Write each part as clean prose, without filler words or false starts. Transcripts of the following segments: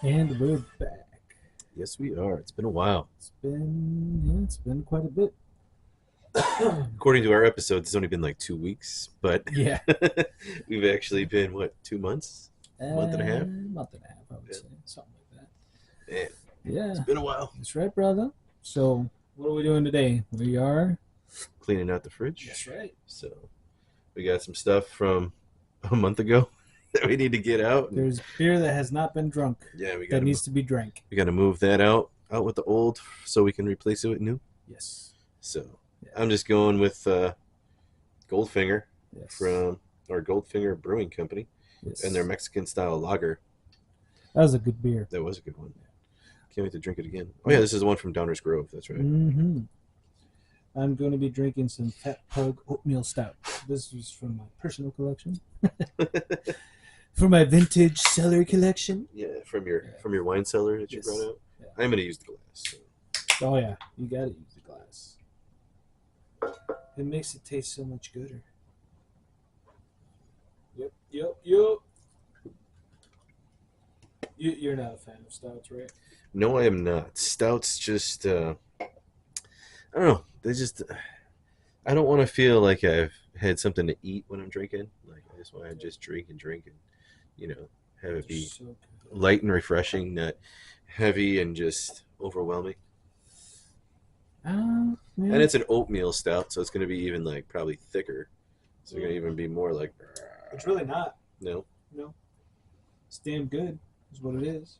And we're back. Yes, we are. It's been a while. It's been quite a bit. According to our episodes, it's only been like 2 weeks, but Yeah. we've actually been, what, 2 months? Month and a half? Month and a half, I would Yeah. say. Something like that. Man, Yeah. it's been a while. That's right, brother. So, what are we doing today? We are. Cleaning out the fridge. That's right. So we got some stuff from a month ago that we need to get out. And, There's beer that has not been drunk yeah, that needs to be drank. we got to move that out with the old so we can replace it with new. Yes. So Yeah. I'm just going with Goldfinger Yes. from our Goldfinger Brewing Company Yes. and their Mexican style lager. That was a good beer. That was a good one. Can't wait to drink it again. Oh yeah, this is the one from Downers Grove. That's right. Mm-hmm. I'm going to be drinking some Fat Pug Oatmeal Stout. This is from my personal collection. For my vintage cellar collection. Yeah, from your wine cellar that you Yes. brought out. Yeah. I'm gonna use the glass. So. Oh yeah, you gotta use the glass. It makes it taste so much gooder. Yep. You're not a fan of stouts, right? No, I am not. Stouts just I don't know. They just I don't want to feel like I've had something to eat when I'm drinking. Like I just want to just drink and have it be So good. light and refreshing, not heavy and just overwhelming. Man. And it's an oatmeal stout, so it's gonna be even like probably thicker. So it's gonna even be more like It's really not. no. No. It's damn good. Is what it is.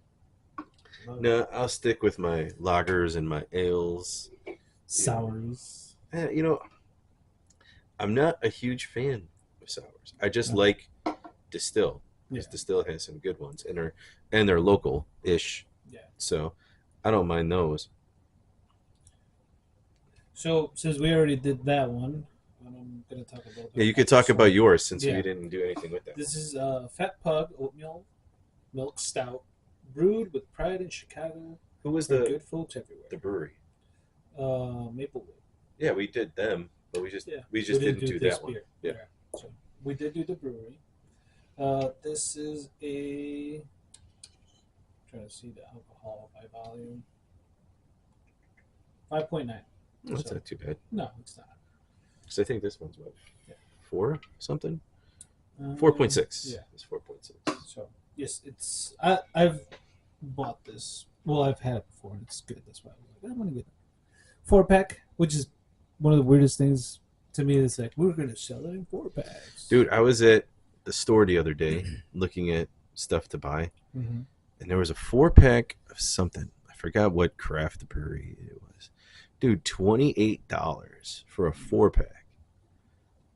No, I'll stick with my lagers and my ales. Sours. I'm not a huge fan of sours. I just No. like Distill. Yeah. Because Distill has some good ones and they're local ish. Yeah. So I don't mind those. So since we already did that one, I'm gonna talk about. Yeah, you could talk about yours since Yeah. we didn't do anything with that. This is Fat Pug Oatmeal Milk Stout, brewed with pride in Chicago. Who was For the good folks everywhere. brewery? Maplewood. Yeah, we did them, but we just didn't do this that one. beer. Yeah. So we did do the brewery. This is a. Trying to see the alcohol by volume. 5.9. That's not too bad. No, it's not. Because I think this one's what, Yeah. 4 something? Um, 4.6. Yeah. It's 4.6. So yes, it's. I've bought this. Well, I've had it before, and it's good. That's why I was like, I want to get a 4-pack, which is one of the weirdest things to me. It's like we're going to sell it in 4-packs. Dude, I was at the store the other day looking at stuff to buy, Mm-hmm. and there was a 4-pack of something. I forgot what craft brewery it was. Dude, $28 for a 4-pack.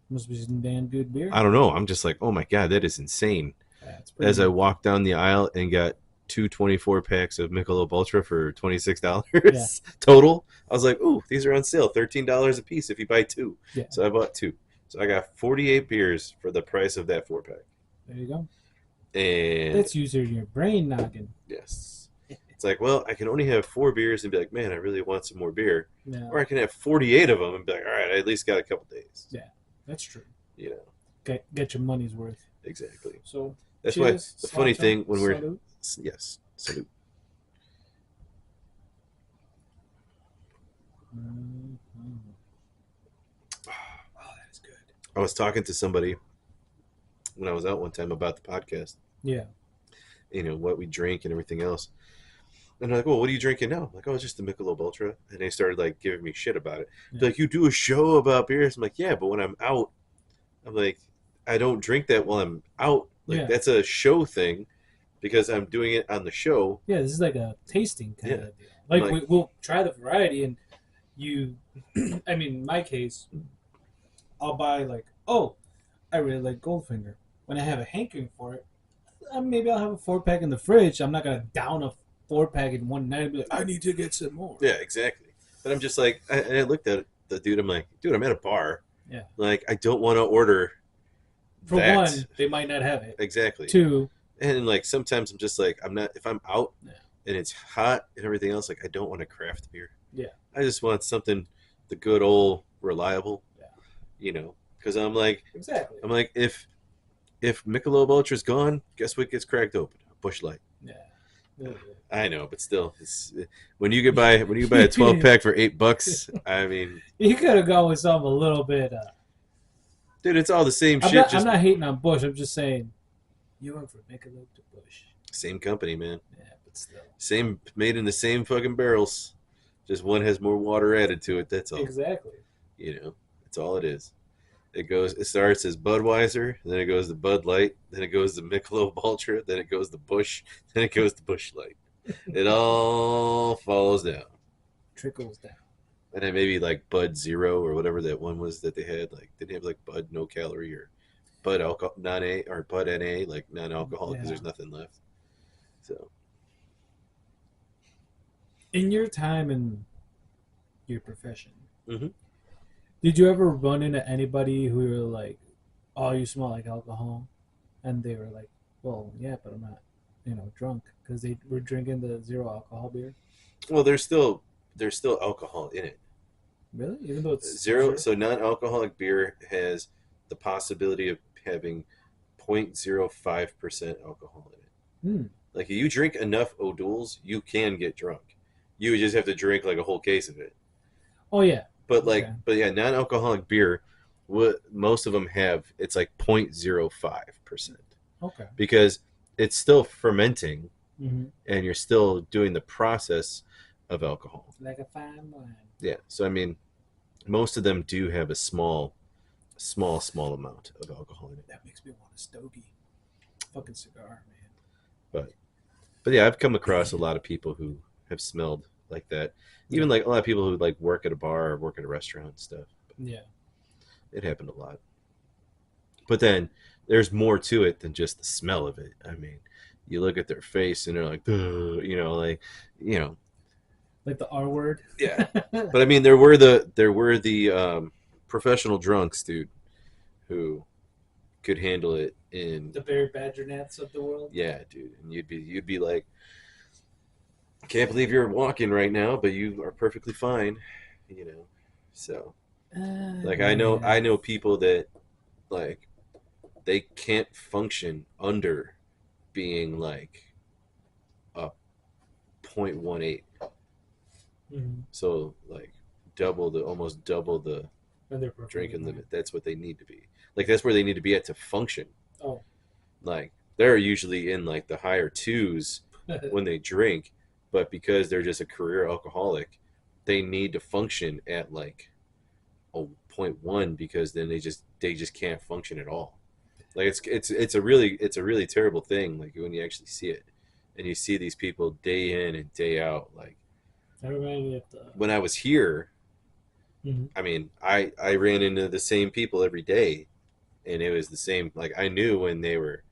Must be some damn good beer. I don't know. I'm just like, oh my God, that is insane. That's pretty As I good. walked down the aisle and got two 24-packs of Michelob Ultra for $26 Yeah. total, I was like, ooh, these are on sale. $13 a piece if you buy 2. Yeah. So I bought 2. So I got 48 beers for the price of that 4-pack. There you go. And That's using your brain noggin. yes. It's like, well, I can only have 4 beers and be like, man, I really want some more beer. Yeah, Or I can have 48 of them and be like, all right, I at least got a couple days. Yeah. That's true. You know, Get your money's worth. exactly. So That's cheers, why the funny Sláinte, thing when we're salute. yes, salute. Mhm. Oh, that is good. I was talking to somebody when I was out one time about the podcast. Yeah. What we drink and everything else. And they're like, well, what are you drinking now? I'm like, oh, it's just the Michelob Ultra. And they started like giving me shit about it. Yeah. They're like, you do a show about beers? I'm like, yeah, but when I'm out, I'm like, I don't drink that while I'm out. Like Yeah. that's a show thing because I'm doing it on the show. Yeah, this is like a tasting kind Yeah. of deal. Like, Like- we'll try the variety, and you, I mean, in my case, I'll buy like, oh, I really like Goldfinger. When I have a hankering for it, maybe I'll have a 4-pack in the fridge. I'm not gonna down a 4-pack in one night and be like, I need to get some more. Yeah, exactly. But I'm just like, I looked at the dude. I'm like, dude, I'm at a bar. Yeah. Like, I don't want to order. For that. one, they might not have it. Exactly. 2, And like sometimes I'm just like, I'm not, if I'm out Yeah. and it's hot and everything else, like I don't want a craft beer. Yeah. I just want something, the good old reliable. Yeah. Because I'm like, exactly. if Michelob Ultra's gone, guess what gets cracked open? A Busch Light. Yeah. I know, but still, it's when you buy a 12 pack for $8. I mean, You could have gone with something a little bit. dude, it's all the same shit. I'm Just not hating on Bush. I'm just saying you went from Michelob to Bush. same company, man. Yeah, but still. Same made in the same fucking barrels. Just one has more water added to it. That's all. Exactly. You know, that's all it is. It starts as Budweiser, then it goes to Bud Light, then it goes to Michelob Ultra, then it goes to Bush, then it goes to Bush Light. It all falls down. Trickles down. And then maybe like Bud Zero or whatever that one was that they had. Like, didn't they have like Bud no calorie or Bud alcohol non A or Bud NA like non alcoholic because Yeah. there's nothing left. So In your time in your profession, mhm. did you ever run into anybody who were like, "Oh, you smell like alcohol," and they were like, "Well, yeah, but I'm not, drunk," because they were drinking the zero alcohol beer. Well, there's still alcohol in it. Really, even though it's Zero. zero. So non-alcoholic beer has the possibility of having 0.05% alcohol in it. Hmm. Like if you drink enough O'Doul's, you can get drunk. You would just have to drink like a whole case of it. Oh yeah. Okay. But yeah, non-alcoholic beer, what most of them have, it's like 0.05% Okay. because it's still fermenting Mm-hmm. and you're still doing the process of alcohol. Like a fine wine. Yeah. So I mean, most of them do have a small amount of alcohol in it. That makes me want a stogie. Fucking cigar, man. But but yeah, I've come across a lot of people who have smelled like that. Yeah. Even like a lot of people who like work at a bar or work at a restaurant and stuff. Yeah. It happened a lot. But then there's more to it than just the smell of it. I mean, you look at their face and they're like, "Ugh," you know, Like the R word. yeah. But I mean, there were the professional drunks, dude, who could handle it in. The Barry Badgernats of the world. Yeah, dude, and you'd be like, can't believe you're walking right now, but you are perfectly fine, you know. So, like, Man. I know people that like they can't function under being like a 0.18. Mm-hmm. So like almost double the And they're perfectly drinking fine. limit. That's what they need to be. Like that's where they need to be at to function. Oh. Like they're usually in like the higher twos when they drink, but because they're just a career alcoholic, they need to function at like a 0.1 because then they just can't function at all. Like it's a really terrible thing. Like when you actually see it, and you see these people day in and day out. Like That reminded me of the. when I was here, Mm-hmm. I mean, I ran into the same people every day, and it was the same. Like I knew when they were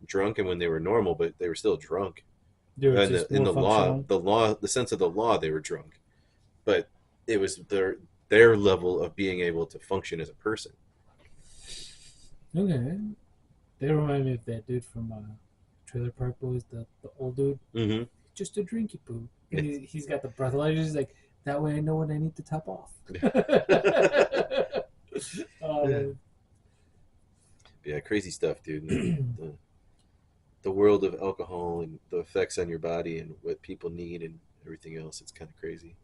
drunk and when they were normal, but they were still drunk. They were just In more functional. the sense of the law, they were drunk, but it was their level of being able to function as a person. Okay. They remind me of that dude from Trailer Park Boys, the old dude. Mm-hmm. Just a drinky poo. And he's got the breathalyzer. He's like, that way I know when I need to top off. um, Yeah, crazy stuff, dude. The world of alcohol and the effects on your body and what people need and everything else. It's kind of crazy.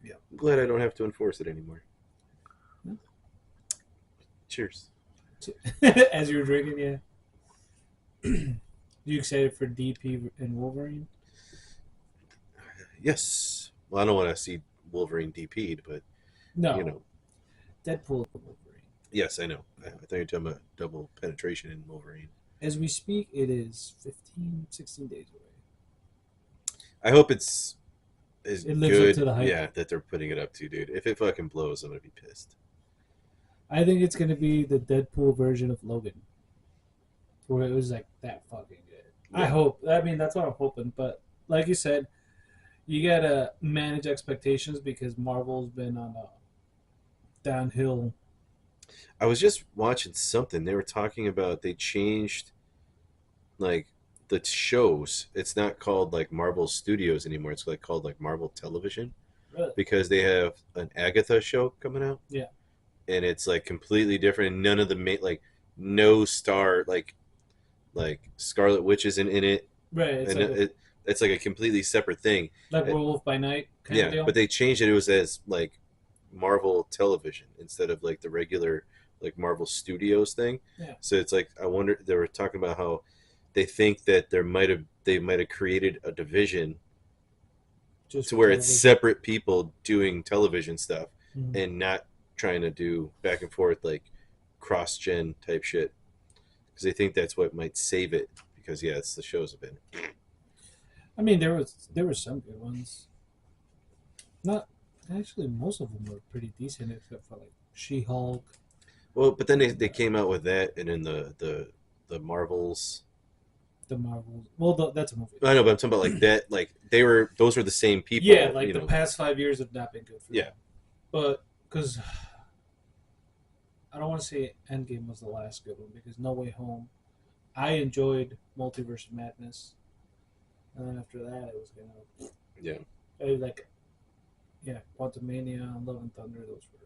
Yeah. I'm glad I don't have to enforce it anymore. Cheers. As you were drinking, yeah. You excited for DP and Wolverine? Yes. Well, I don't want to see Wolverine DP'd, but No. you know, Deadpool and Wolverine. yes, I know. I think you're talking about double penetration in Wolverine. As we speak, it is 15, 16 days away. I hope it's is It lives up to good. the hype. Yeah, that they're putting it up to, dude. If it fucking blows, I'm gonna be pissed. I think it's going to be the Deadpool version of Logan. Where it was like that fucking good. Yeah. I hope. I mean, that's what I'm hoping. But like you said, you got to manage expectations because Marvel's been on a downhill. I was just watching something. They were talking about they changed like the shows. It's not called like Marvel Studios anymore. It's like called like Marvel Television Really? because they have an Agatha show coming out. Yeah. And it's like completely different. And none of the like no star like Scarlet Witch isn't in it. Right. It's And like a It's like a completely separate thing. Like Uh, Werewolf by Night kind of yeah, but deal. they changed it. It was as like Marvel Television instead of like the regular like Marvel Studios thing. Yeah, So it's like I wonder they were talking about how they think that they might have created a division just to for where it's television. separate people doing television stuff Mm. and not trying to do back and forth like cross gen type shit because they think that's what might save it because yeah, it's the shows have been I mean, there were some good ones. Not actually, most of them were pretty decent, except for like She-Hulk well, but then and they came out with that and then the Marvels. the Marvels. Well, that's a movie. I know, but I'm talking about like that. Like those were the same Yeah, people, like you the know. past 5 years have not been good for Yeah, them. But because I don't want to say Endgame was the last good one because No Way Home. I enjoyed Multiverse of Madness, and then after that, it was gonna yeah, it was like yeah, Quantumania, Love and Thunder. Those were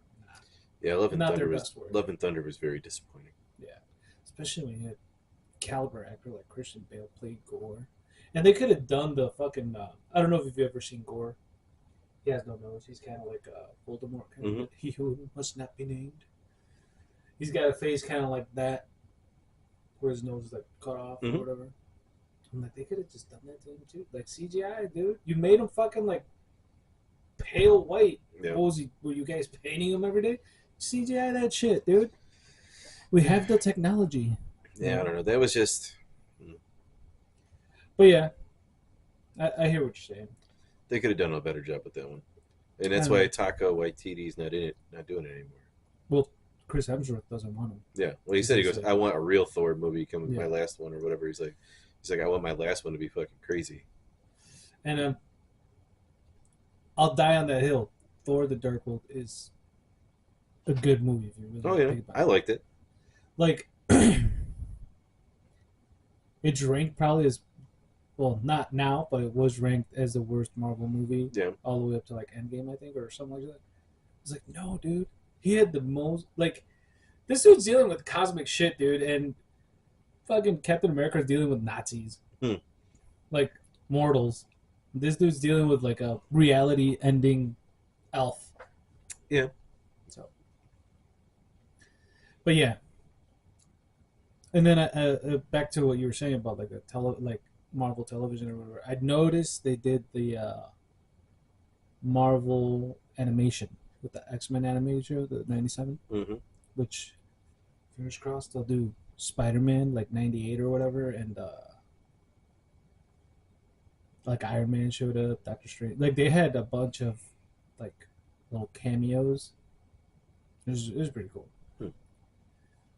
yeah. not their best work. Love and Thunder was very disappointing. Yeah, especially when you had caliber actor like Christian Bale played Gore, and they could have done the fucking. I don't know if you've ever seen Gore. He has no nose. He's kind of like Voldemort, kind Hmm. of he who must not be named. He's got a face kind of like that, where his nose is like cut off or Hmm. whatever. I'm like, they could have just done that to him too, like CGI, dude. You made him fucking like pale white. Yeah, What was he? Were you guys painting him every day? CGI that shit, dude. We have the technology, you yeah. I know. don't know. That was just But yeah, I hear what you're saying. they could have done a better job with that one, and I that's don't why know. Taka Waititi's not in it, not doing it anymore. Well, Chris Hemsworth doesn't want him Yeah. Well, he because said he he's goes, like, I want a real Thor movie coming with my yeah. last one or whatever. He's like, I want my last one to be fucking crazy. And I'll die on that hill. Thor: The Dark World is a good movie if you Oh really yeah, think about I it. liked it. Like, it's ranked probably as well, not now, but it was ranked as the worst Marvel movie Yeah. all the way up to like Endgame, I think, or something like that. It's like, no, dude, he had the most like this dude's dealing with cosmic shit, dude, and fucking Captain America's dealing with Nazis, Hmm. like mortals. This dude's dealing with like a reality-ending elf. Yeah. So, but yeah, and then back to what you were saying about like like Marvel television or whatever. I noticed they did the Marvel animation with the X-Men animation, the '97, Hmm. which fingers crossed they'll do Spider-Man like '98 or whatever, and like Iron Man showed up, Doctor Strange. Like they had a bunch of like little cameos. It was pretty cool. Hmm.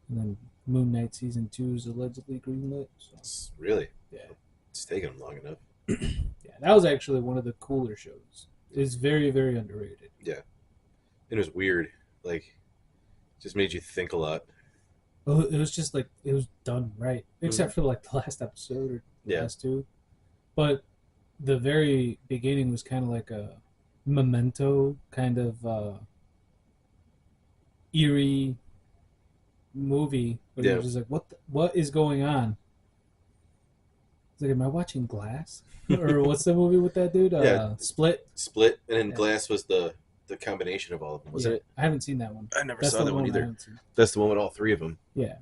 And then Moon Knight season 2 is allegedly greenlit. So It's really, yeah, it's taken him long enough. yeah, that was actually one of the cooler shows. It's very very underrated. Yeah. And it was weird. Like, just made you think a lot. Well, it was just like it was done right, Hmm. except for like the last episode or the Yeah. last two. But the very beginning was kind of like a memento kind of eerie movie where you're Yeah. just like, what is going on? It's like, am I watching Glass? Or what's the movie with that dude? Yeah. Split. Split, and then Yeah, Glass was the combination of all of them, yeah. wasn't it? I haven't seen that one. I never That's saw the that one one I either. haven't seen. That's the one with all three of them. Yeah,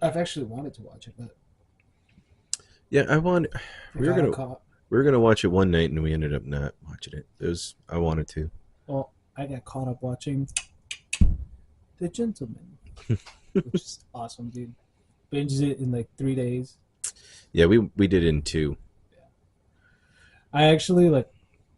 I've actually wanted to watch it, but Yeah, I want. I We were got gonna caught. we were gonna watch it one night, and we ended up not watching it. It was I wanted to. Well, I got caught up watching The Gentleman, which is awesome, dude. Binged it in like 3 days. Yeah, we did in two. I actually like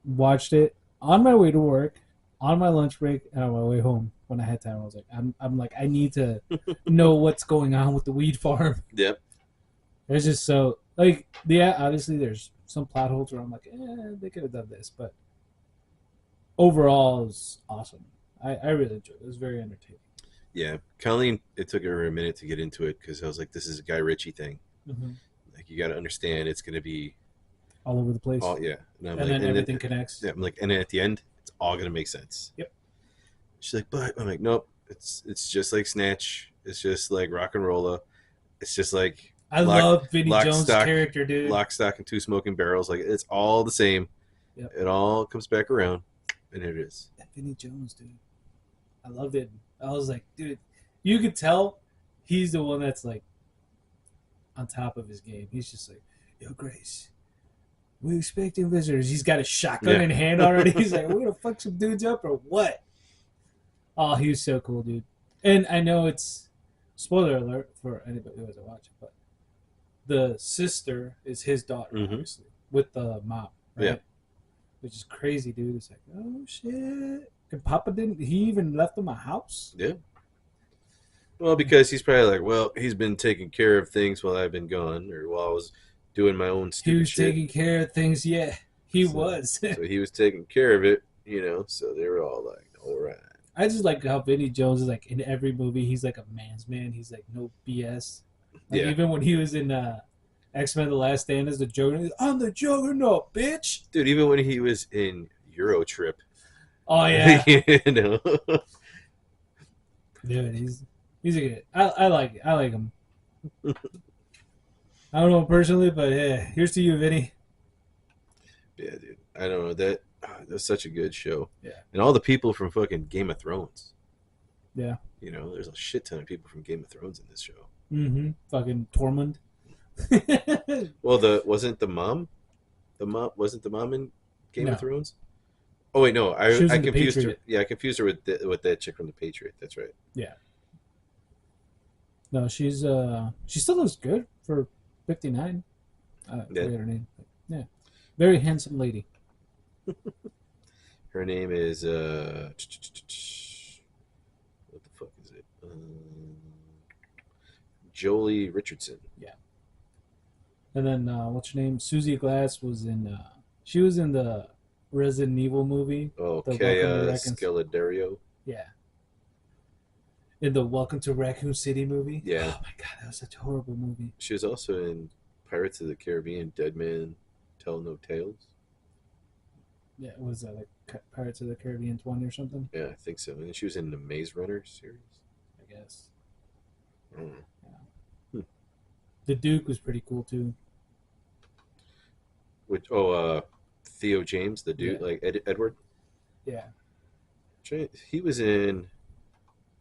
watched it on my way to work, on my lunch break, and on my way home when I had time. I was like, I'm like, I need to know what's going on with the weed farm. Yep. There's just so like, yeah, obviously there's some plot holes where I'm like, they could have done this, but overall, it's awesome. I really enjoyed it. It was very entertaining. Yeah, Colleen. It took her a minute to get into it because I was like, "This is a Guy Ritchie thing. Mm-hmm. Like, you got to understand, it's gonna be All over the place, all yeah." And I'm and like, then and then everything connects. yeah, I'm like, and then at the end, it's all gonna make sense. Yep. She's like, "But," I'm like, "Nope. It's just like Snatch. It's just like Rock and Rolla. It's just like I Lock, love Vinny lock, Jones' stock, character, dude. lock, stock, and two smoking barrels. Like it's all the same. Yep. It all comes back around, and it is. And Vinny Jones, dude. I loved it. I was like, dude, you could tell he's the one that's like on top of his game. He's just like, yo, Grace, we expecting visitors. He's got a shotgun Yeah. in hand already. He's like, we're gonna fuck some dudes up or what? Oh, he was so cool, dude. And I know it's spoiler alert for anybody who hasn't watched it, but the sister is his daughter, Mhm. obviously, with the mom, right? Yeah. Which is crazy, dude. It's like, oh shit. And Papa didn't. He even left him a house. Yeah. Well, because he's probably like, well, he's been taking care of things while I've been gone, or while I was doing my own He stupid was shit. taking care of things. Yeah, he So, was. so he was taking care of it, you know. So they were all like, all right. I just like how Vinny Jones is like in every movie. He's like a man's man. He's like no BS. Like Yeah. even when he was in X-Men: The Last Stand as the Juggernaut, I'm the Juggernaut, bitch. Dude, even when he was in Euro Trip, Oh yeah, you know. dude, he's a good. I like it. I like him. I don't know him personally, but yeah, here's to you, Vinny. Yeah, dude. I don't know that. That's such a good show. Yeah. And all the people from fucking Game of Thrones. Yeah. You know, there's a shit ton of people from Game of Thrones in this show. Mm-hmm. Fucking Tormund. Well, wasn't the mom wasn't the mom in Game No. of Thrones? Oh wait, no, She was I in The confused her. Patriot. Yeah, I confused her with that chick from the Patriot. That's right. Yeah. No, she still looks good for 59. I Yeah. forget her name. But yeah. Very handsome lady. Her name is what the fuck is it? Jolie Richardson. Yeah. And then what's her name? Susie Glass was in she was in the Resident Evil movie. Oh, The Kea Welcome to Raccoon Scaledario. Yeah. In the Welcome to Raccoon City movie. Yeah. Oh my god, that was such a horrible movie. She was also in Pirates of the Caribbean, Dead Man Tell No Tales. Yeah, was that like Pirates of the Caribbean 20 or something? Yeah, I think so. And she was in the Maze Runner series. I guess. Mm. The Duke was pretty cool too. Which Theo James, the dude, Yeah. like Edward. Yeah. He was in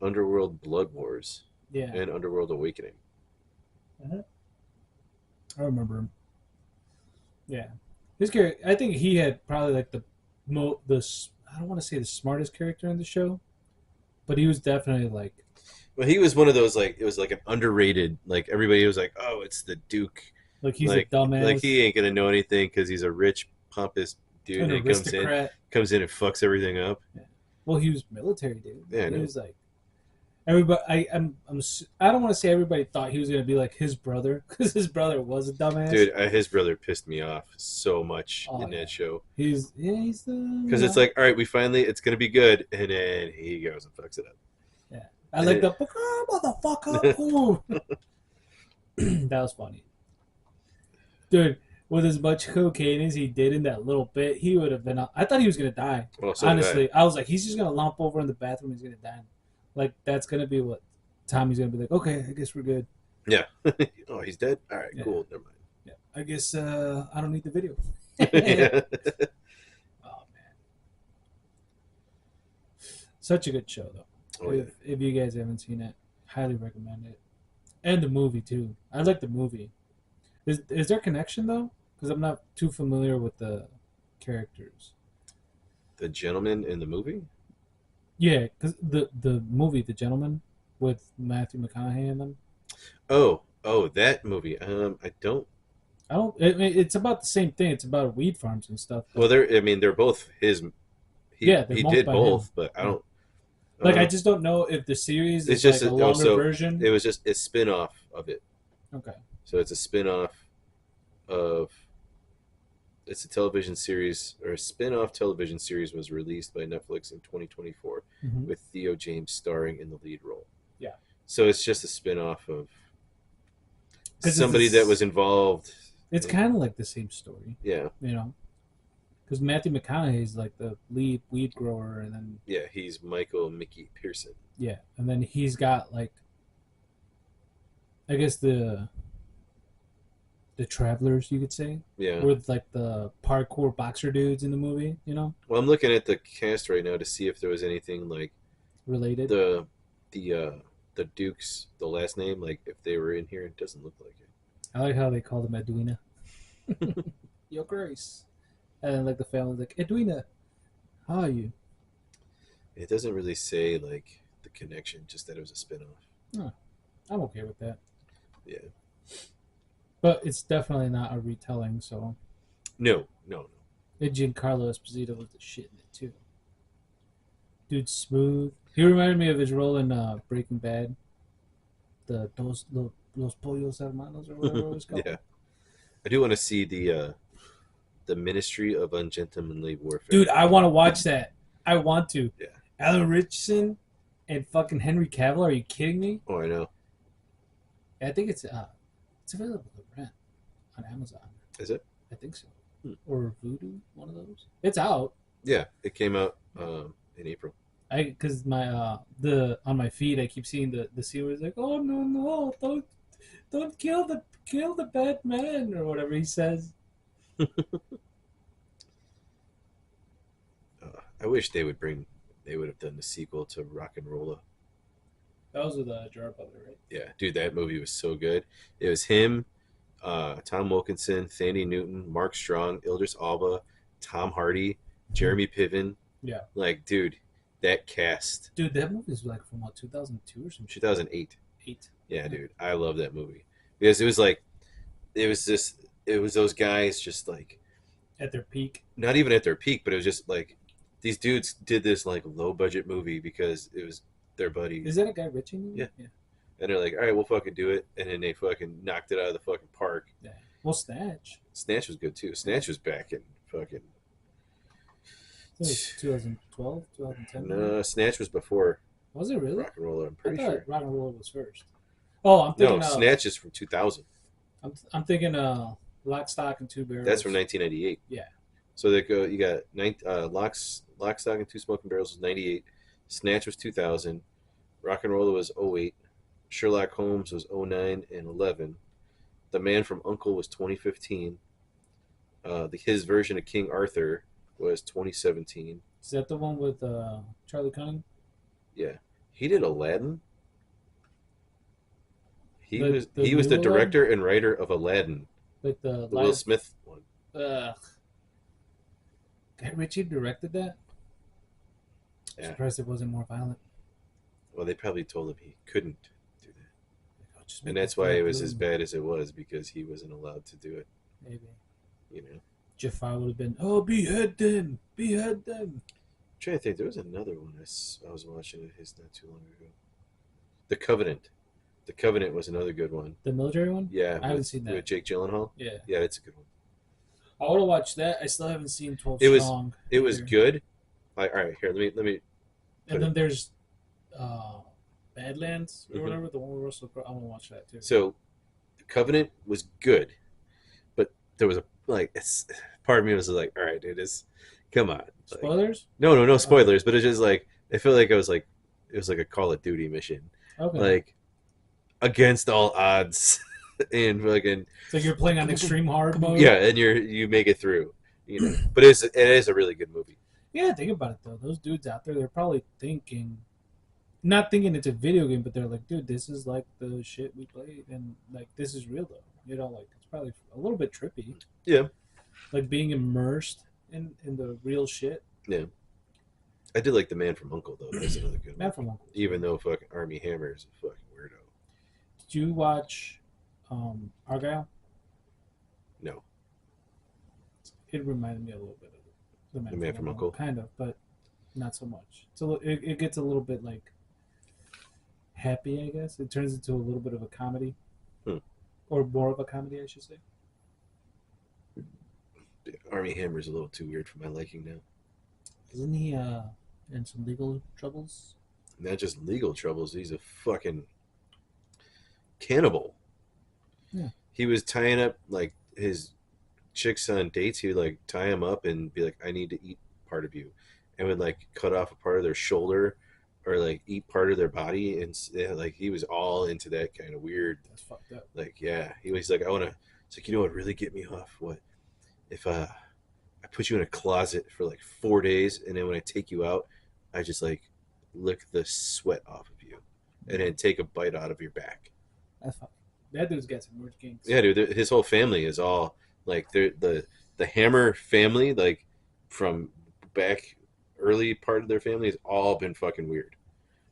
Underworld Blood Wars Yeah. and Underworld Awakening. I remember him. Yeah. His character, I think he had probably like the I don't want to say the smartest character in the show, but he was definitely like Well, he was one of those like it was like an underrated like everybody was like, oh, it's the Duke. he's Like a dumbass. like he ain't gonna know anything because he's a rich pompous dude an and aristocrat. comes in and fucks everything up. Well, he was military, dude. Yeah, I he know. was like everybody. I don't want to say everybody thought he was gonna be like his brother because his brother was a dumbass. Dude, his brother pissed me off so much Oh, in yeah. that show He's the because it's like, all right, we finally it's gonna be good, and then he goes and fucks it up. I like the motherfucker. Ooh. That was funny, dude. With as much cocaine as he did in that little bit, he would have been. I thought he was gonna die. Well, so did I. Honestly, I was like, he's just gonna lump over in the bathroom. He's gonna die. Like that's gonna be what Tommy's gonna be like. Okay, I guess we're good. Yeah. Oh, he's dead. All right, Yeah. cool. Never Yeah, I guess I don't need the video. mind. Yeah. Oh man, such a good show though. Oh, yeah. If you guys haven't seen it, highly recommend it. And the movie too. I like the movie. Is there a connection though? Because I'm not too familiar with the characters. The gentleman in the movie. Yeah, because the movie, The Gentleman, with Matthew McConaughey in them. Oh, that movie. I don't. I don't. It's about the same thing. It's about weed farms and stuff. Well, they're both his. Yeah, they're he both did by both, him. but I don't. Like I just don't know if the series It's is just like a a- longer also, version. It was just a spin-off of it. Okay. So it's a spin-off of. It's a television series or a spin-off television series was released by Netflix in 2024 Mhm. with Theo James starring in the lead role. Yeah. So it's just a spin-off of 'Cause somebody it's that was involved. It's kind of like the same story, Yeah. you know. Because Matthew McConaughey is like the lead weed grower, and then Yeah, he's Michael Mickey Pearson. yeah, and then he's got like, I guess the travelers, you could say, Yeah. with like the parkour boxer dudes in the movie. Well, I'm looking at the cast right now to see if there was anything like Related. the the uh the Dukes, the last name, like if they were in here. It doesn't look like I like how they call them Edwina. Your Grace. And then like the family's like, Edwina, how are you? it. It doesn't really say like the connection, just that it was a spinoff. Oh, I'm okay with that. Yeah. But it's definitely not a retelling, so No, no, no. and Giancarlo Esposito was the shit in it too. Dude, smooth. He reminded me of his role in Breaking Bad. The Los Pollos Hermanos or whatever it was called. Yeah. I do want to see the Ministry of Ungentlemanly Warfare. Dude, I want to watch that. I want to. Yeah. Alan Richardson and fucking Henry Cavill. Are you kidding me? Oh, I know. I think it's available to rent on Amazon. Is it? I think so. Hmm. Or Voodoo, one of those. It's out. Yeah, it came out in April. Because my the on my feed I keep seeing the scene where he's like, oh no, don't kill the bad man or whatever he says. I wish they would have done the sequel to Rock and Rolla. That was with Gerard Butler, right? Yeah, dude, that movie was so good. It was him, Tom Wilkinson, Thandie Newton, Mark Strong, Idris Alba, Tom Hardy, Jeremy Piven. Yeah. Like, dude, that cast. Dude, that movie is like from what 2002 or something. 2008. 8. Yeah, dude, I love that movie because it was like, it was those guys just like At their peak. not even at their peak, but it was just like these dudes did this like low budget movie because it was their buddies. Is that a Guy Ritchie movie? Yeah. And they're like, all right, we'll fucking do it. And then they fucking knocked it out of the fucking park. Yeah. Well, Snatch. Snatch was good too. Snatch was back in fucking. I think it was 2012, 2010. No, Snatch was before Was it really? Rock and Roller. I'm I pretty thought sure. Rock and Roll was first. Oh, I'm thinking. No, Snatch is from 2000. I'm thinking. Lock, Stock, and Two Barrels. That's from 1998. Yeah. So they go. You got Lock, Stock, and Two Smoking Barrels was 98. Snatch was 2000. Rock and Roller was 08. Sherlock Holmes was 09 and 11. The Man from Uncle was 2015. His version of King Arthur was 2017. Is that the one with Charlie Cunning? Yeah, he did Aladdin. The He was the new director and writer of Aladdin, Like the the Will Smith one. Guy Ritchie directed that. Yeah. Surprised it wasn't more violent. Well, they probably told him he couldn't do that, Like, oh, just and make that's it why it Black was Blue. as bad as it was because he wasn't allowed to do it. Maybe You know, Jafar would have been. Oh, behead them! Behead them! I'm trying to think. There was another one I was watching of his not too long ago. The Covenant. The Covenant was another good one. The military one. Yeah, I haven't seen that. with Jake Gyllenhaal. Yeah, Yeah, it's a good one. I want to watch that. I still haven't seen 12 It was- Strong. It was either. good. Like, all right, here, let me. And then there's Badlands or Mhm. whatever, the one with Russell Crowe. I want to watch that too. So, the Covenant was good, but there was a like, it's part of me was like, all right, dude, come on. Like, Spoilers? no spoilers, but it's just like I feel like it was like a Call of Duty mission, Okay. like against all odds, and fucking it's like you're playing on extreme hard mode. yeah, and you make it through, you know. But it is a really good movie. Yeah, think about it though. Those dudes out there, they're probably thinking, not thinking it's a video game, but they're like, dude, this is like the shit we played, and like this is real though. You know, like it's probably a little bit trippy. Yeah. Like being immersed in the real shit. Yeah, I did like The Man from Uncle though. That's another good Man one. from Uncle. Even though fucking Army Hammer is a fucking weirdo. Did you watch Argyle? No, It reminded me a little bit of The Man from Uncle? kind of, but not so much. So it gets a little bit like happy, I guess. It turns into a little bit of a comedy, or more of a comedy, I should say. Army Hammer is a little too weird for my liking now. Isn't he in some legal troubles? Not just legal troubles. He's a fucking cannibal. Yeah. He was tying up like his chicks on dates. He would like tie them up and be like, "I need to eat part of you," and would like cut off a part of their shoulder or like eat part of their body. And like he was all into that kind of weird. That's fucked up. Like, yeah, he was like, "I want to It's like, you know what really get me off? What if I put you in a closet for like 4 days, and then when I take you out, I just like lick the sweat off of you, and then take a bite out of your back. That's fucking. That dude's got some weird kinks. Yeah, dude, his whole family is all like the Hammer family, like from back early part of their family has all been fucking weird.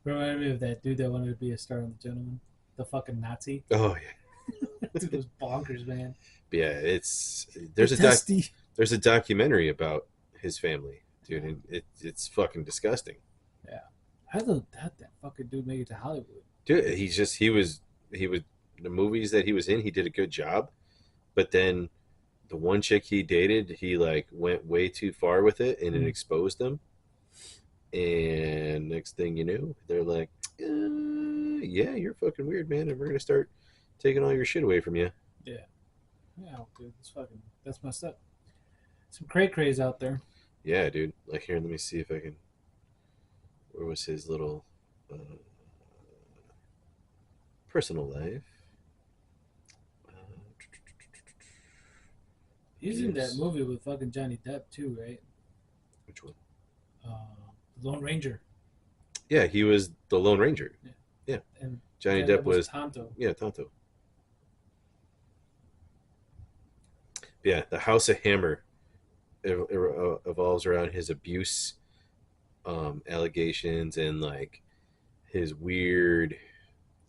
Remind me of that dude that wanted to be a star on The Gentleman, the fucking Nazi. Oh yeah, Dude was bonkers, man. yeah. It's The there's testy. a documentary about his family, dude, and it's fucking disgusting. Yeah. How that fucking dude make it to Hollywood? Dude, he was the movies that he was in, he did a good job, but then the one chick he dated, he like went way too far with it, and it Mm. exposed them. And next thing you know, they're like, "Yeah, you're fucking weird, man, and we're gonna start taking all your shit away from you." Yeah. Yeah, dude, that's messed up. Some cray crays out there. Yeah, dude. Like here, let me see if I can. Where was his little uh, personal life? Uh, He's in that movie with fucking Johnny Depp too, right? which one? Lone Ranger. Yeah, he was the Lone Ranger. Yeah. Yeah, And Johnny Johnny Depp Depp was was. Tonto. Yeah, Tonto. Yeah, the House of Hammer evolves around his abuse allegations and like his weird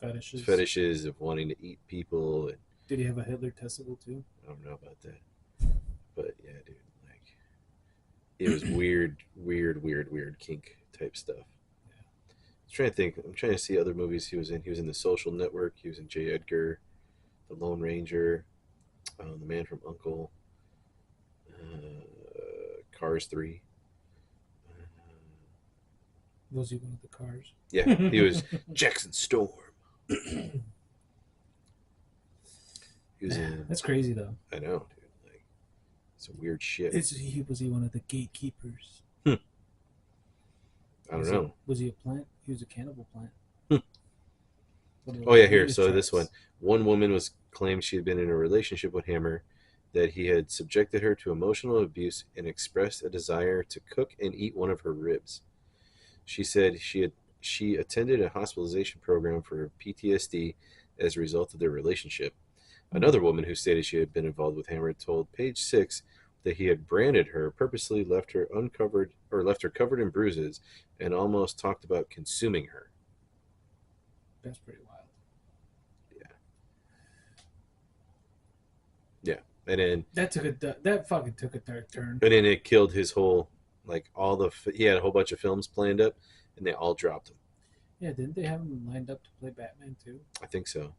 Fetishes. fetishes of wanting to eat people. And Did he have a Hitler testicle too? I don't know about that, but yeah, dude, like it was weird, weird kink type stuff. I'm trying to think. I'm trying to see other movies he was in. He was in The Social Network. He was in J. Edgar, The Lone Ranger, The Man from Uncle, Cars 3. Was he one of the cars? Yeah, he was Jackson Storm. He was in. That's crazy though. I know, dude. Like some weird shit. Was he one of the gatekeepers? I don't Was know. Was he a plant? He was a cannibal plant. Oh yeah, here. So this one woman was claimed she had been in a relationship with Hammer, that he had subjected her to emotional abuse and expressed a desire to cook and eat one of her ribs. She said she attended a hospitalization program for PTSD as a result of their relationship. Another woman who stated she had been involved with Hammer told Page Six that he had branded her, purposely left her uncovered or left her covered in bruises, and almost talked about consuming her. That's pretty wild. Yeah, and then That fucking took a dark turn. it killed his whole like all the he had a whole bunch of films planned up, and they all dropped him. Yeah, didn't they have him lined up to play Batman too? I think so.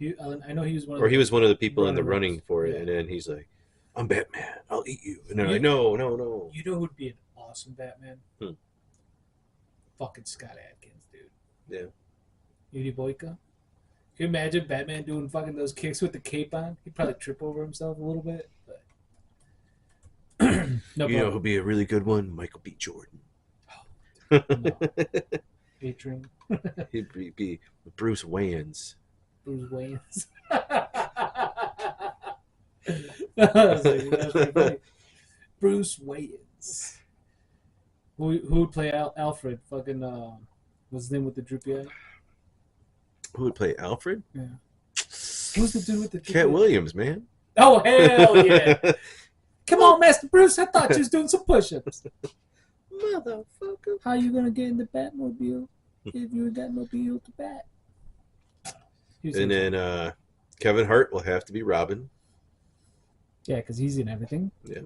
I know he was one of Or he was one of the people in the runner-ups. running for it, Yeah. and then he's like, "I'm Batman. I'll eat you." And they're You- like, "No, no, no." You know who'd be an awesome Batman? Hmm. Fucking Scott Adkins, dude. Yeah. Yudi Boyka. Can you imagine Batman doing fucking those kicks with the cape on? He'd probably trip over himself a little bit. But no, You know who'd be a really good one? Michael B. Jordan. no. Featuring He'd be Bruce Wayans. Bruce Wayne's. That's pretty funny. Bruce Wayans. Who would play Alfred? Fucking what's his name with the droopy eye? Who would play Alfred? Yeah. Who's the dude with the droopy Cat eye? Williams, man. Oh hell yeah! Come on, Master Bruce. I thought you was doing some push-ups. Motherfucker. How you gonna get in the Batmobile if you ain't got no mobile to bat? And then Kevin Hart will have to be Robin. yeah, because he's in everything. Yeah.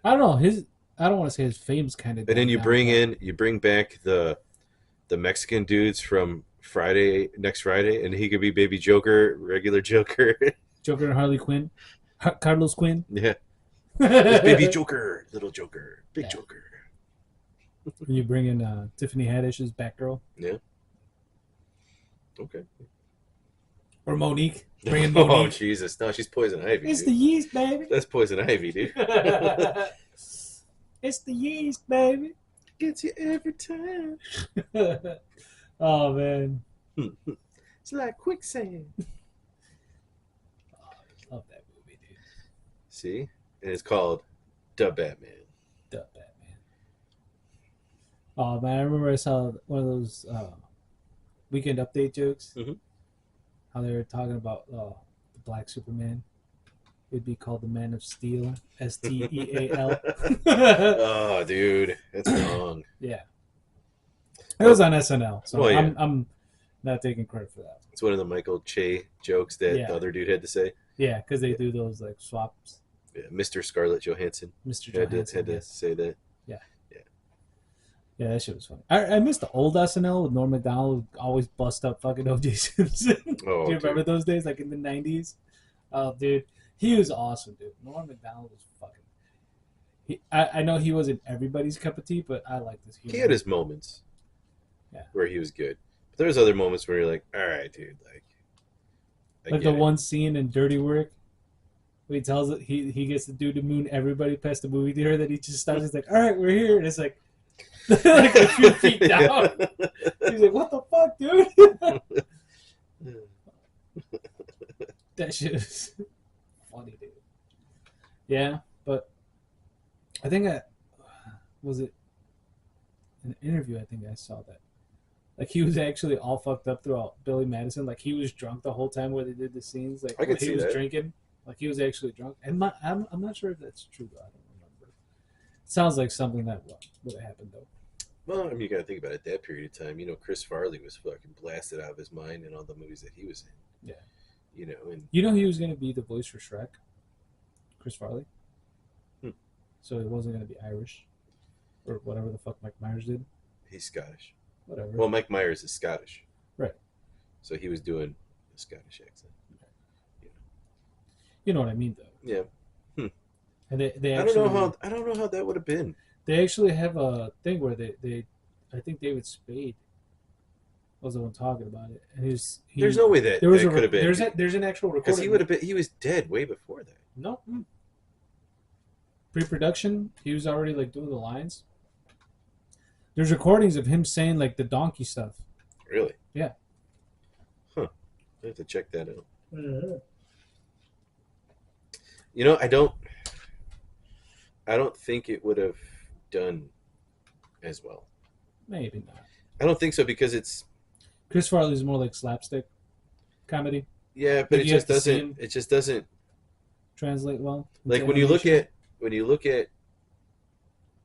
I don't know I don't want to say his fame's kind of. And then you bring back the Mexican dudes from next Friday, and he could be Baby Joker, regular Joker. Joker and Harley Quinn, Carlos Quinn. Yeah. It's Baby Joker, little Joker, big Yeah. Joker. You bring in Tiffany Haddish's Batgirl Yeah. Okay. or Monique. Bring in Oh Monique. Jesus! No, she's Poison Ivy. It's Dude. the yeast, baby. That's Poison Ivy, dude. It's the yeast, baby. Gets you every time. Oh man. It's like quicksand. See, and it's called The Batman. The Batman. Oh man, I remember I saw one of those weekend update jokes. Mhm. How they were talking about the Black Superman. It'd be called the Man of Steel, Steal. Oh, dude, that's wrong. Yeah, it Oh, was on SNL, so well, yeah, I'm not taking credit for that. it's one of the Michael Che jokes that the Yeah, other dude had to say. yeah, because they Yeah, do those like swaps. yeah. Mr. Scarlett Johansson Mr. had Johansson, to yes, say that. yeah, Yeah. yeah, that shit was funny. I missed the old SNL with Norm Macdonald always bust up fucking OJ Simpson. Do Oh, you remember dude. those days, like in the '90s? Oh, dude, he was awesome, dude. Norm Macdonald was fucking. I know he wasn't everybody's cup of tea, but I like this He had humor. his moments Yeah, where he was good, but there's other moments where you're like, all right, dude, like I like the get it. one scene in Dirty Work where he tells it he gets the dude to moon everybody past the movie theater. That he just stops. He's like, "All right, we're here," and it's like like a few feet down. He's like, "What the fuck, dude?" That shit is funny, dude. Yeah, but I think I was it in an interview. I think I saw that. Like he was actually all fucked up throughout Billy Madison. Like he was drunk the whole time where they did the scenes. Like I when could he see was that. drinking, like he was actually drunk. And I'm not sure if that's true. Though. I don't remember. It sounds like something that would have happened though. Well, I mean, you got to think about it. That period of time, Chris Farley was fucking blasted out of his mind in all the movies that he was in. Yeah. And You know he was going to be the voice for Shrek, Chris Farley. hmm, So it wasn't going to be Irish or whatever the fuck Mike Myers did. he's Scottish. Whatever. Well, Mike Myers is Scottish, Right. so he was doing a Scottish accent. You You know what I mean though. know. Yeah. Hmm. And they I don't know actually how that would have been. they actually have a thing where they I think David Spade was the one talking about it, and There's no way that there was that could have been there's an actual because recording. he was dead way before that. No, pre-production. He was already like doing the lines. There's recordings of him saying like the donkey stuff. Really? Yeah. Huh. I have to check that out. Mm-hmm. I don't think it would have done as well. Maybe not. I don't think so because it's Chris Farley's more like slapstick comedy. yeah, but Like you have to see him it just doesn't translate well. like Into animation. when you look at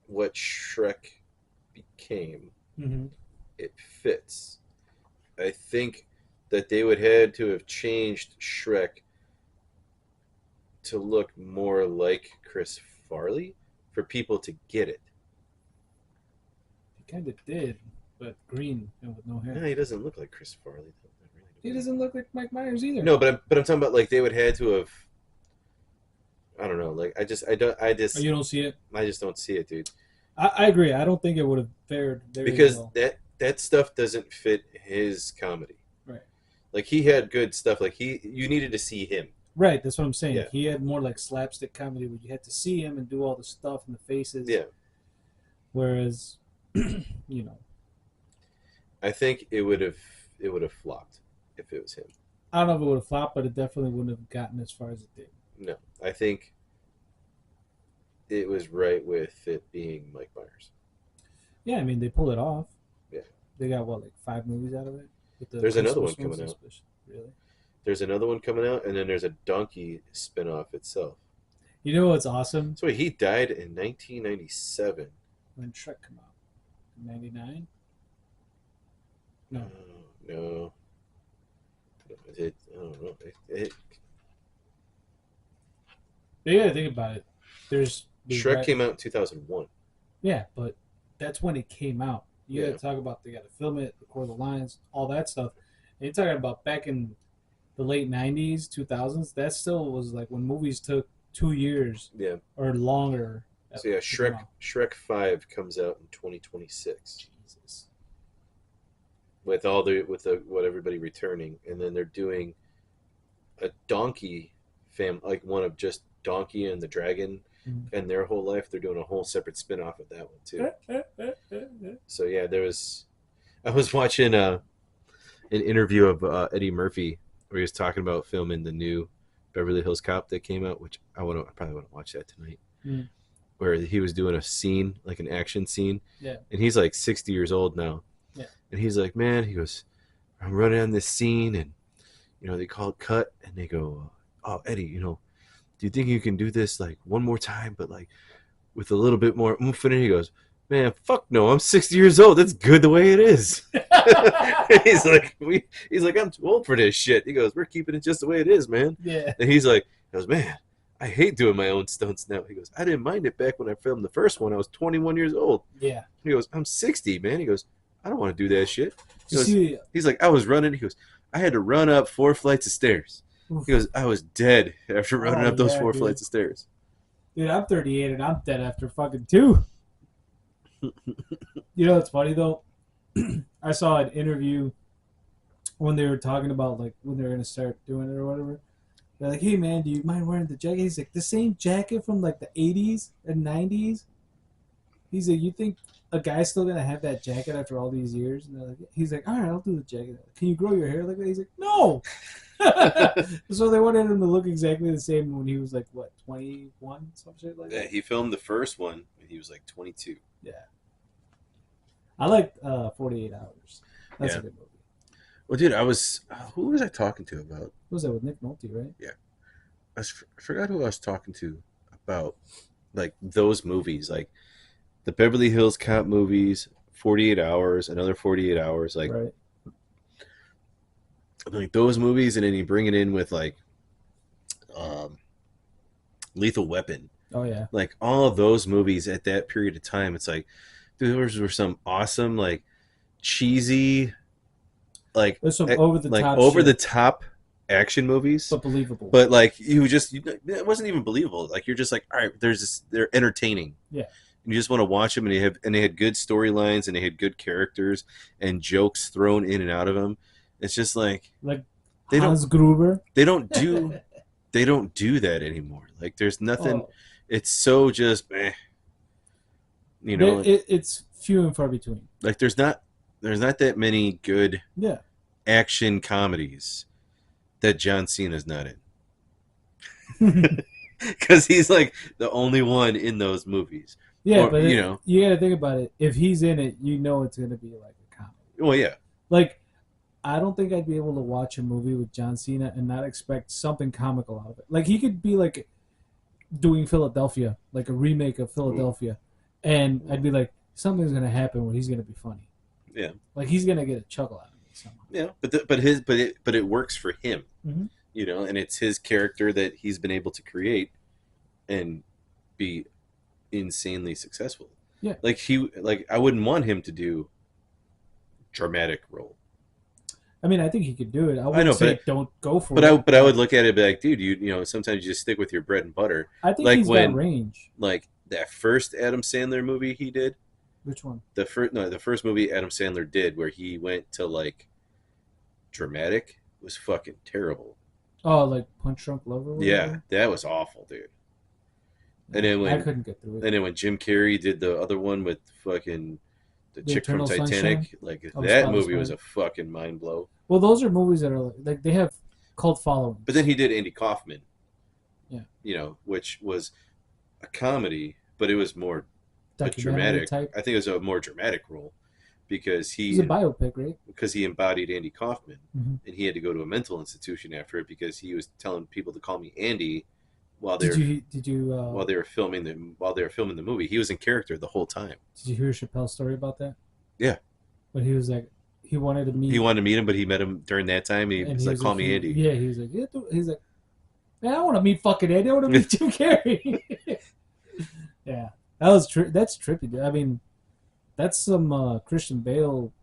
what Shrek became, Mm-hmm. it fits. I think that they would had to have changed Shrek to look more like Chris Farley for people to get it. He kind of did, but green and with no No, hair. he doesn't look like Chris Farley. He doesn't look like Mike Myers either. No, but I'm talking about like they would had to have. I don't know. Like Oh, you don't see it. I just don't see it, dude. I agree. I don't think it would have fared very Because well. that stuff doesn't fit his comedy. Right. Like he had good stuff. Like you needed to see him. Right. That's what I'm saying. Yeah. He had more like slapstick comedy where you had to see him and do all the stuff and the faces. Yeah. Whereas, you know, I think it would have flopped if it was him. I don't know if it would have flopped, but it definitely wouldn't have gotten as far as it did. No, I think it was right with it being Mike Myers. Yeah, I mean they pulled it off. Yeah. They got what, like 5 movies out of it? With the There's another one Christmas coming ones out. especially. Really? There's another one coming out, and then there's a donkey spinoff itself. You know what's awesome? So he died in 1997. When Shrek come out? 99? No. No. I don't know. You gotta think about it. There's Shrek came out in 2001. Yeah, but that's when it came out. You Yeah. gotta talk about they gotta film it, record the lines, all that stuff. And you're talking about back in the late '90s, 2000s. That still was like when movies took 2 years Yeah. or longer. So yeah, to come out. Shrek 5 comes out in 2026 Jesus. with what everybody returning, and then they're doing a donkey like one of just Donkey and the Dragon Mhm. and their whole life. They're doing a whole separate spin-off of that one too. So yeah, I was watching an interview of Eddie Murphy where he was talking about filming the new Beverly Hills Cop that came out, which I probably want to watch that tonight. Mm. Where he was doing a scene, like an action scene, Yeah. and he's like 60 years old now, Yeah. and he's like, man, he goes, I'm running on this scene, and they call it cut, and they go, oh, Eddie, do you think you can do this like one more time, but like with a little bit more oomph in it? He goes, man, fuck no, I'm 60 years old. That's good the way it is. He's like, I'm too old for this shit. He goes, we're keeping it just the way it is, man. Yeah. And he goes, man, I hate doing my own stunts now. He goes, I didn't mind it back when I filmed the first one. I was 21 years old. Yeah. He goes, I'm 60, man. He goes, I don't want to do that shit. He's like, I was running. He goes, I had to run up 4 flights of stairs. Oof. He goes, I was dead after running up those 4 dude. flights of stairs. Dude, I'm 38 and I'm dead after fucking 2. You know what's funny though? I saw an interview when they were talking about like when they were gonna start doing it or whatever. They're like, "Hey man, do you mind wearing the jacket?" He's like, "The same jacket from like the 80s and 90s." He's like, "You think a guy's still gonna have that jacket after all these years?" And he's like, "All right, I'll do the jacket. Can you grow your hair like that?" He's like, "No." So they wanted him to look exactly the same when he was like what, 21, some shit like that. Yeah, he filmed the first one when he was like 22. Yeah. I like 48 Hours. That's Yeah. a good movie. Well, dude, who was I talking to about? What was that with Nick Nolte, right? Yeah. I forgot who I was talking to about like those movies, like the Beverly Hills Cop movies, 48 Hours, another 48 Hours, like, Right. like those movies, and then you bring it in with like Lethal Weapon. Oh yeah. Like all of those movies at that period of time, it's like, dude, those were some awesome, like cheesy, like There's some over the top, over the shit, top action movies, but believable. but like it wasn't even believable. Like you're just like, all right, they're entertaining. Yeah. And you just want to watch them, and they had good storylines, and they had good characters and jokes thrown in and out of them. It's just like they Hans Gruber. they don't do that anymore. Like there's nothing. Oh, It's so just it's few and far between. like there's not that many good Yeah. action comedies that John Cena's not in. Because he's like the only one in those movies. Yeah, Or, but you know. you got to think about it. If he's in it, you know it's going to be like a comedy. Well, yeah. Like, I don't think I'd be able to watch a movie with John Cena and not expect something comical out of it. Like, he could be like doing Philadelphia, like a remake of Philadelphia, and I'd be like, something's going to happen where he's going to be funny. Yeah. Like, he's going to get a chuckle out of it somehow. Yeah, but it works for him. Mm-hmm. And it's his character that he's been able to create and be insanely successful. Yeah. Like I wouldn't want him to do dramatic role. I mean, I think he could do it. I wouldn't say don't go for it. But I would look at it and be like, dude, sometimes you just stick with your bread and butter. I think like he's got range. Like that first Adam Sandler movie he did. Which one? The first movie Adam Sandler did where he went to like dramatic was fucking terrible. Oh, like Punch Drunk Lover? Yeah, that was awful, dude. And then I couldn't get through it. And then when Jim Carrey did the other one with fucking the chick from Titanic, Sunshine? like that movie was a fucking mind blow. Well, those are movies that are like they have cult following. But then he did Andy Kaufman. Yeah. Which was a comedy, but it was more dramatic. Type. I think it was a more dramatic role because he's a biopic, right? Because he embodied Andy Kaufman, mm-hmm. and he had to go to a mental institution after it because he was telling people to call me Andy while they while they were filming the movie. He was in character the whole time. Did you hear Chappelle's story about that? Yeah. But he was like, he wanted to meet him, but he met him during that time. And he was like, call me Andy. Yeah, he was like, man, I don't want to meet fucking Andy. I want to meet Jim Carrey. Yeah, that's trippy, dude. I mean, that's some Christian Bale,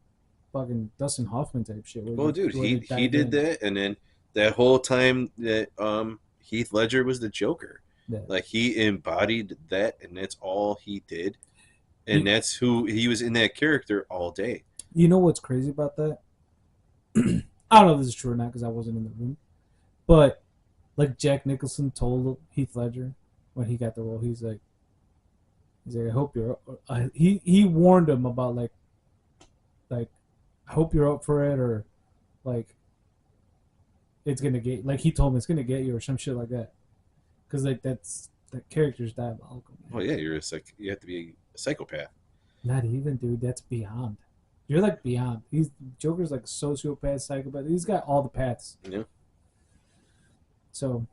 fucking Dustin Hoffman type shit. Well, dude, he did that, and then that whole time that Heath Ledger was the Joker. Yeah. Like he embodied that, and that's all he did, and that's who he was in that character all day. You know what's crazy about that? I don't know if this is true or not because I wasn't in the room, but like Jack Nicholson told Heath Ledger when he got the role, he's like, I hope you're. He warned him about like, I hope you're up for it, or like, it's gonna get like he told me it's gonna get you or some shit like that. Because like that character's diabolical, man. Well, yeah, you have to be a psychopath. Not even, dude. That's beyond. You're like beyond. He's Joker's like sociopath, psychopath. He's got all the paths. Yeah. So,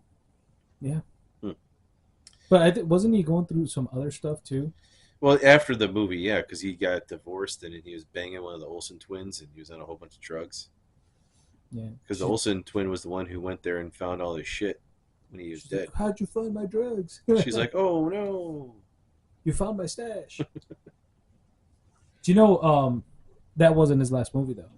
yeah. Hmm. But wasn't he going through some other stuff too? Well, after the movie, yeah, because he got divorced and he was banging one of the Olsen twins and he was on a whole bunch of drugs. Yeah. Because the Olsen twin was the one who went there and found all his shit when he was She's dead. like, how'd you find my drugs? She's like, oh no. You found my stash. Do you know that wasn't his last movie though?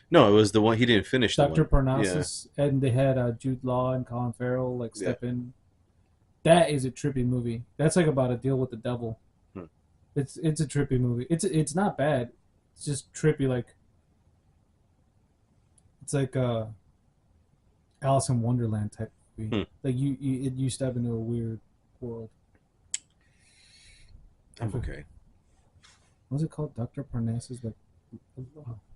No, it was the one he didn't finish. Dr. The one. Yeah. Parnassus, and they had Jude Law and Colin Farrell like step in. That is a trippy movie. That's like about a deal with the devil. Hmm. It's a trippy movie. It's not bad. It's just trippy. Like it's like Alice in Wonderland type movie. Hmm. Like you step into a weird world. I'm okay. What's it called? Dr. Parnassus? Like,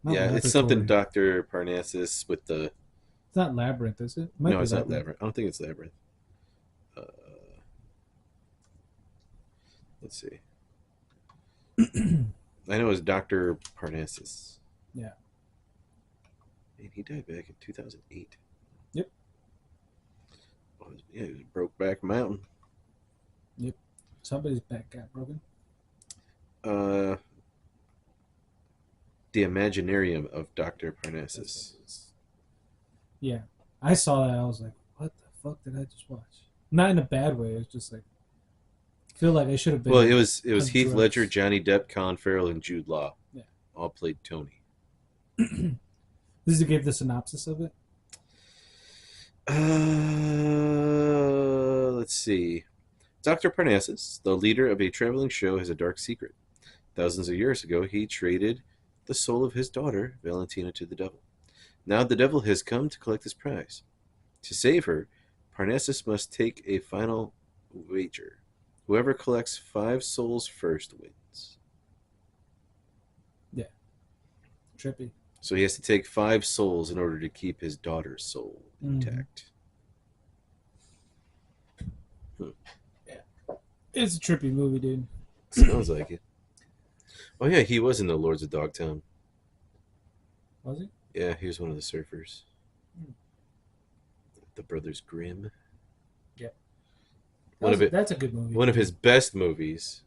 Yeah, it's something Dr. Parnassus with the. It's not Labyrinth, is it? No, it's not Labyrinth. I don't think it's Labyrinth. Let's see. I know it's Dr. Parnassus. Yeah. And he died back in 2008. Yep. Oh, yeah, it was Brokeback Mountain. Yep. Somebody's back got broken. The Imaginarium of Dr. Parnassus. Yeah. I saw that. I was like, what the fuck did I just watch? Not in a bad way. It's just like, I feel like I should have been. Well, it was Heath drugs. Ledger, Johnny Depp, Colin Farrell, and Jude Law. Yeah. All played Tony. Does it give the synopsis of it? Let's see. Dr. Parnassus, the leader of a traveling show, has a dark secret. Thousands of years ago, he traded the soul of his daughter, Valentina, to the devil. Now the devil has come to collect his prize. To save her, Parnassus must take a final wager. Whoever collects 5 souls first wins. Yeah. Trippy. So he has to take 5 souls in order to keep his daughter's soul intact. Yeah. It's a trippy movie, dude. Sounds like it. Oh yeah, he was in the Lords of Dogtown. Was he? Yeah, he was one of the surfers. The Brothers Grimm. Yeah. That's a good movie. One of his best movies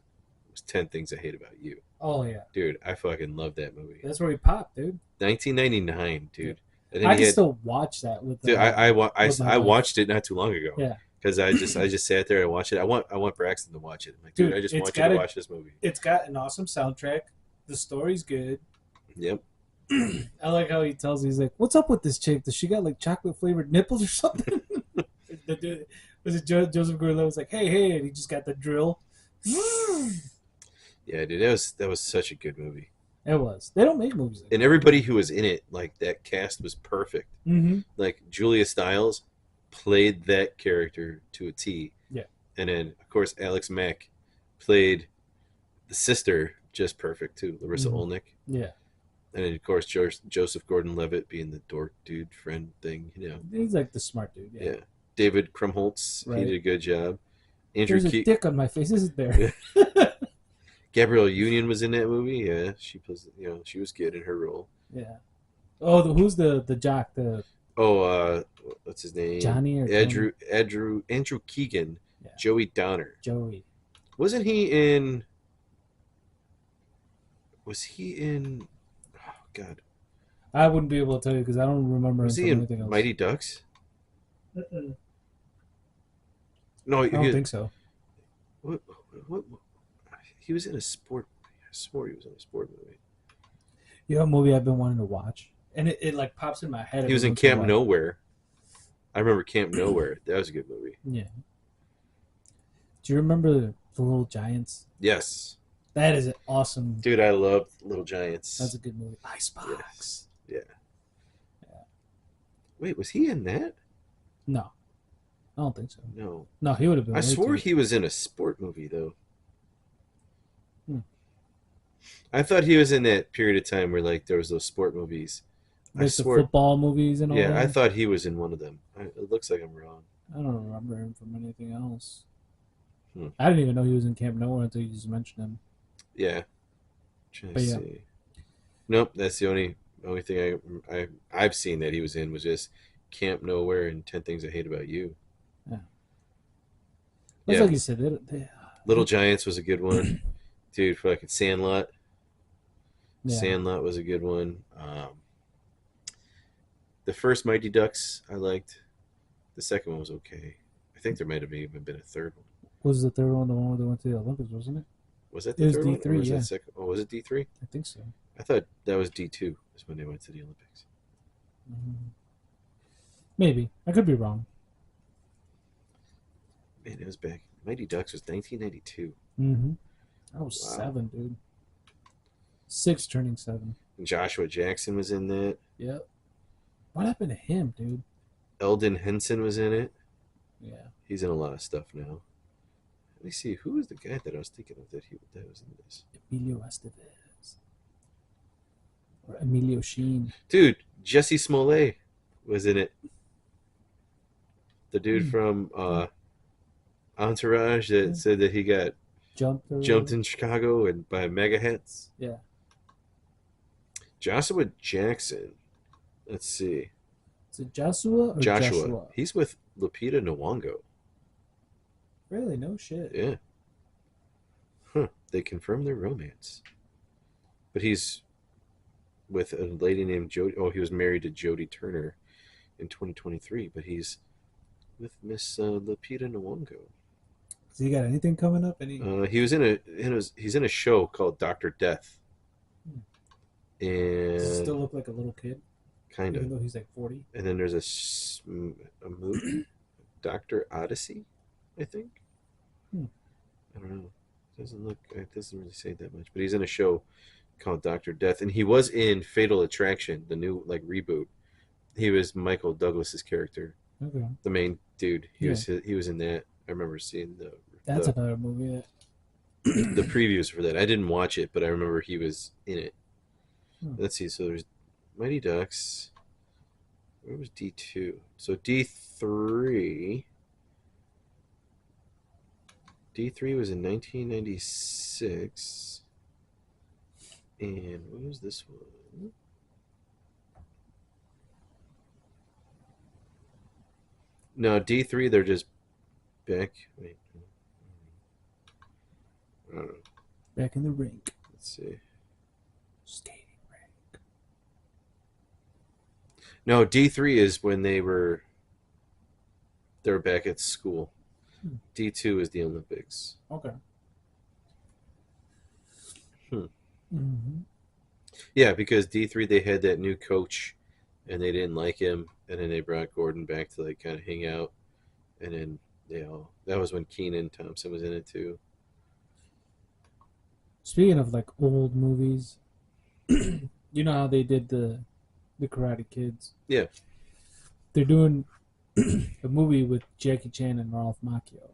was 10 Things I Hate About You. Oh yeah. Dude, I fucking love that movie. That's where he popped, dude. 1999, dude. Yeah. And I can still watch that with. Dude, I watched it not too long ago. Yeah. Because I just sat there and watched it. I want Braxton to watch it. I'm like, dude, I just want you to watch this movie. It's got an awesome soundtrack. The story's good. Yep. I like how he tells. He's like, "What's up with this chick? Does she got like chocolate flavored nipples or something?" Was it Joseph Gordon-Levitt was like, "Hey," and he just got the drill. Yeah, dude, that was such a good movie. It was. They don't make movies like and everybody who was in it, like that cast was perfect. Mm-hmm. Like Julia Stiles played that character to a T. Yeah. And then of course Alex Mack played the sister just perfect too, Larissa Olnick. Yeah. And then of course Joseph Gordon-Levitt being the dork dude friend thing, you know. He's like the smart dude. Yeah. David Krumholtz, right. He did a good job. Andrew There's a dick on my face, isn't there? Gabrielle Union was in that movie. Yeah, she was. She was good in her role. Yeah. Oh, who's the jock? What's his name? Johnny or Andrew Keegan. Yeah. Joey Donner. Joey. Wasn't he in? Was he in? Oh God. I wouldn't be able to tell you because I don't remember. Was he in anything else. Mighty Ducks? No, I don't think so. What? He was in a sport. I swore he was in a sport movie. You know, a movie I've been wanting to watch, and it like pops in my head. He was in Camp Nowhere. I remember Camp Nowhere. That was a good movie. Yeah. Do you remember the Little Giants? Yes. That is an awesome. Dude, I love Little Giants. That's a good movie. Icebox. Yes. Yeah. Wait, was he in that? No. I don't think so. No, he would have been. I swore he was in a sport movie though. I thought he was in that period of time where like there was those sport movies. I like the swear. football movies and all Yeah, I them. thought he was in one of them. It looks like I'm wrong. I don't remember him from anything else. Hmm. I didn't even know he was in Camp Nowhere until you just mentioned him. Yeah. Trying to But yeah, see. Nope, that's the only thing I've seen that he was in was just Camp Nowhere and 10 Things I Hate About You. yeah. That's Yeah, like you said. Little Giants was a good one, dude. Fucking Sandlot. Yeah. Sandlot was a good one. The first Mighty Ducks I liked. The second one was okay. I think there might have even been a third one. Was the third one the one where they went to the Olympics, wasn't it? Was that It the was third D one, or three. was that Yeah, second? Oh, was it D3? I think so. I thought that was D2. Is when they went to the Olympics. Mhm. Maybe I could be wrong. Man, it was back. Mighty Ducks was 1992. Mm-hmm. I was Wow. 7, dude. 6 turning 7. And Joshua Jackson was in that. Yep. What happened to him, dude? Eldon Henson was in it. Yeah. He's in a lot of stuff now. Let me see. Who was the guy that I was thinking of that was in this? Emilio Estevez or Emilio Sheen. Dude, Jesse Smollett was in it. The dude Hmm. from Entourage that Yeah. said that he got Jumped or jumped whatever. in Chicago and by mega hits. Yeah. Joshua Jackson. Let's see. Is it Joshua or Joshua. Joshua? He's with Lupita Nyong'o. Really? No shit. Yeah. Huh. They confirmed their romance. But he's with a lady named Jodie. Oh, he was married to Jodie Turner in 2023, but he's with Miss Lupita Nyong'o. Has he got anything coming up? He was he's in a show called Doctor Death, Hmm. Does he still and look like a little kid, kind even of. though he's like 40? And then there's a movie, Doctor Odyssey, I think. Hmm. I don't know. Doesn't look. It doesn't really say that much, but he's in a show called Doctor Death, and he was in Fatal Attraction, the new like reboot. He was Michael Douglas's character, Okay. the main dude. Yeah. He was in that. I remember seeing That's the another movie the that. previews for that. I didn't watch it, but I remember he was in it. Hmm. Let's see. So there's Mighty Ducks. Where was D2? So D3. D3 was in 1996. And what was this one? No, D3, they're just back. Wait. I don't know. Back in the rink. Let's see. Skating rink. No, D3 is when they were back at school. Hmm. D2 is the Olympics. Okay. Hmm. Mm-hmm. Yeah, because D3 they had that new coach and they didn't like him, and then they brought Gordon back to like kind of hang out, and then that was when Keenan Thompson was in it too. Speaking of like old movies, you know how they did the Karate Kids? Yeah. They're doing a movie with Jackie Chan and Ralph Macchio,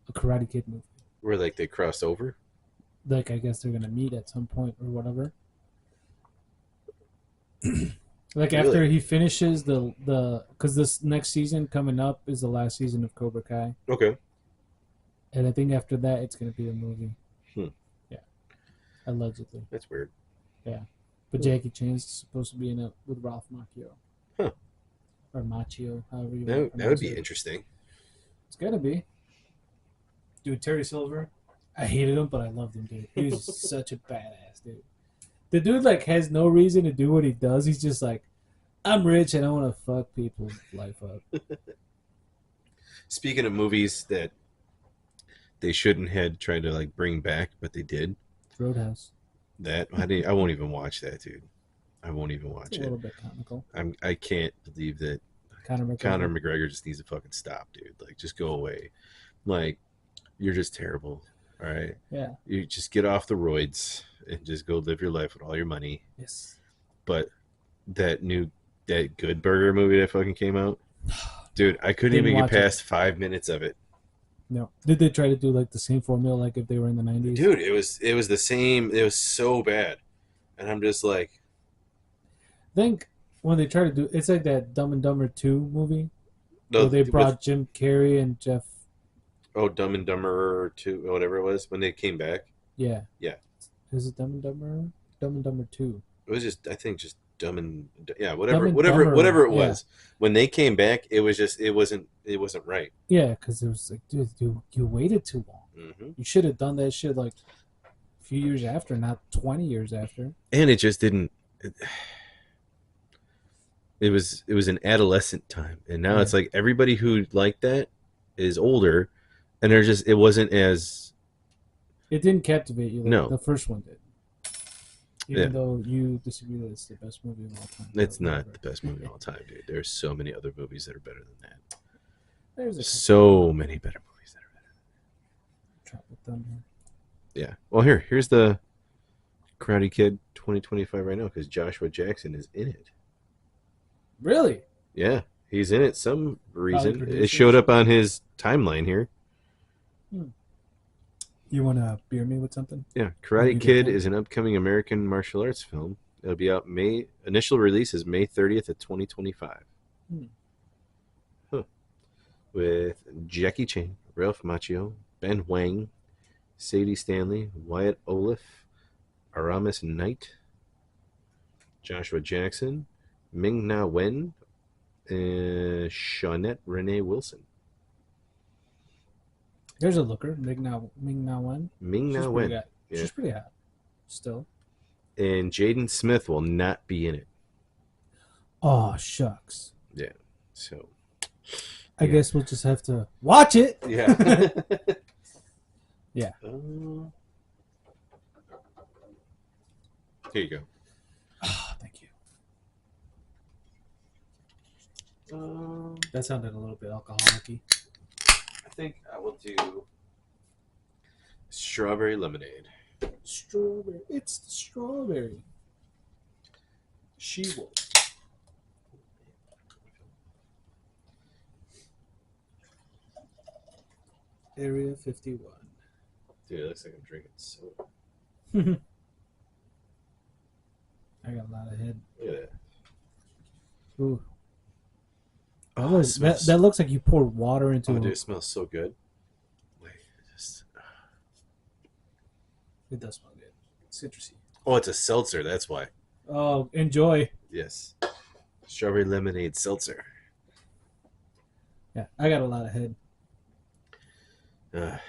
a Karate Kid movie. Where like they crossed over. Like I guess they're gonna meet at some point or whatever. Like after Really? he finishes the because this next season coming up is the last season of Cobra Kai, Okay. and I think after that it's gonna be a movie. Hmm. Yeah, allegedly. That's weird. Yeah, but Jackie Chan's supposed to be in it with Ralph Macchio. Huh. Or Macchio, however you want to That would pronounce be it. interesting. It's gotta be. Dude, Terry Silver, I hated him, but I loved him, dude. He was such a badass, dude. The dude like has no reason to do what he does. He's just like, I'm rich and I want to fuck people's life up. Speaking of movies that they shouldn't had tried to like bring back, but they did. Roadhouse. I won't even watch that, dude. I won't even It's watch a it. little bit comical. I can't believe that Conor Conor McGregor. McGregor just needs to fucking stop, dude. Like, just go away. Like, you're just terrible. All right, Yeah. you just get off the roids and just go live your life with all your money. Yes. But that Good Burger movie that fucking came out, dude, I couldn't Didn't even get watch it. past 5 minutes of it. No. Did they try to do like the same formula like if they were in the 90s? Dude, it was the same. It was so bad, and I'm just like, think when they try to do, it's like that Dumb and Dumber 2 movie where No, they with brought Jim Carrey and Jeff. Dumb and Dumber 2, whatever it was, when they came back. Yeah, Yeah, is it Dumb and Dumber? Dumb and Dumber 2. it was just I think just Dumb and yeah, Dumb whatever, and whatever, Dumber. whatever it Yeah, was. When they came back, it was just it wasn't right. yeah, because it was like, dude, you waited too long. Hmm. You should have done that shit like a few years after, not 20 years after. And it just didn't. It was an adolescent time, and now Yeah. it's like everybody who liked that is older, and they're just it wasn't as It didn't captivate you like no. the first one did. Yeah, Even though you disagree that it's the best movie of all time. it's not whatever. the best movie of all time, dude. There's so many other movies that are better than that. There's a So many better movies that are better. Tropic Thunder. Yeah. Well, here's the Karate Kid 2025 right now because Joshua Jackson is in it. Really? Yeah, he's in it some reason. producer It showed or up on his timeline here. You want to beer me with something? Yeah, You Karate get Kid that? is an upcoming American martial arts film. It'll be out May. Initial release is May 30th of 2025. Hmm. Huh. With Jackie Chan, Ralph Macchio, Ben Wang, Sadie Stanley, Wyatt Olaf, Aramis Knight, Joshua Jackson, Ming Na Wen, and Shawnette Renee Wilson. There's a looker, Ming Na Wen. Ming She's Na pretty Wen. hot. Yeah. She's pretty hot. Still. And Jaden Smith will not be in it. Oh shucks. Yeah. So. I Yeah. guess we'll just have to watch it. Yeah. Yeah. Here you go. Oh, thank you. That sounded a little bit alcoholic-y. I think I will do strawberry lemonade. Strawberry. It's the strawberry. She will. Area 51. Dude, it looks like I'm drinking soda. I got a lot of head. Look at that. Ooh. Oh, That looks like you poured water into oh, it. dude, it smells so good. Wait, just. It does smell good. Citrusy. Oh, it's a seltzer. That's why. Oh, enjoy. Yes. Strawberry lemonade seltzer. Yeah, I got a lot of head.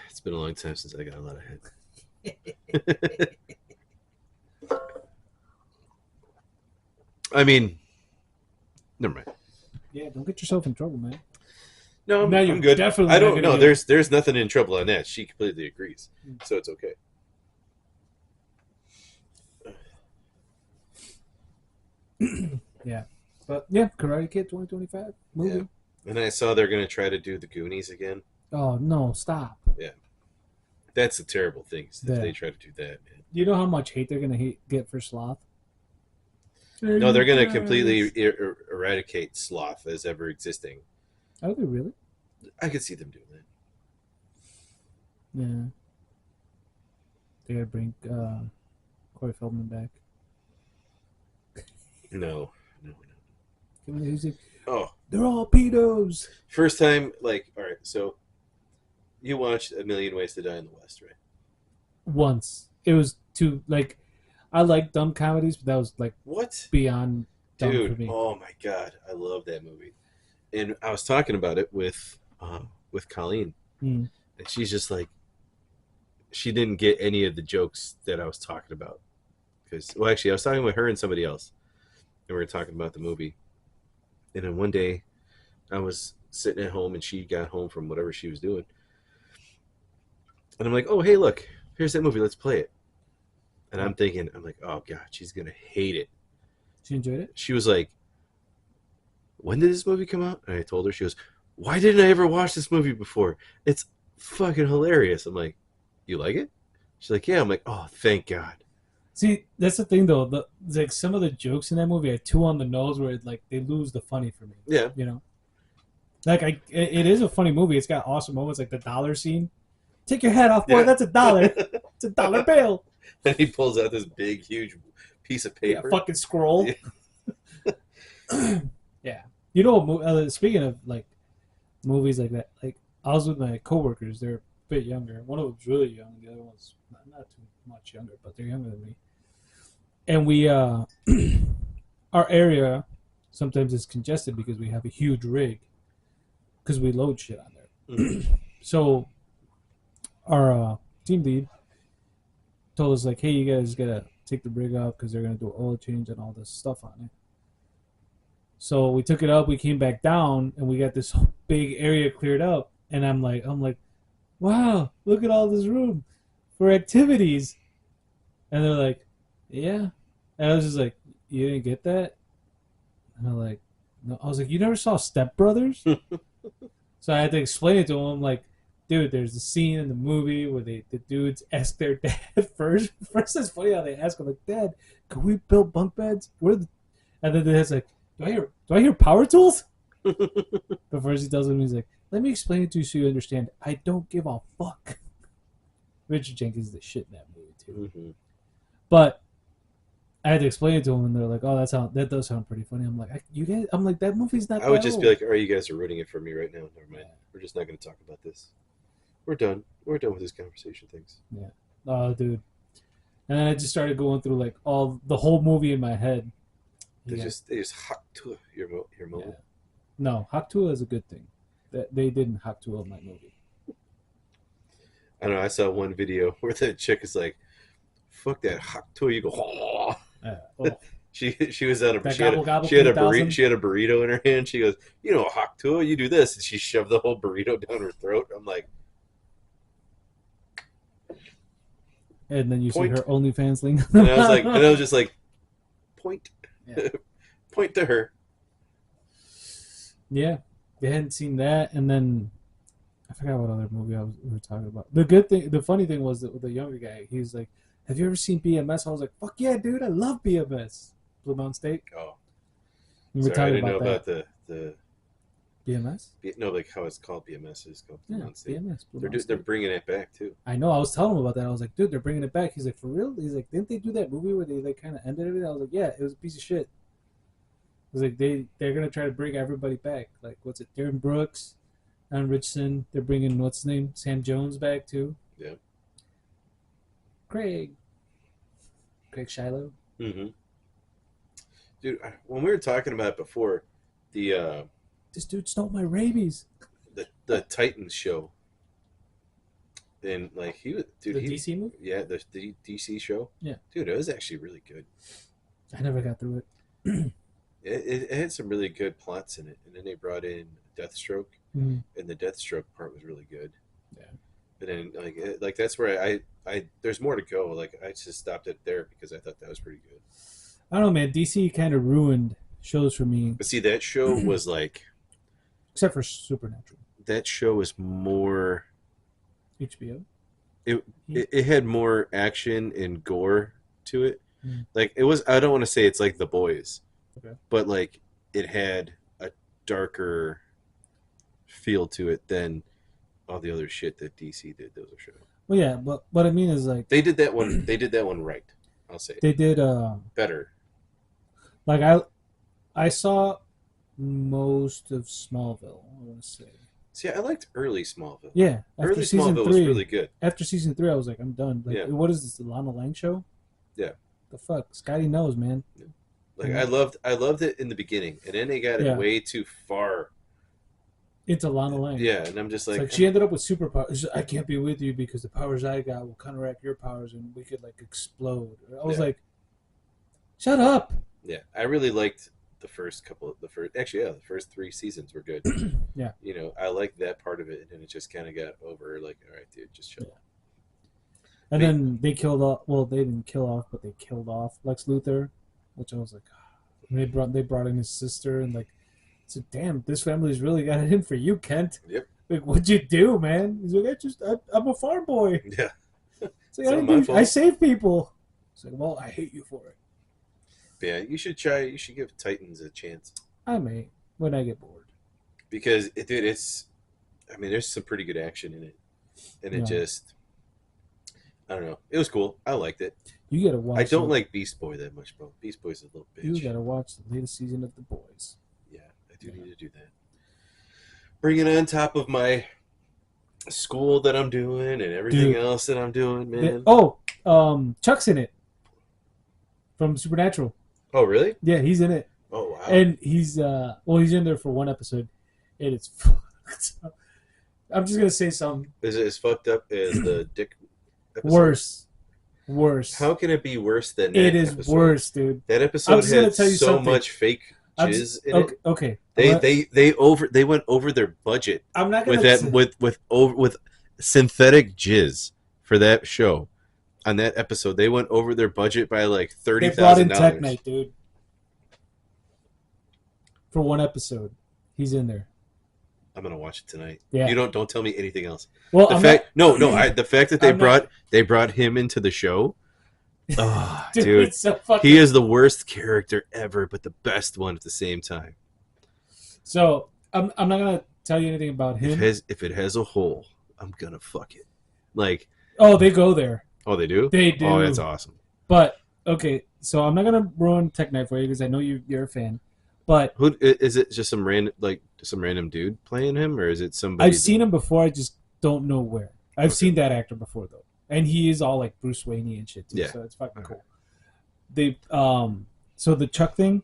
It's been a long time since I got a lot of head. I mean, never mind. Yeah, don't get yourself in trouble, man. No, Now I'm you're good. definitely I not don't gonna know. get- There's nothing in trouble on that. She completely agrees, so it's okay. Yeah. But yeah, Karate Kid 2025 movie. Yeah. And I saw they're gonna try to do the Goonies again. Oh no, stop. That's the terrible thing. If Yeah. they try to do that, man. Do you know how much hate they're gonna get for sloth? No, they're gonna completely eradicate sloth as ever existing. Are they really? I could see them doing that. Yeah. They gotta bring Corey Feldman back. No. He's like, Oh, they're all pedos. first time, like, all right. So, you watched A Million Ways to Die in the West, right? Once it was too like, I like dumb comedies, but that was like What? beyond dumb for Dude, me. oh my god, I love that movie. And I was talking about it with Colleen, Mm. and she's just like, she didn't get any of the jokes that I was talking about. Because, well, actually, I was talking with her and somebody else, and we were talking about the movie. And then one day, I was sitting at home, and she got home from whatever she was doing, and I'm like, "Oh, hey, look, here's that movie. Let's play it." And I'm thinking, I'm like, "Oh God, she's gonna hate it." She enjoyed it. She was like, "When did this movie come out?" And I told her, she goes, "Why didn't I ever watch this movie before? It's fucking hilarious." I'm like, "You like it?" She's like, "Yeah." I'm like, "Oh, thank God." See, that's the thing though. Like some of the jokes in that movie are too on the nose, where like they lose the funny for me. Yeah. You know, like it is a funny movie. It's got awesome moments, like the dollar scene. Take your hat off, boy. Yeah. That's $1. It's $1 bill. And he pulls out this big, huge piece of Yeah, paper. fucking scroll. Yeah. Yeah. Speaking of like movies like that, like I was with my coworkers. They're a bit younger. One of them's really young. The other one's not too much younger, but they're younger than me. And we, our area sometimes is congested because we have a huge rig because we load shit on Mhm. there. So our team lead told us like, hey, you guys gotta take the rig out because they're gonna do oil change and all this stuff on it. So we took it up. We came back down, and we got this big area cleared up. And I'm like, wow, look at all this room for activities. And they're like, yeah. And I was just like, you didn't get that? And I'm like, no. I was like, you never saw Step Brothers? So I had to explain it to him. Like, dude, there's a scene in the movie where the dudes ask their dad first. First, it's funny how they ask him like, Dad, can we build bunk beds? And then the dad's like, do I hear power tools? But first he tells him, he's like, let me explain it to you so you understand. I don't give a fuck. Richard Jenkins is the shit in that movie too. Mhm. But I had to explain it to them, and they're like, "Oh, that does sound pretty funny." I'm like, "You guys," I'm like, "That movie's not I would that just be old." like, "All right, you guys are ruining it for me right now. Never mind. Yeah. We're just not going to talk about this. We're done. We're done with this conversation. Thanks." Yeah. Oh, dude. And then I just started going through like all the whole movie in my head. Yeah. They just hack to your Yeah. mobile. No, Haktua is a good thing. That they didn't Haktua my movie. I don't know. I saw one video where the chick is like, "Fuck that hack to." You go. "Oh." Oh, She was at a that gobble gobble she had a 3000. burrito in her hand. She goes, "You know, hack to, you do this," and she shoved the whole burrito down her throat. I'm like, And then you see point, her OnlyFans link. and I was just like, point, Yeah. point to her. Yeah, they hadn't seen that, and then I forgot what other movie we were talking about. The good thing, the funny thing was that with the younger guy, he's like, "Have you ever seen BMS?" I was like, "Fuck yeah, dude, I love BMS." Blue Mountain State. Oh, We were sorry, I talking didn't know about about that. the BMS. no, like how it's called BMS is called Blue Yeah, Mountain State. BMS. Blue Mountain They're State. bringing it back too. I know. I was telling him about that. I was like, "Dude, they're bringing it back." He's like, "For real?" He's like, "Didn't they do that movie where they like kind of ended everything?" I was like, "Yeah, it was a piece of shit." I was like, they're gonna try to bring everybody back. Like, what's it? Darren Brooks, Alan Richardson. They're bringing what's his name, Sam Jones back too. Yeah. Craig. Craig Shiloh. Mm-hmm. Dude, when we were talking about it before, the This dude stole my rabies. the Titans show, and like The DC movie? yeah, the DC show, Yeah. dude, it was actually really good. I never got through it. It had some really good plots in it, and then they brought in Deathstroke, Mhm. and the Deathstroke part was really good. Yeah. And then like that's where I there's more to go. Like I just stopped it there because I thought that was pretty good. I don't know, man. DC kind of ruined shows for me, But see, that show was like except for Supernatural. that show was more. HBO. It had more action and gore to it. Mm. Like it was. I don't want to say it's like The Boys, Okay. but like it had a darker feel to it than all the other shit that DC did. Those are shows. Well, yeah, but what I mean is like They did that one. They did that one right. I'll say they did. better. Like I saw most of Smallville. I want to say. See, I liked early Smallville. Yeah, after Early season Smallville three. was really good. After season 3, I was like, I'm done. Like, Yeah. what is this? The Lana Lang show? Yeah. The fuck, Scotty knows, man. Like Mhm. I loved it in the beginning, and then they got Yeah. it way too far. Into Lana Lang. Yeah, and I'm just It's like, like she ended up with superpowers. She's like, I can't be with you because the powers I got will counteract your powers and we could like explode. I was Yeah. like, shut up. yeah, I really liked the first the first 3 seasons were good. Yeah. You know, I liked that part of it, and then it just kind of got over. Like, all right, dude, just chill. Yeah. And then they killed off. Well, they didn't kill off, but they killed off Lex Luthor, which I was like, and they brought in his sister and like, I said, damn, this family's really got it in for you, Kent. Yep. Like, what'd you do, man? He's like, I'm a farm boy. Yeah. It's like, It's not my fault. I save people. It's like, well, I hate you for it. But yeah, you should try. You should give Titans a chance I may when I get bored. because dude, it's. I mean, there's some pretty good action in it, and it Yeah. just. I don't know. It was cool. I liked it. You gotta I watch don't it. like Beast Boy that much, bro. Beast Boy's a little You bitch. gotta watch the latest season of The Boys. Yeah, I do Yeah. need to do that. Bring it on top of my school that I'm doing and everything Dude. else that I'm doing, The, man. oh, Chuck's in it from Supernatural. Oh, really? Yeah, he's in it, Oh, wow. and he's he's in there for one episode, and it's. I'm just gonna say something Is it as fucked up as the Dick episode? worse. Worse. How can it be worse than It that is episode? worse, dude. That I'm episode just gonna had tell you so something. much fake I'm just jizz in it. okay. Okay. They went over their budget I'm not with gonna. that with synthetic jizz for that show. On that episode, they went over their budget by like They thirty brought thousand in Tech dollars. Knight, dude, for one episode. He's in there. I'm gonna watch it tonight. Yeah. You don't tell me anything else. Well, The I'm fact not. the fact that I'm not, they brought him into the show. Oh, dude, dude, it's so fucking. he is the worst character ever, but the best one at the same time. So I'm not gonna tell you anything about him. If it has a hole, I'm gonna fuck it. Like, Oh, they go there. oh, they do. They do. Oh, that's awesome. But okay, so I'm not gonna ruin Tech Knight for you because I know you're a fan. But Who is it? Just some random dude playing him, or is it somebody? I've seen him before. I just don't know where. I've seen that actor before though, and he is all like Bruce Wayne and shit too. Yeah. So it's fucking cool. They so the Chuck thing,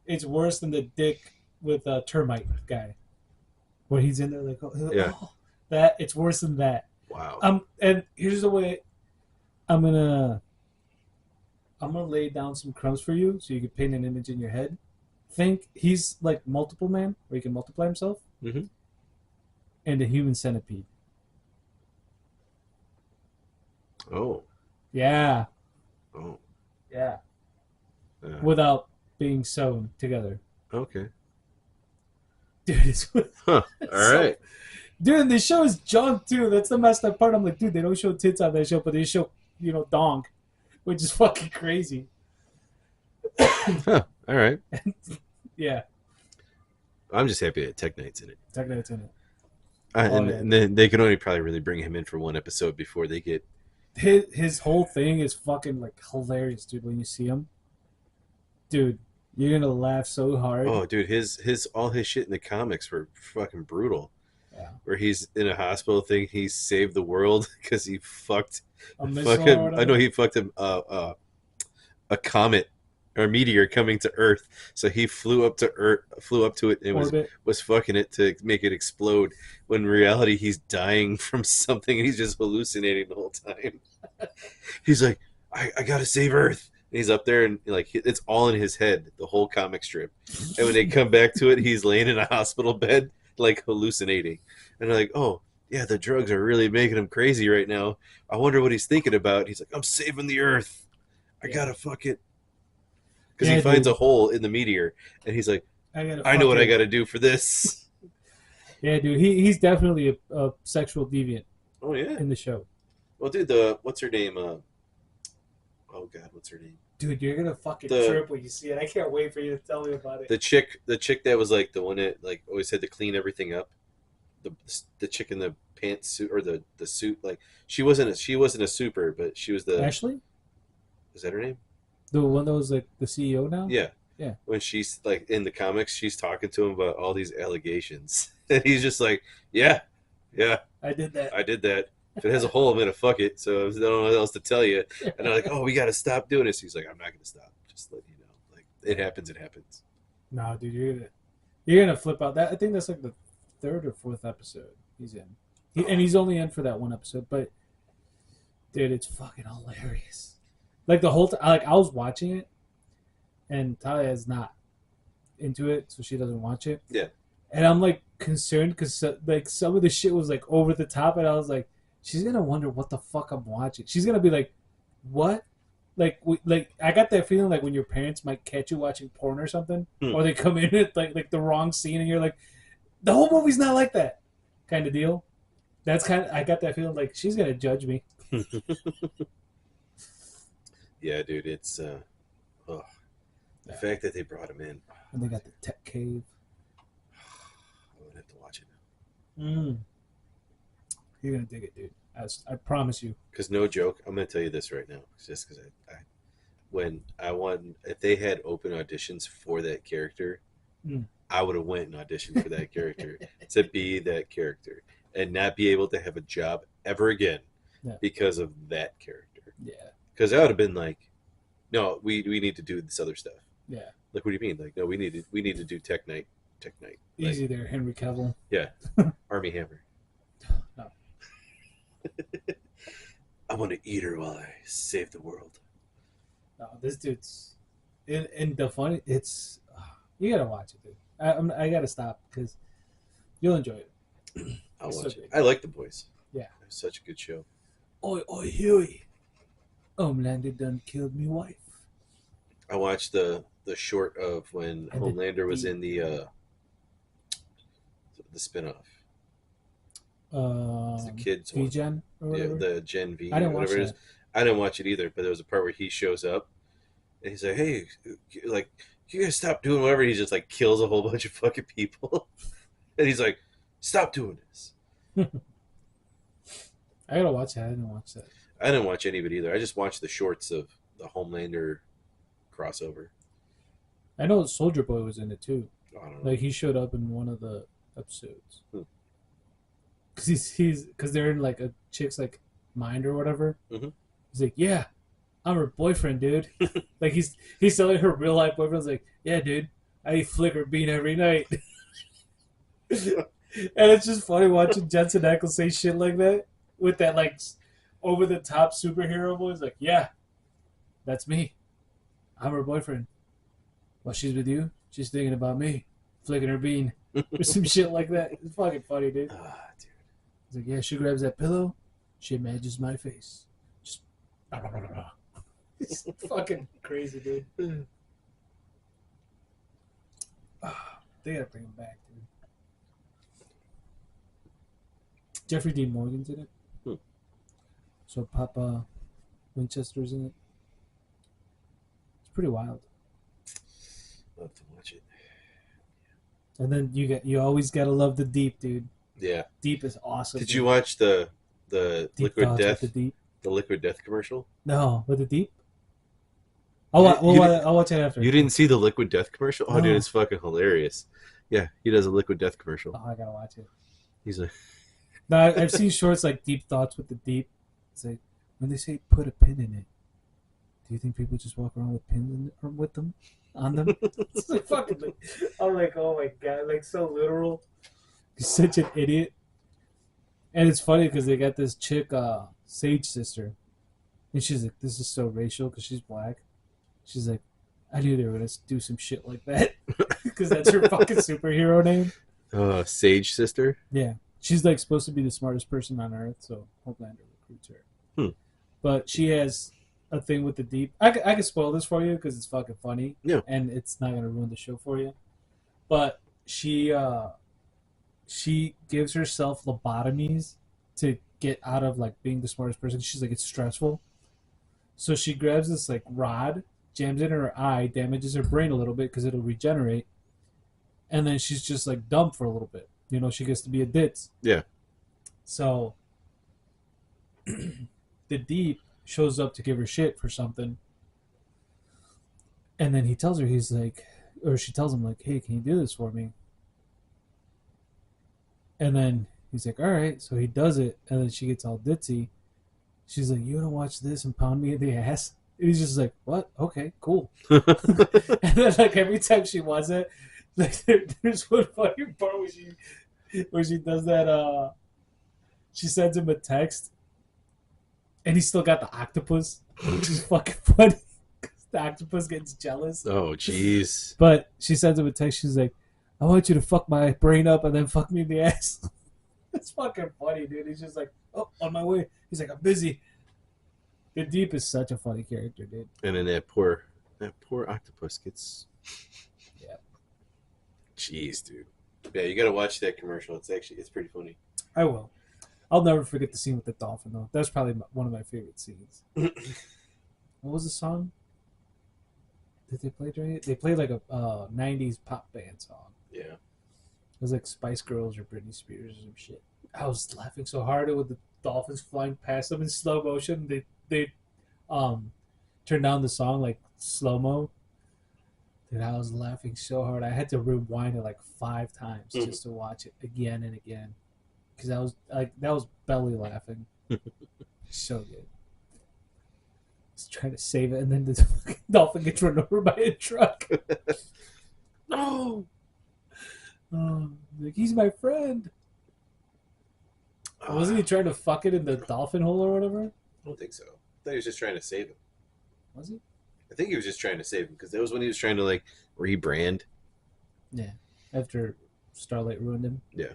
it's worse than the Dick with a termite guy, where he's in there like Yeah. that. It's worse than that. Wow. And here's the way I'm gonna lay down some crumbs for you so you can paint an image in your head. Think he's like multiple man, where he can multiply himself, Mm-hmm. and a human centipede. Oh. Yeah, Oh. yeah. Without being sewn together. Okay. Dude, it's Huh. All right. Dude, the show is junk too. That's the messed up part. I'm like, dude, they don't show tits on that show, but they show, dong, which is fucking crazy. Huh. All right. Yeah, I'm just happy that Tech Knight's in it. Tech Knight's in it. And then they can only probably really bring him in for one episode before they get. His whole thing is fucking like hilarious, dude. When you see him, dude, you're gonna laugh so hard. Oh, dude, his all his shit in the comics were fucking brutal. Yeah. Where he's in a hospital thing, he saved the world because he fucked A missile or fucking. whatever. I know he fucked a comet or meteor coming to Earth, so he flew up to it, and was fucking it to make it explode. When in reality, he's dying from something, and he's just hallucinating the whole time. He's like, I gotta save Earth. And he's up there, and like it's all in his head, the whole comic strip. And when they come back to it, he's laying in a hospital bed, like hallucinating. And they're like, oh yeah, the drugs are really making him crazy right now. I wonder what he's thinking about. He's like, I'm saving the Earth. I gotta fuck it. Because he finds a hole in the meteor, and he's like, I know what I gotta do for this. Yeah, dude, he's definitely a sexual deviant. Oh yeah, in the show. Well, dude, what's her name? Oh God, what's her name? Dude, you're gonna fucking trip when you see it. I can't wait for you to tell me about it. The chick that was like the one that like always had to clean everything up. The chick in the pantsuit or the suit, like she wasn't a super, but she was the Ashley. Is that her name? The one that was like the CEO now? Yeah. Yeah. When she's like in the comics, she's talking to him about all these allegations. And he's just like, yeah. I did that. If it has a hole, I'm going to fuck it. So I don't know what else to tell you. And they're like, oh, we got to stop doing this. He's like, I'm not going to stop. Just let you know. Like, it happens. No, dude, you're gonna flip out. I think that's like the third or fourth episode he's in. And he's only in for that one episode. But, dude, it's fucking hilarious. Like the whole time, like I was watching it, and Talia is not into it, so she doesn't watch it. Yeah. And I'm like concerned because like some of the shit was like over the top, and I was like, she's gonna wonder what the fuck I'm watching. She's gonna be like, what? Like I got that feeling like when your parents might catch you watching porn or something, or they come in at like the wrong scene, and you're like, the whole movie's not like that, kind of deal. That's I got that feeling like she's gonna judge me. Yeah, dude, it's the fact that they brought him in. And they got the tech cave. I would have to watch it now. You're gonna dig it, dude. I promise you. Because no joke, I'm going to tell you this right now. Just because when I won, if they had open auditions for that character, Mm. I would have went and auditioned for that character to be that character and not be able to have a job ever again Yeah. because of that character. Yeah. Because I would have been like, no, we need to do this other stuff. Yeah. Like, what do you mean? Like, no, we need to do Tech Knight. Like, Easy there, Henry Cavill. yeah, Army Hammer. No. I want to eat her while I save the world. No, this dude's and the funny. It's you gotta watch it, dude. I gotta stop because you'll enjoy it. I'll It's so watch good. it. I like The Boys. Yeah. It's such a good show. Oi, oi, Huey. Homelander done killed me wife. I watched the short of when And Homelander was in the spinoff. It's the kids one. VGen or Yeah, whatever. the Gen V I or didn't watch whatever it is. that. I didn't watch it either, but there was a part where he shows up and he's like, "Hey, like, you guys stop doing whatever." He just like kills a whole bunch of fucking people, and he's like, "Stop doing this." I gotta watch that. I didn't watch that. I didn't watch any of it either. I just watched the shorts of the Homelander crossover. I know Soldier Boy was in it too. I don't know. Like he showed up in one of the episodes. Hmm. Cause because they're in like a chick's like mind or whatever. Mhm. He's like, yeah, I'm her boyfriend, dude. Like he's telling her real life boyfriend's like, yeah, dude, I eat flicker bean every night. And it's just funny watching Jensen Ackles say shit like that with that like over the top superhero voice. Like, yeah, that's me. I'm her boyfriend. While she's with you, she's thinking about me, flicking her bean or some shit like that. It's fucking funny, dude. Ah, dude. He's like, yeah, she grabs that pillow, she imagines my face. Just it's fucking crazy, dude. They gotta bring him back, dude. Jeffrey Dean Morgan's in it. Hmm. So Papa Winchester's in it. It's pretty wild. Love to watch it. And then you always gotta love the Deep, dude. Yeah. Deep is awesome. Did dude. you watch the Deep Liquid Thoughts Death with the Deep? the Liquid Death commercial? No, with the Deep. I'll watch it after. You didn't see the Liquid Death commercial? Oh, No. dude, it's fucking hilarious. Yeah, he does a Liquid Death commercial. Oh, I gotta watch it. He's like, No, I've seen shorts like Deep Thoughts with the Deep. It's like when they say put a pin in it. Do you think people just walk around with pins in it, or with them, on them? It's like fucking. Like, I'm like, oh my god, like so literal. He's such an idiot. And it's funny because they got this chick, Sage sister, and she's like, this is so racial because she's black. She's like, I knew they were gonna do some shit like that because that's her fucking superhero name. Sage Sister? Yeah, she's like supposed to be the smartest person on Earth, so Homelander recruits her. Hmm. But she has a thing with the Deep. I can spoil this for you because it's fucking funny. Yeah. And it's not gonna ruin the show for you. But she gives herself lobotomies to get out of like being the smartest person. She's like, it's stressful. So she grabs this like rod, jams it in her eye, damages her brain a little bit because it'll regenerate, and then she's just like dumb for a little bit. You know, she gets to be a ditz. Yeah. So the Deep shows up to give her shit for something, and then he tells her, he's like, or she tells him like, hey, can you do this for me? And then he's like, all right. So he does it, and then she gets all ditzy. She's like, you want to watch this and pound me in the ass? And he's just like, what? Okay, cool. And then like every time she wants it, like there's one funny part where she does that. She sends him a text, and he's still got the octopus, which is fucking funny. The octopus gets jealous. Oh, jeez. But she sends him a text. She's like, I want you to fuck my brain up and then fuck me in the ass. It's fucking funny, dude. He's just like, oh, on my way. He's like, I'm busy. The Deep is such a funny character, dude. And then that poor octopus gets. Yeah. Jeez, dude. Yeah, you gotta watch that commercial. It's pretty funny. I will. I'll never forget the scene with the dolphin, though. That's probably one of my favorite scenes. What was the song? Did they play during it? They played like a 90s pop band song. Yeah. It was like Spice Girls or Britney Spears or some shit. I was laughing so hard with dolphins flying past them in slow motion. They um turn down the song like slow mo. Dude, I was laughing so hard. I had to rewind it like 5 times Mhm. just to watch it again and again because that was belly laughing. So good. Just trying to save it, and then the fucking dolphin gets run over by a truck. No. Like he's my friend. Wasn't he I trying to fuck it in the dolphin hole or whatever? don't think so. I thought he was just trying to save him. Was he? I think he was just trying to save him because that was when he was trying to like rebrand. Yeah. After Starlight ruined him. Yeah.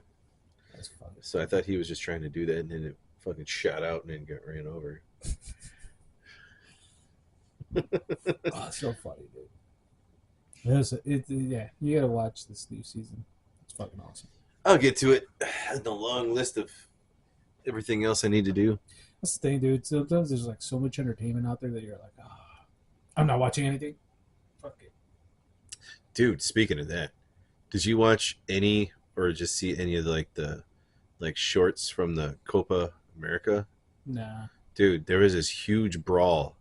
That's funny. So I thought he was just trying to do that, and then it fucking shot out and then got ran over. Oh, so funny, dude. Yeah, you gotta watch this new season. It's fucking awesome. I'll get to it. The long list of everything else I need to do. That's the thing, dude. Sometimes there's like so much entertainment out there that you're like, oh, I'm not watching anything. Fuck it. Dude, speaking of that, did you watch any or just see any of the like shorts from the Copa America? Nah. Dude, there was this huge brawl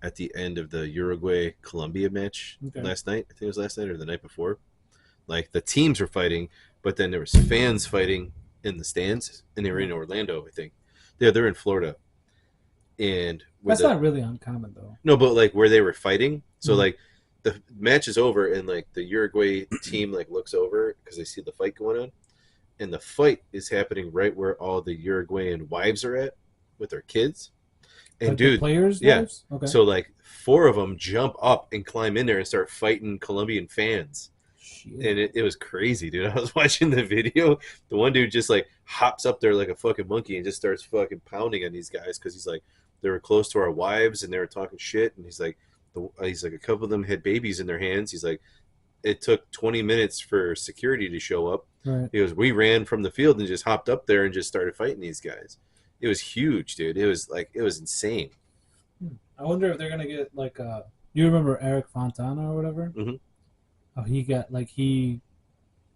at the end of the Uruguay Colombia match Okay. last night. I think it was last night or the night before. Like the teams were fighting, but then there was fans fighting in the stands, and they were in Orlando, I think. Yeah, they're in Florida, and That's not really uncommon though. no, but like where they were fighting. So Mhm. like the match is over, and like the Uruguay team like looks over because they see the fight going on, and the fight is happening right where all the Uruguayan wives are at with their kids. And Like the dude, players' yeah. lives? Okay. So like 4 of them jump up and climb in there and start fighting Colombian fans. Shit. And it was crazy, dude. I was watching the video. The one dude just like hops up there like a fucking monkey and just starts fucking pounding on these guys because he's like, they were close to our wives and they were talking shit. And he's like, a couple of them had babies in their hands. He's like, it took 20 minutes for security to show up. Right. He goes, we ran from the field and just hopped up there and just started fighting these guys. It was huge, dude. It was insane. I wonder if they're gonna get like you remember Eric Fontana or whatever? Mhm. Oh, he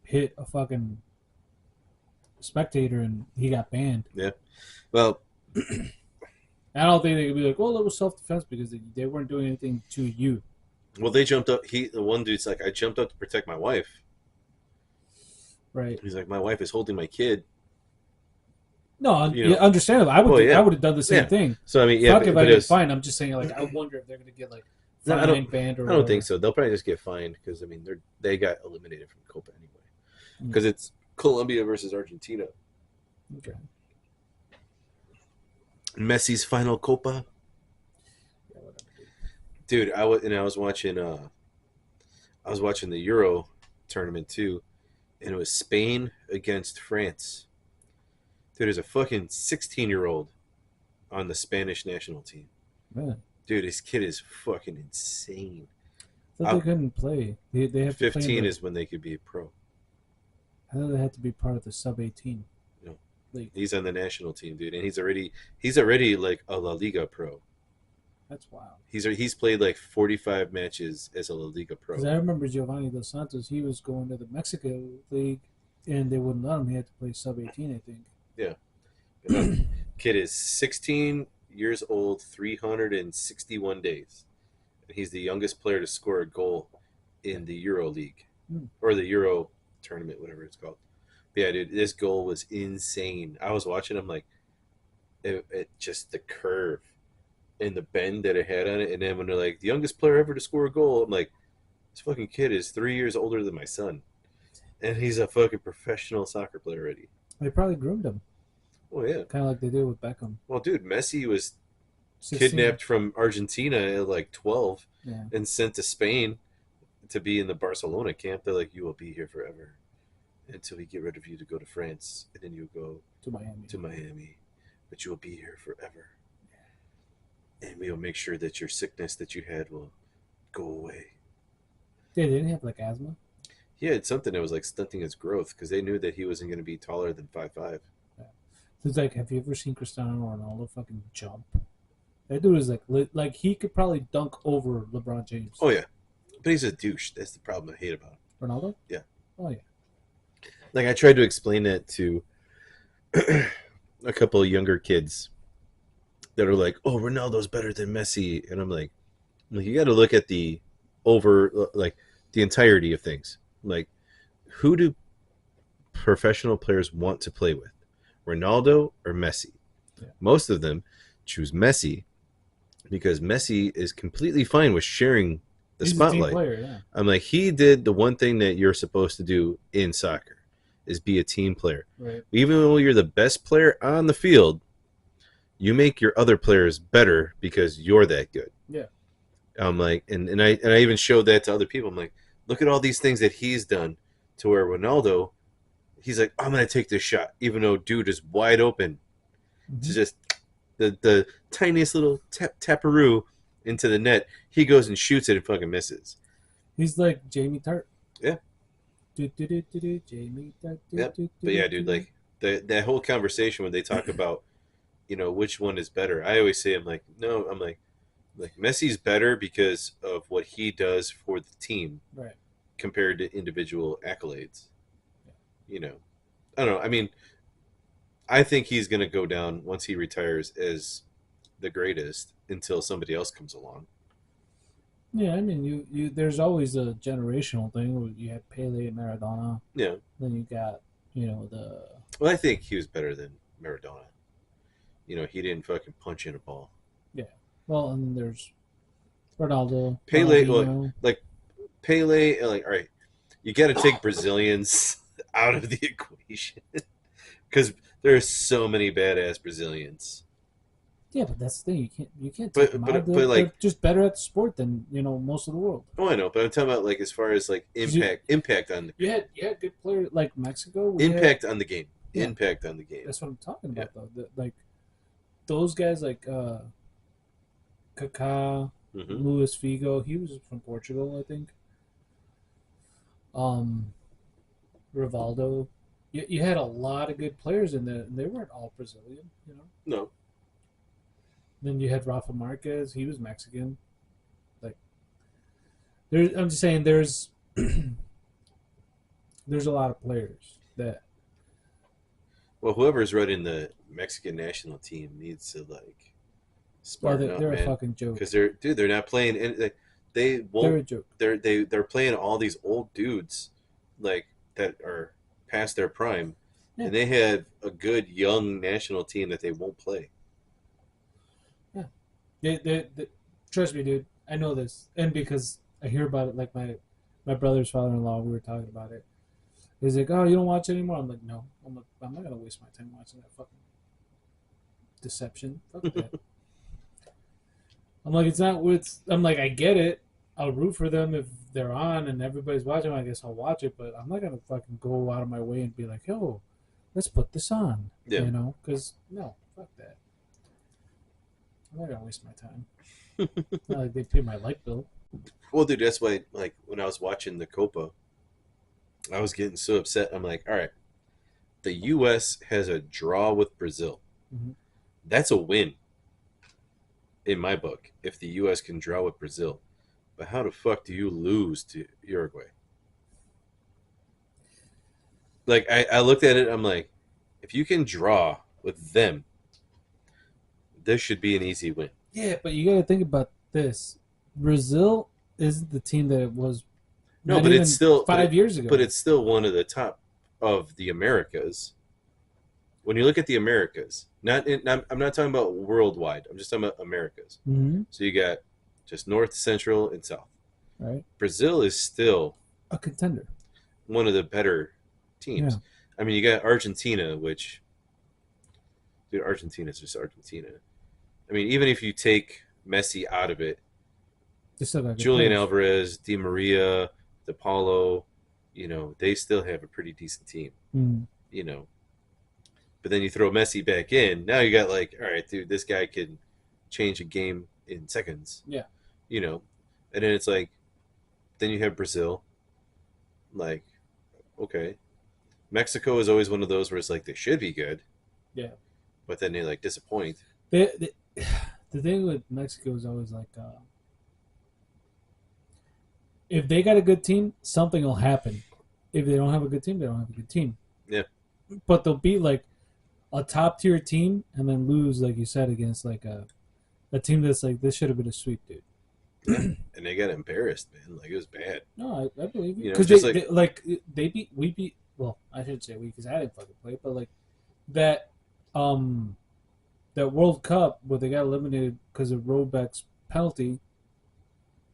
hit a fucking spectator and he got banned. Yeah. Well, I don't think they could be like, well, it was self defense because they weren't doing anything to you. they jumped up. The one dude's like, I jumped up to protect my wife. Right. He's like, my wife is holding my kid. No, You know. understandable. I Well, yeah. would have done the same Yeah. thing. So I mean, yeah, Fuck if I but get it's, fined. I'm just saying, like, I wonder if they're gonna get like No, I fined, don't- banned, or I whatever. don't think so. They'll probably just get fined because I mean they got eliminated from Copa anyway because it's Colombia versus Argentina. Okay. Messi's final Copa, Yeah, whatever. dude. I was watching the Euro tournament too, and it was Spain against France. Dude, there's a fucking 16-year-old on the Spanish national team. Man, Dude, this kid is fucking insane. I thought they couldn't play. They have to play. in 15 the- is when they could be a pro. I thought they had to be part of the sub-18 No. league. He's on the national team, dude, and he's already like a La Liga pro. That's wild. He's played like 45 matches as a La Liga Because I pro. remember Giovanni Dos Santos. He was going to the Mexico league, and they wouldn't let him. He had to play sub-18, I think. Yeah. But no, kid is 16 years old, 361 days. And he's the youngest player to score a goal in the Euro League or the Euro tournament, whatever it's called. But yeah, dude, this goal was insane. I was watching him like it just the curve and the bend that it had on it. And then when they're like, the youngest player ever to score a goal, I'm like, this fucking kid is 3 years older than my son. And he's a fucking professional soccer player already. They probably groomed him, Oh, yeah. kind of like they did with Beckham. Well, dude, Messi was 16. kidnapped from Argentina at like 12 Yeah. and sent to Spain to be in the Barcelona camp. They're like, you will be here forever until we get rid of you to go to France. And then you go To Miami. to Miami. But you will be here forever. And we will make sure that your sickness that you had will go away. Yeah, they didn't have like asthma. He had something that was like stunting his growth because they knew that he wasn't going to be taller than 5'5". It's like, have you ever seen Cristiano Ronaldo fucking jump? That dude is like he could probably dunk over LeBron James. Oh, yeah. But he's a douche. That's the problem I hate about him. Ronaldo? Yeah. Oh yeah. Like I tried to explain that to a couple of younger kids that are like, "Oh, Ronaldo's better than Messi," and I'm like, you got to look at the like the entirety of things. Like, who do professional players want to play with, Ronaldo or Messi? Yeah. Most of them choose Messi because Messi is completely fine with sharing the He's a team spotlight. player. Yeah. I'm like, he did the one thing that you're supposed to do in soccer is be a team player. Right. Even though you're the best player on the field, you make your other players better because you're that good. Yeah. I'm like, and I even showed that to other people. I'm like, look at all these things that he's done to where Ronaldo, he's like, I'm gonna take this shot, even though dude is wide open to Mm-hmm. just the tiniest little taparoo into the net. He goes and shoots it and fucking misses. He's like Jamie Tart. Yeah. Jamie Tart. Yep. But yeah, dude, like that whole conversation when they talk about, which one is better. I always say, I'm like, no, I'm like Messi's better because of what he does for the team Right. compared to individual accolades. Yeah. You know, I don't know. I mean, I think he's gonna go down once he retires as the greatest until somebody else comes along. Yeah, I mean, you there's always a generational thing. Where you had Pele and Maradona. Yeah. Then you got, the Well, I think he was better than Maradona. He didn't fucking punch in a ball. yeah. Well, and there's Ronaldo, Pele, well, Ronaldinho. like Pele, like, all right, you got to take Brazilians out of the equation because there's so many badass Brazilians. Yeah, but that's the thing. You can't take But them out. but They're, but they're like, just better at the sport than most of the world. oh, I know, but I'm talking about like as far as like 'Cause you impact on the you had good players like Mexico. We had impact on the game, yeah. impact on the game. That's what I'm talking Yeah. about though. Like those guys like Kaká, Mm-hmm. Luis Figo. He was from Portugal, I think. Um, Rivaldo. You had a lot of good players in there, and they weren't all Brazilian. No. Then you had Rafa Marquez. He was Mexican. Like I'm just saying, there's a lot of players that Well, whoever's running the Mexican national team needs to like well, smarten up, they're a man, fucking joke. because they're not playing, and they They're won't. a joke. They're playing all these old dudes like that are past their prime, Yeah. and they have a good young national team that they won't play. Yeah. Trust me, dude. I know this, and because I hear about it, like my brother's father-in-law, we were talking about it. He's like, "Oh, you don't watch it anymore?" I'm like, "No, I'm not gonna waste my time watching that fucking deception. Fuck that." I'm like, it's not. I'm like, I get it. I'll root for them if they're on and everybody's watching. I guess I'll watch it, but I'm not gonna fucking go out of my way and be like, "Yo, let's put this on," Yeah. Because no, fuck that. I'm not gonna waste my time. Not like they pay my light bill. Well, dude, that's why. Like when I was watching the Copa, I was getting so upset. I'm like, all right, the U.S. has a draw with Brazil. Mhm. That's a win in my book. If the U.S. can draw with Brazil, but how the fuck do you lose to Uruguay? Like I looked at it, I'm like, if you can draw with them, this should be an easy win. Yeah, but you got to think about this. Brazil isn't the team that it was No, not but it's even still 5 years ago. but it's still one of the top of the Americas. When you look at the Americas, I'm not talking about worldwide. I'm just talking about Americas. Mm-hmm. So you got just North, Central, and South. Right. Brazil is still A contender. one of the better teams. Yeah. I mean, you got Argentina, which, dude, Argentina's just Argentina. I mean, even if you take Messi out of it, They still got good Julian players. Alvarez, Di Maria, De Paulo, they still have a pretty decent team. Mm. You know, but then you throw Messi back in. Now you got like, all right, dude, this guy can change a game in seconds. Yeah. And then it's like, then you have Brazil. Like, okay, Mexico is always one of those where it's like they should be good. Yeah. But then they like disappoint. The thing with Mexico is always like, if they got a good team, something will happen. If they don't have a good team, they don't have a good team. Yeah. But they'll beat like a top tier team and then lose, like you said, against like a team that's like this should have been a sweep, dude. Yeah, and they got embarrassed, man. Like it was bad. No, I believe you You know, because just like they beat we beat. Well, I should say we because I didn't fucking play, but like that um that World Cup where they got eliminated because of Robeck's penalty.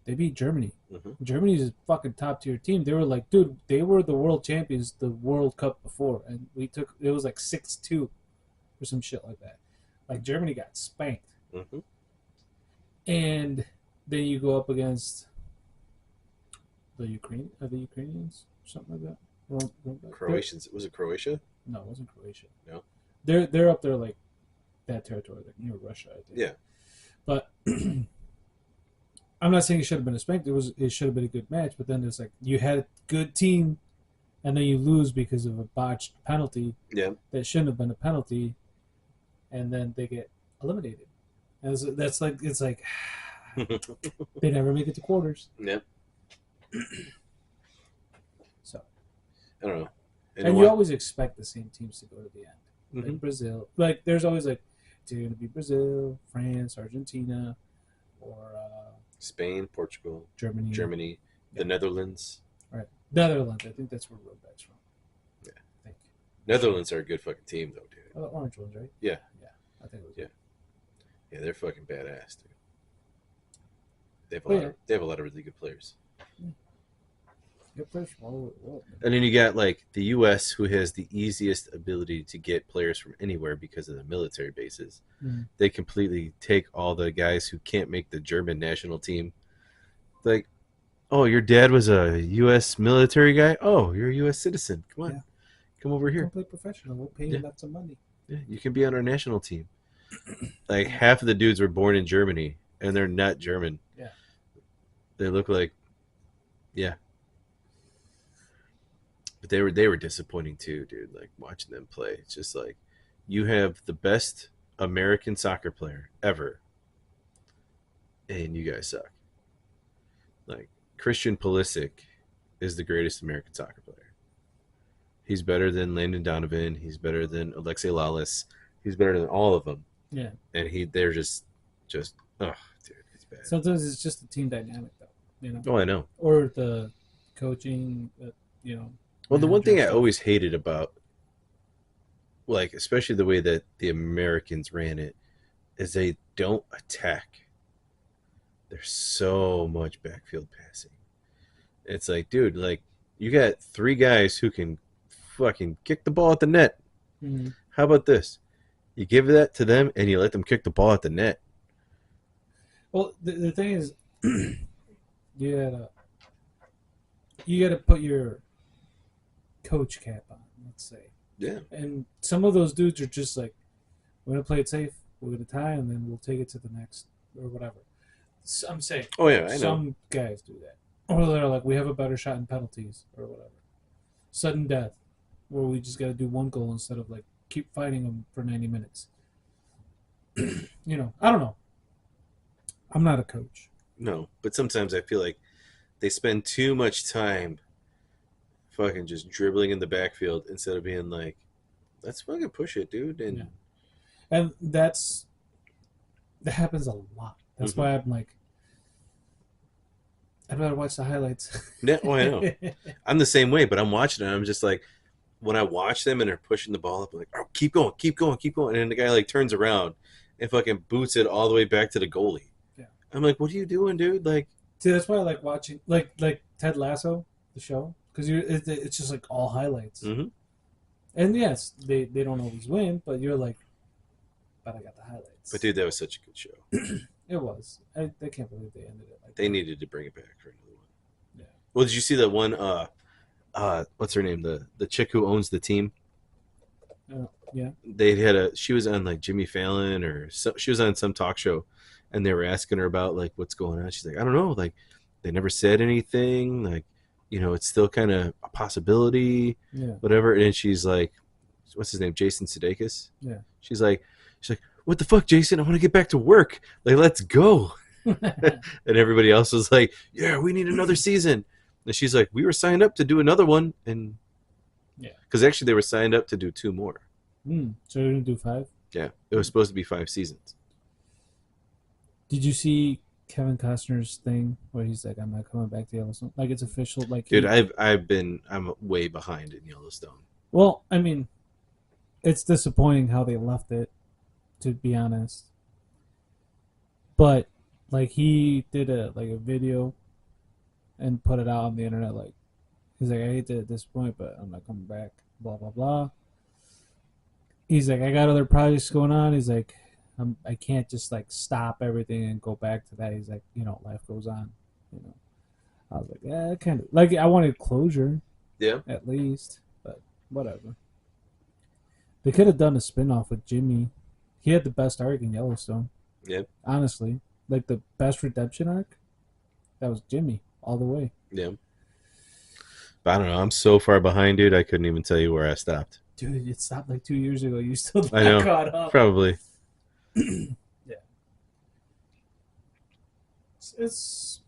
They beat Germany. mhm. Germany's a fucking top tier team. They were like, dude, they were the world champions the World Cup before, and we took it was like 6-2 or some shit like that. Like Germany got spanked, Mhm. and then you go up against the Ukrainians, or something like that. Croatians. Was it Croatia? No, it wasn't Croatia. No. They're up there like that territory, like near Russia, I think. Yeah. But I'm not saying it should have been a spank. It should have been a good match. But then it's like you had a good team, and then you lose because of a botched penalty Yeah. that shouldn't have been a penalty, and then they get eliminated. And that's like it's like they never make it to quarters. Yeah. So I don't know. and you always expect the same teams to go to the end. Mhm. Like Brazil, like there's always like it's either going to be Brazil, France, Argentina, or Spain, Portugal, Germany. Germany, the Netherlands. Right, Netherlands. I think that's where Robeck's from. Yeah. I think. Netherlands are a good fucking team, though, dude. Oh, the orange ones, right? Yeah. Yeah, I think it was. Yeah. Yeah, they're fucking badass, dude. They have a Oh, lot. yeah. They have a lot of really good players. Good players from all over the world. Man. And then you got like the U.S., who has the easiest ability to get players from anywhere because of the military bases. Mhm. They completely take all the guys who can't make the German national team. Like, oh, your dad was a U.S. military guy. Oh, you're a U.S. citizen. Come on, Yeah. come over Come here. play professional. We'll pay you Yeah. lots of money. Yeah, you can be on our national team. Like half of the dudes were born in Germany, and they're not German. Yeah. They look like, yeah. But they were disappointing too, dude. Like watching them play, it's just like you have the best American soccer player ever, and you guys suck. Like Christian Pulisic is the greatest American soccer player. He's better than Landon Donovan. He's better than Alexei Lalas. He's better than all of them. Yeah. And they're just, oh, dude, it's bad. Sometimes it's just the team dynamic, though. You know, Oh, I know. or the coaching. You know. Well, the one thing I stuff. always hated about, like, especially the way that the Americans ran it, is they don't attack. There's so much backfield passing. It's like, dude, like, you got three guys who can fucking kick the ball at the net. Mm-hmm. How about this? You give that to them and you let them kick the ball at the net. Well, the thing is, you gotta put your coach cap on. Let's say. Yeah. And some of those dudes are just like, we're gonna play it safe. We're gonna tie, and then we'll take it to the next or whatever. So I'm saying. Oh, yeah, I know. Some guys do that, or they're like, we have a better shot in penalties or whatever. Sudden death, where we just got to do one goal instead of like keep fighting them for 90 minutes. You know, I don't know. I'm not a coach. No, but sometimes I feel like they spend too much time fucking just dribbling in the backfield instead of being like, let's fucking push it, dude. And Yeah. And that happens a lot. That's why I'm like, I'd rather watch the highlights. yeah, oh, I know. I'm the same way, but I'm watching it. And I'm just like, when I watch them and they're pushing the ball up, I'm like, oh, keep going, keep going, keep going. And then the guy like turns around and fucking boots it all the way back to the goalie. Yeah. I'm like, what are you doing, dude? Like, See, that's why I like watching, like Ted Lasso, the show, because it's just like all highlights. mm-hmm. And yes, they don't always win, but you're like, but I got the highlights. But dude, that was such a good show. It was. I can't believe they ended it like They that. needed to bring it back for another one. Yeah. Well, did you see that one? What's her name? The chick who owns the team. Yeah. They had she was on like Jimmy Fallon or she was on some talk show, and they were asking her about like what's going on. She's like, I don't know. Like, they never said anything. Like, you know, it's still kind of a possibility. Yeah. Whatever. And she's like, what's his name? Jason Sudeikis. Yeah. She's like, what the fuck, Jason? I want to get back to work. Like, let's go. And everybody else was like, yeah, we need another season. And she's like, we were signed up to do another one. And yeah, because actually they were signed up to do two more. So you're gonna do 5? Yeah, it was supposed to be 5 seasons. Did you see Kevin Costner's thing where he's like, "I'm not coming back to Yellowstone"? Like it's official. Like Dude, he. I'm way behind in Yellowstone. Well, I mean, it's disappointing how they left it. To be honest, but like he did a video and put it out on the internet. Like he's like, I hate to disappoint, but I'm not coming back. Blah blah blah. He's like, I got other projects going on. He's like, I can't just like stop everything and go back to that. He's like, life goes on. You know, I was like, yeah, kind of like I wanted closure Yeah. at least, but whatever. They could have done a spinoff with Jimmy. He had the best arc in Yellowstone. Yeah. Honestly, like the best redemption arc, that was Jimmy all the way. Yeah. But I don't know. I'm so far behind, dude. I couldn't even tell you where I stopped. Dude, it stopped like 2 years ago. You still I not know. caught up. Probably. Yeah. It's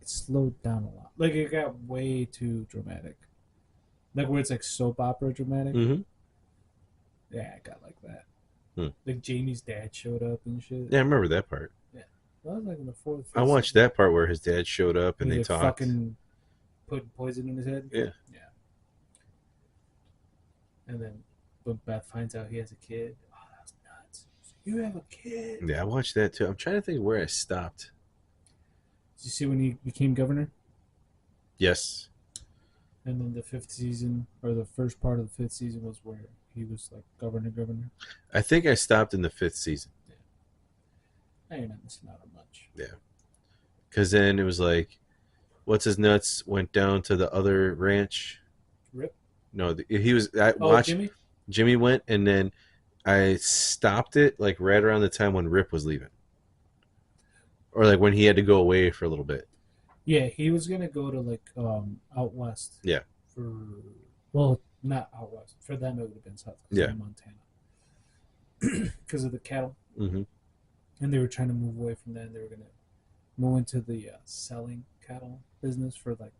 it slowed down a lot. Like it got way too dramatic. Like where it's like soap opera dramatic. Mm-hmm. Yeah, it got like that. Hmm. Like Jamie's dad showed up and shit. Yeah, I remember that part. Yeah. That was like in the fourth. I watched that part where his dad showed up and he they like talked. fucking put poison in his head. Yeah. Yeah. And then when Beth finds out he has a kid, oh, that's nuts. You have a kid. Yeah, I watched that too. I'm trying to think where I stopped. Did you see when he became governor? Yes. And then the 5th season, or the first part of the 5th season, was where he was like governor. I think I stopped in the 5th season. Yeah. Now you're not missing out on much. Yeah. Because then it was like, what's his nuts went down to the other ranch. Rip? No, he was. I Oh, watched. Jimmy? Jimmy went, and then I stopped it like right around the time when Rip was leaving, or like when he had to go away for a little bit. Yeah, he was gonna go to like out west. Yeah. For well, not out west. For them, it would have been south. Yeah. In Montana. Because of the cattle, Mm-hmm. and they were trying to move away from that. And they were gonna move into the selling cattle business for like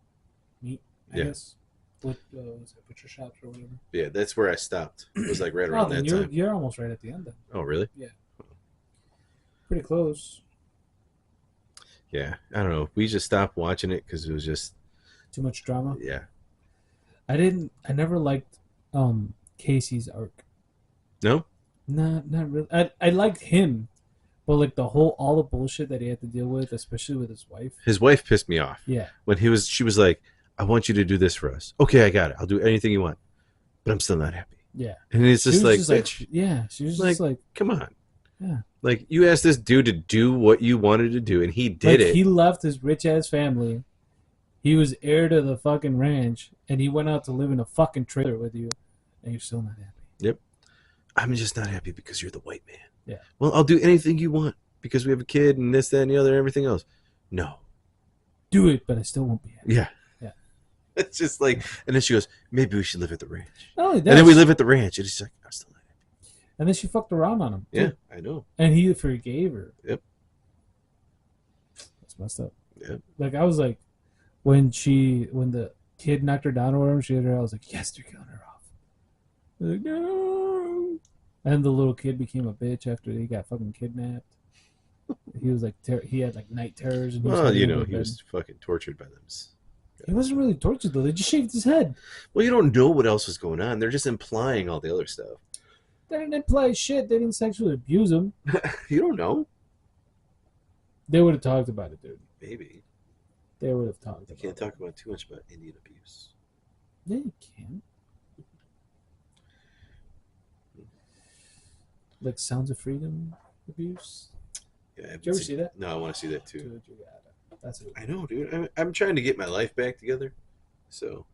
meat, I Yeah. guess. What was it, butcher shops or whatever? Yeah, that's where I stopped. It was like right Oh, around then that you're time. you're almost right at the end then. Oh, really? Pretty close. Yeah. I don't know. We just stopped watching it because it was just. Too much drama. Yeah. I never liked Casey's arc. No. Not really. I liked him, but like all the bullshit that he had to deal with, especially with his wife. His wife pissed me off. Yeah. When she was like, "I want you to do this for us." Okay, I got it. I'll do anything you want, but I'm still not happy. Yeah. And it's just like, bitch. Yeah. She was just like, come on. yeah. Like, you asked this dude to do what you wanted to do, and he did it. He left his rich ass family. He was heir to the fucking ranch, and he went out to live in a fucking trailer with you, and you're still not happy. Yep. I'm just not happy because you're the white man. Yeah. Well, I'll do anything you want because we have a kid and this, that, and the other, and everything else. No. Do it, but I still won't be happy. Yeah. Yeah. It's just like, and then she goes, maybe we should live at the ranch. Not only that, And then we live at the ranch, and it's like, I'm still not happy. and then she fucked around on him. Too. Yeah, I know. And he forgave her. Yep. That's messed up. Yep. Like I was like, when the kid knocked her down or whatever, she hit her. I was like, yes, they're killing her off. Like, no. And the little kid became a bitch after he got fucking kidnapped. He was like, he had like night terrors. And Well, he was fucking tortured by them. He wasn't really tortured though. They just shaved his head. Well, you don't know what else was going on. They're just implying all the other stuff. They didn't imply shit. They didn't sexually abuse him. You don't know. They would have talked about it, dude. Maybe. They would have talked. You can't talk about too much about Indian abuse. Yeah, you can. Like Sounds of Freedom abuse. Yeah, Did you ever see that? No, I want to see that too. Dude, you got it. That's it. I know, dude. I'm trying to get my life back together. So.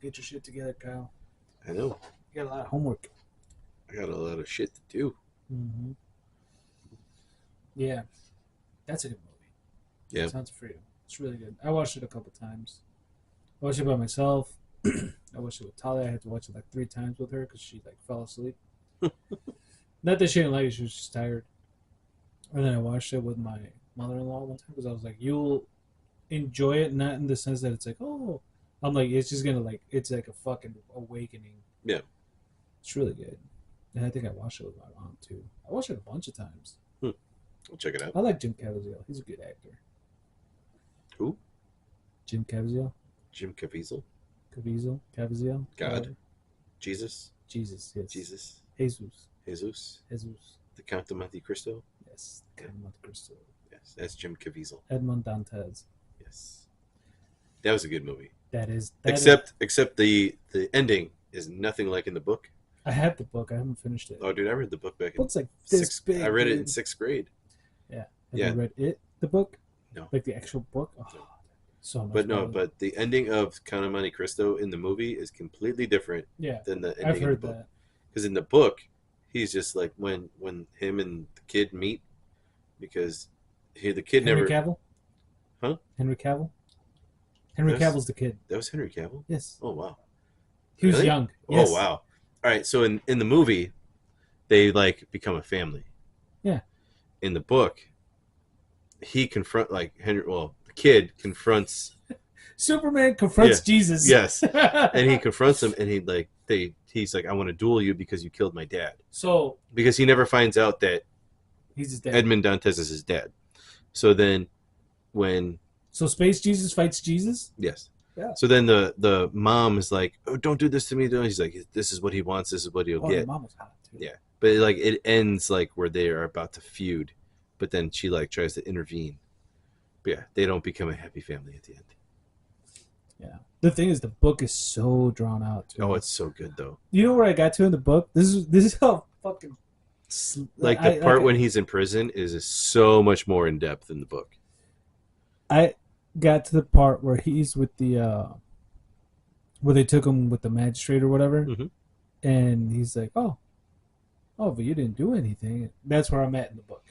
Get your shit together, Kyle. I know. You got a lot of homework. I got a lot of shit to do. Mm-hmm. Yeah, that's a good movie. Yeah. Sounds of Freedom. It's really good. I watched it a couple times. I watched it by myself. I watched it with Talia. I had to watch it like 3 times with her because she like fell asleep. Not that she didn't like it; she was just tired. And then I watched it with my mother-in-law one time because I was like, "You'll enjoy it, not in the sense that it's like, oh." I'm like, it's just gonna like, it's like a fucking awakening. Yeah. It's really good. And I think I watched it with my mom too. I watched it a bunch of times. Hmm. I'll check it out. I like Jim Caviezel. He's a good actor. Who? Jim Caviezel? Jim Caviezel? Caviezel? God? Whatever. Jesus? Jesus, yes. Jesus? Jesus. Jesus? Jesus. The Count of Monte Cristo? Yes. Count of Monte Cristo. Yes, that's Jim Caviezel. Edmond Dantes. Yes, that was a good movie. That is. Except the ending is nothing like in the book. I have the book. I haven't finished it. Oh, dude, I read the book back in Book's like this sixth. big. I read it in dude. sixth grade. Yeah. Have Yeah. you read it? The book? No. Like the actual book? Oh, No. so much. But no, better. but the ending of Count of Monte Cristo in the movie is completely different Yeah. than the ending I've in the heard book. that. Because in the book, he's just like when him and the kid meet, because the kid Henry never. Cavill? Huh? Henry Cavill? Henry Cavill's the kid. That was Henry Cavill. Yes. Oh wow. He was Really? young. Yes. Oh wow. All right. So in the movie, they like become a family. Yeah. In the book, he the kid confronts. Superman confronts Jesus. Yes. And he confronts him, and he's like, I want to duel you because you killed my dad. So Because he never finds out that he's his dad. Edmond Dantes is his dad. So then when So Space Jesus fights Jesus? yes. Yeah. So then the mom is like, oh, don't do this to me. He's like, this is what he wants. This is what he'll get. The mom was hot too. Yeah. But like it ends like where they are about to feud, but then she like tries to intervene. But yeah, they don't become a happy family at the end. Yeah. The thing is, the book is so drawn out too. Oh, it's so good though. You know where I got to in the book? This is how fucking Like the part when he's in prison is so much more in depth in the book. I got to the part where he's with the where they took him with the magistrate or whatever, Mhm. and he's like, "Oh, but you didn't do anything." That's where I'm at in the book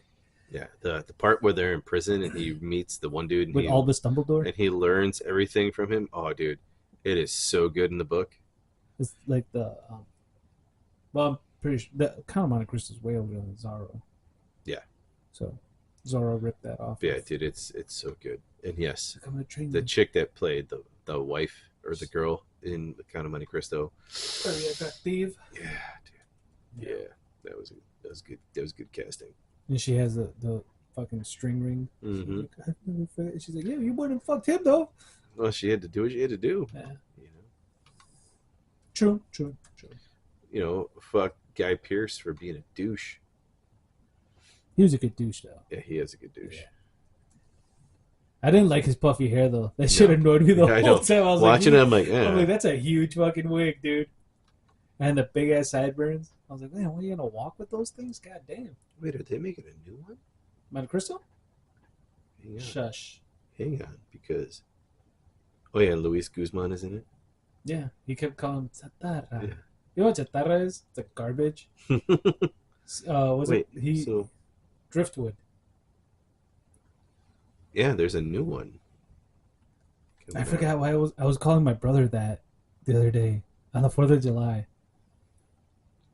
Yeah, the part where they're in prison and he meets the one dude and with Albus Dumbledore. and he learns everything from him. Oh, dude, it is so good in the book. It's like the well, I'm pretty sure the Count of Monte Cristo is way older than Zorro. Yeah. So Zorro ripped that off. Yeah, dude, it's so good. And yes, Like, I'm gonna train the you. chick that played the wife or the girl in the Count of Monte Cristo. Oh yeah, got thief. Yeah, dude. Yeah, that was good. That was good casting. And she has the fucking string ring. Mm-hmm. Like, I've never fucked. She's like, yeah, you wouldn't have fucked him though. Well, she had to do what she had to do. Yeah. You know. True. You know, fuck Guy Pearce for being a douche. He was a good douche though. Yeah, he is a good douche. Yeah. I didn't like his puffy hair though. That shit annoyed me the I whole know. time. I was Watching like, it, I'm like, eh. that's a huge fucking wig, dude. And the big ass sideburns. I was like, man, what are you gonna walk with those things? God damn. Wait, are they making a new one? Monte Cristo? Hang on. Shush. Hang on, because oh yeah, Luis Guzman is in it. Yeah, he kept calling him chatarra. Yeah. You know what chatarra is? It's like garbage. Was Wait, it so driftwood? yeah, there's a new one. I forgot why I was calling my brother that the other day on the 4th of July.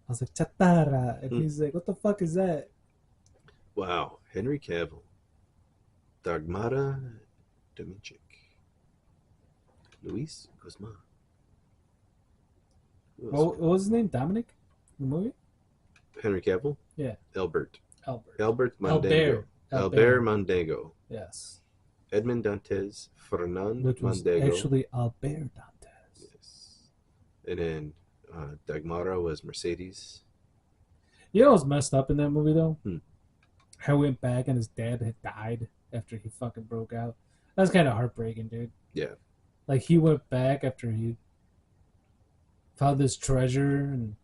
I was like, chatarra. And he's like, what the fuck is that? Wow, Henry Cavill, Dagmara Dominchik, Luis Guzman. Who else? What was his name? Dominic? The movie? Henry Cavill? Yeah. Albert Albert. Mondego. Albert Mondego. Yes. Edmond Dantes, Fernand Which was Mondego. actually Albert Dantes. Yes. And then Dagmara was Mercedes. You know what's messed up in that movie, though? Hmm. How he went back and his dad had died after he fucking broke out. That's kind of heartbreaking, dude. Yeah. Like, he went back after he found this treasure and,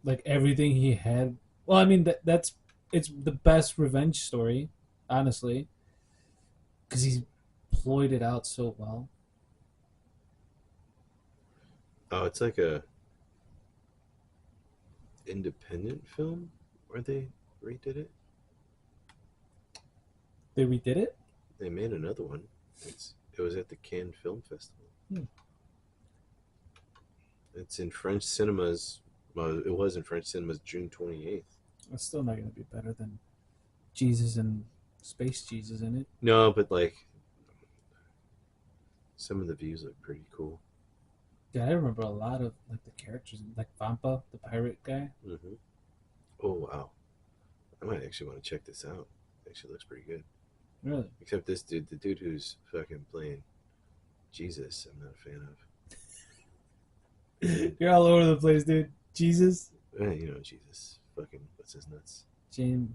like, everything he had. Well, I mean, it's the best revenge story, honestly. Because he ployed it out so well. Oh, it's like a independent film where they redid it. They redid it? They made another one. It was at the Cannes Film Festival. It's in French cinemas. Well, it was in French cinemas June 28th. It's still not going to be better than Jesus and Space Jesus in it. No, but like some of the views look pretty cool. Yeah, I remember a lot of like the characters, like Vampa, the pirate guy. Mm-hmm. Oh wow, I might actually want to check this out. Actually, looks pretty good. Really, Except this dude, the dude who's fucking playing Jesus, I'm not a fan of. And, you're all over the place, dude. Jesus, you know, Jesus, fucking what's his nuts? James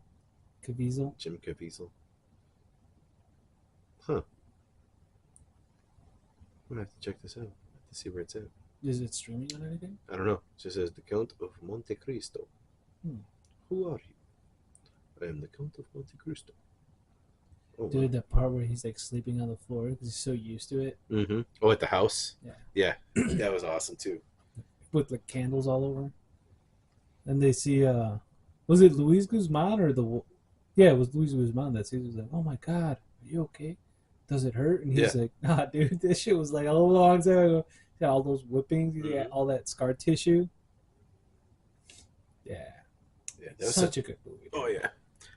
Caviezel. Jim Caviezel. Huh. I'm gonna have to check this out. Have to see where it's at. Is it streaming on anything? I don't know. It just says the Count of Monte Cristo. Hmm. Who are you? I am the Count of Monte Cristo. Oh, wow. Dude, that part where he's like sleeping on the floor because he's so used to it. Mm-hmm. Oh, at the house? Yeah. Yeah. That was awesome too. With like candles all over. And they see, was it Luis Guzman or the, yeah, it was Luis Guzman that sees. He was like, oh my God, are you okay? Does it hurt? And he's like, nah, dude, this shit was like a long time ago. Yeah, all those whippings, yeah, all that scar tissue. Yeah. Yeah, that was Such a good movie. Oh yeah.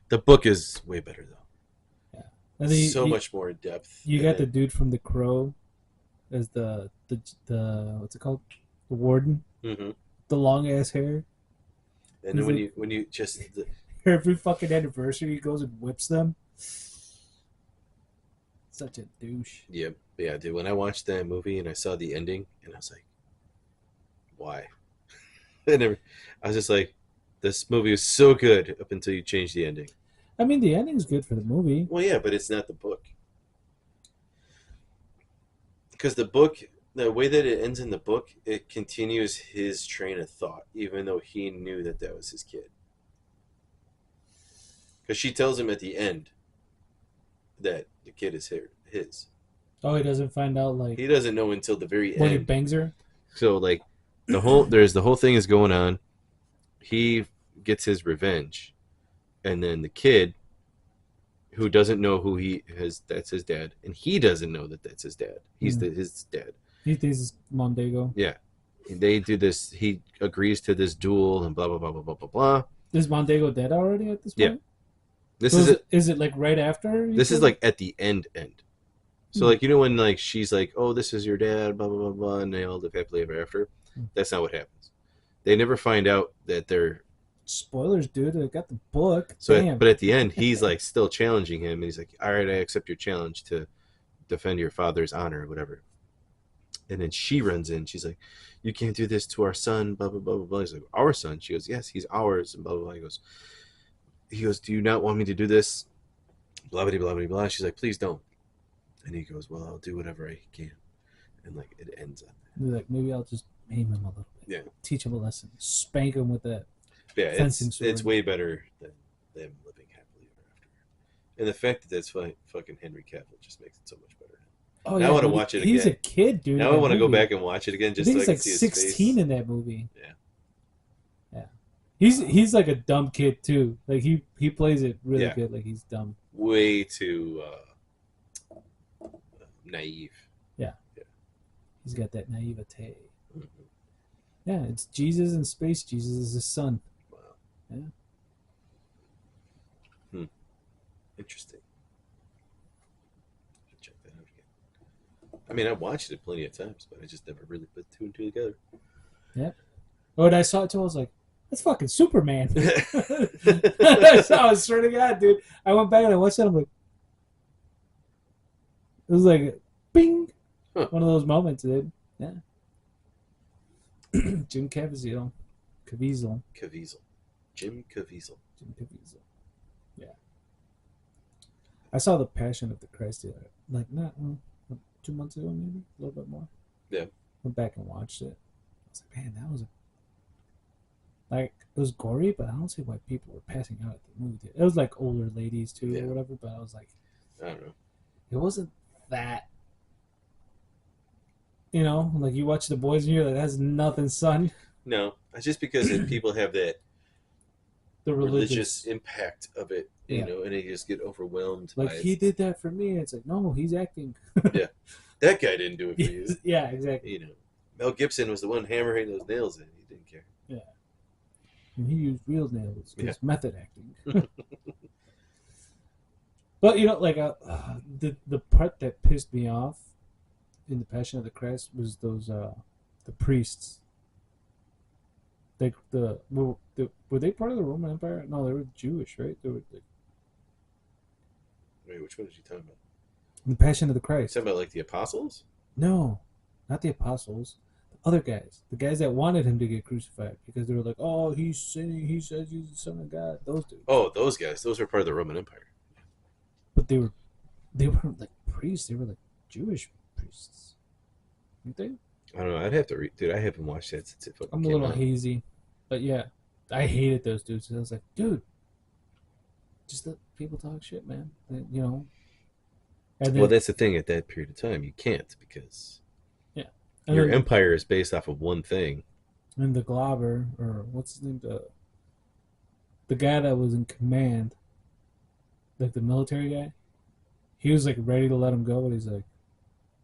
The book is way better though. Yeah. And then So much more in depth. You got the dude from The Crow as the what's it called? The warden. Mm-hmm. The long ass hair. And then when you just every fucking anniversary he goes and whips them. Such a douche. yeah, dude. When I watched that movie and I saw the ending, and I was like, why? And I was just like, this movie was so good up until you change the ending. I mean, the ending's good for the movie. Well, yeah, but it's not the book. Because the book, the way that it ends in the book, it continues his train of thought, even though he knew that that was his kid. Because she tells him at the end that the kid is his. Oh, he doesn't find out like He doesn't know until the very when end. he bangs her. So like the whole thing is going on. He gets his revenge, and then the kid, who doesn't know who that's his dad, and he doesn't know that that's his dad. He's his dad. He thinks it's Mondego. Yeah, they do this. He agrees to this duel and blah blah blah blah blah blah blah. Is Mondego dead already at this point? Yeah. This so is it. Is it like right after? This is like at the end. So like, you know, when like she's like, oh, this is your dad, blah blah blah blah, and they all live happily ever after. That's not what happens. They never find out that they're spoilers, dude. I got the book. So but at the end he's like still challenging him, and he's like, all right, I accept your challenge to defend your father's honor or whatever. And then she runs in, she's like, you can't do this to our son, blah blah blah blah blah. He's like, our son? She goes, yes, he's ours, and blah blah blah. He goes, do you not want me to do this? Blah blah blah blah blah. She's like, please don't. And he goes, well, I'll do whatever I can. And like it ends on that. Like, maybe I'll just aim him a little bit. Yeah. Teach him a lesson. Spank him with that. Yeah, it's way better than them living happily ever after. And the fact that that's fucking Henry Cavill just makes it so much better. Oh, now yeah, I want to watch it again. He's a kid, dude. Now I want to go back and watch it again just so I can like see his 16 face. in that movie. Yeah. Yeah. He's like a dumb kid too. Like he plays it really good. Like he's dumb. Way too naive. Yeah. He's got that naivete. Mm-hmm. Yeah, it's Jesus and Space Jesus is his son. Wow. Yeah. Interesting. Should check that out again. I mean, I watched it plenty of times, but I just never really put two and two together. Yeah. When I saw it too, I was like, that's fucking Superman. I swear to God, dude. I went back and I watched it. I'm like, it was like, bing. Huh. One of those moments, dude. Yeah. Jim Caviezel. Caviezel. Jim Caviezel. Yeah. I saw The Passion of the Christ like not 2 months ago, maybe a little bit more. Yeah. Went back and watched it. I was like, man, that was it was gory, but I don't see why people were passing out at the movie theater. It was like older ladies too, or whatever. But I was like, I don't know. It wasn't that. You know, like you watch The Boys and you're like, that's nothing, son. No, it's just because people have that the religious impact of it, you know, and they just get overwhelmed. Like by he did that for me. It's like, no, he's acting. Yeah, that guy didn't do it for you. Yeah, exactly. You know, Mel Gibson was the one hammering those nails in. He didn't care. Yeah, and he used real nails because method acting. But you know, like the part that pissed me off in The Passion of the Christ was those The priests. Were they part of the Roman Empire? No, they were Jewish, right? They were Wait, which one is you talking about? the Passion of the You Christ. talking about like the apostles? No, not the apostles. The other guys, the guys that wanted him to get crucified because they were like, "Oh, he's sinning. He says he's the son of God." Those dudes. Oh, those guys. Those were part of the Roman Empire. But they weren't like priests. They were like Jewish priests. Weren't they? I don't know. I'd have to read. Dude, I haven't watched that since it fucking I'm a came little out. hazy, but yeah, I hated those dudes. I was like, dude, just let people talk shit, man. You know. And Well, then that's the thing. At that period of time, you can't because yeah, and your then empire is based off of one thing. the Glauber or what's his name, the guy that was in command, like the military guy. He was like ready to let him go, but he's like,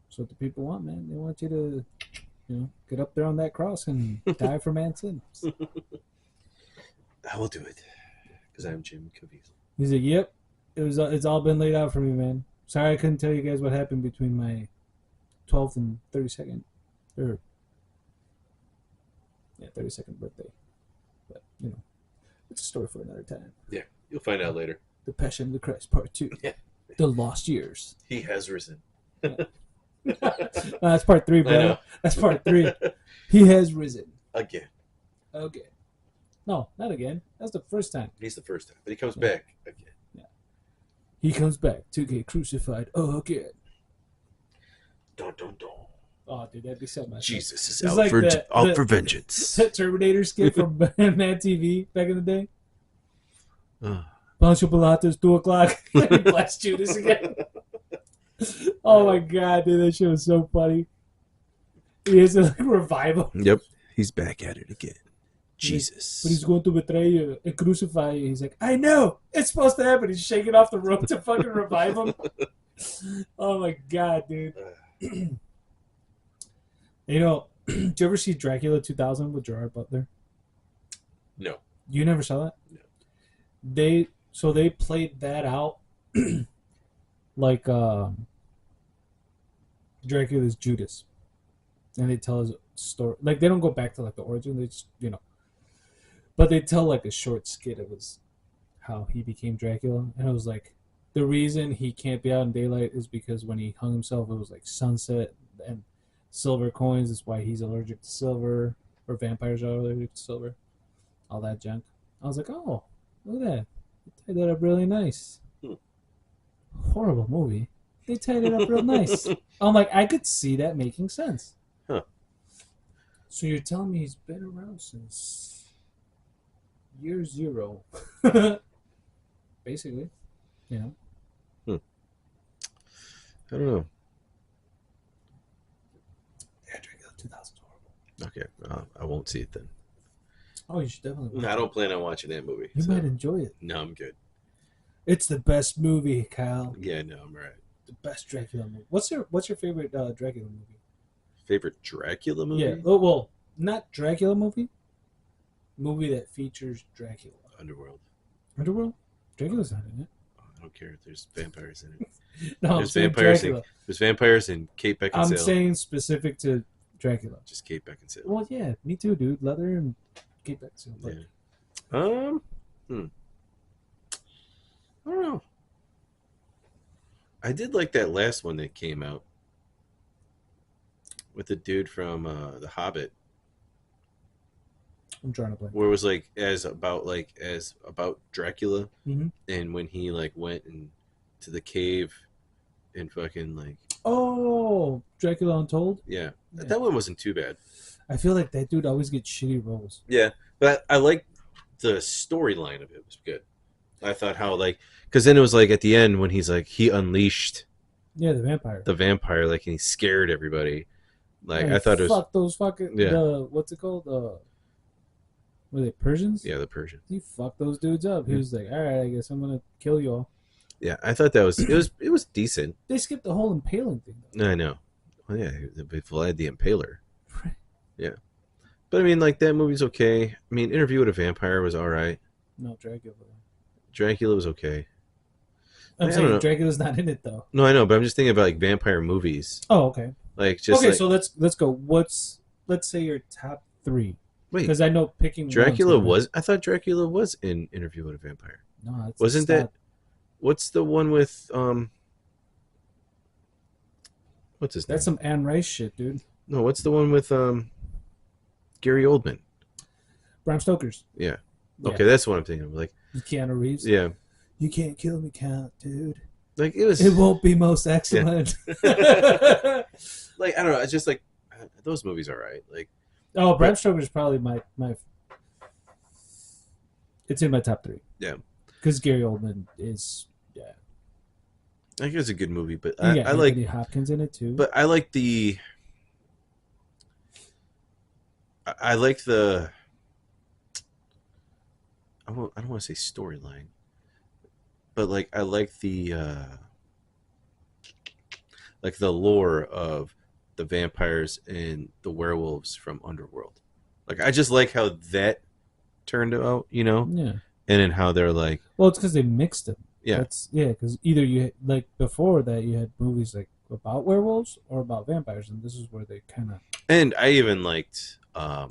"That's what the people want, man. They want you to, get up there on that cross and die for man's sins." I will do it because I'm Jim Caviezel. He's like, "Yep, it's all been laid out for me, man. Sorry I couldn't tell you guys what happened between my 12th and 32nd, or 32nd birthday, but it's a story for another time." Yeah, you'll find out later. The Passion of the Christ Part 2. Yeah. The Lost Years. He has risen. No, that's Part 3, I brother. know. That's Part 3. He has risen. Again. Okay. No, not again. That's the first time. He's the first time, but he comes back again. Yeah. He comes back to get crucified again. Dun, dun, dun. Oh, dude, that'd be so much. Jesus is It's out, like for, the- out the- for vengeance. That Terminator skit from Mad TV back in the day. Oh. Pancho Pilatos, 2 o'clock. Bless Judas again. Oh my god, dude, that shit was so funny. He has a revival. Yep. He's back at it again. Jesus. But he's going to betray you and crucify you. He's like, I know, it's supposed to happen. He's shaking off the rope to fucking revive him. Oh my god, dude. Did you ever see Dracula 2000 with Gerard Butler? No. You never saw that? No. They played that out like Dracula's Judas. And they tell his story. Like, they don't go back to like the origin. They just, but they tell like a short skit. It was how he became Dracula. And it was like, the reason he can't be out in daylight is because when he hung himself, it was like sunset and silver coins. That's why he's allergic to silver, or vampires are allergic to silver. All that junk. I was like, oh, look at that. They tied that up really nice. Horrible movie. They tied it up real nice. I'm like, I could see that making sense. Huh. So you're telling me he's been around since year 0. Basically. I don't know. Yeah, Dracula 2000 is horrible. Okay. I won't see it then. Oh, you should definitely watch I it. don't plan on watching that movie. You so- might enjoy it. No, I'm good. It's the best movie, Kyle. Yeah, no, I'm all right. The best Dracula movie. What's your favorite Dracula movie? Favorite Dracula movie? Yeah. Oh, well, not Dracula movie. Movie that features Dracula. Underworld. Underworld? Dracula's not in it. Oh, I don't care. There's vampires in it. No, I'm There's saying vampires Dracula. There's vampires and Kate Beckinsale. I'm saying specific to Dracula. Just Kate Beckinsale. Well, yeah, me too, dude. Leather and Kate Beckinsale. But Yeah. I don't know. I did like that last one that came out with the dude from The Hobbit, I'm trying to play. where it was like as about Dracula, Mm-hmm. and when he like went to the cave and fucking like Oh, Dracula Untold. yeah. Yeah. That one wasn't too bad. I feel like that dude always gets shitty roles. Yeah, but I like the storyline of it was good. I thought how like because then it was like at the end when he's like he unleashed Yeah, the vampire. the vampire like and he scared everybody. Like Hey, I thought it was fuck those fucking Yeah. what's it called? Were they Persians? yeah the Persian. He fucked those dudes up. He was like, all right, I guess I'm gonna kill you all. Yeah, I thought that was it was decent. They skipped the whole impaling thing. I know. Well, yeah, they Vlad the Impaler. Though. Yeah, but I mean like that movie's okay. I mean Interview with a Vampire was all right. No, Dracula. Dracula was okay. I'm I don't saying know. Dracula's not in it though. No, I know, but I'm just thinking about like vampire movies. Oh, okay. Like just Okay, like, so let's go. What's let's say your top three, Wait, because I know picking one's Dracula gonna be was? I thought Dracula was in Interview with a Vampire. no. It's Wasn't not. that? What's the one with What's his That's name? some Anne Rice shit, dude. No, what's the one with Gary Oldman? Bram Stoker's. Yeah. Yeah, Okay, that's what I'm thinking of. Like, Keanu Reeves. yeah, You can't kill me, Count, dude. like it It was. won't be most Yeah. excellent. Like I don't know. It's just like those movies are right. Like, Oh, Bram but Stoker's probably my. It's in my top three yeah, because Gary Oldman is. Yeah, I think it's a good movie. But you I, got I like, Anthony Hopkins in it too. but I like the, I like the. I don't want to say storyline, but like I like the lore of the vampires and the werewolves from Underworld. Like I just like how that turned out, Yeah. and then how they're like, Well, it's because they mixed them. yeah, That's yeah. Because either you like before that you had movies like about werewolves or about vampires, and this is where they kind of and I even liked at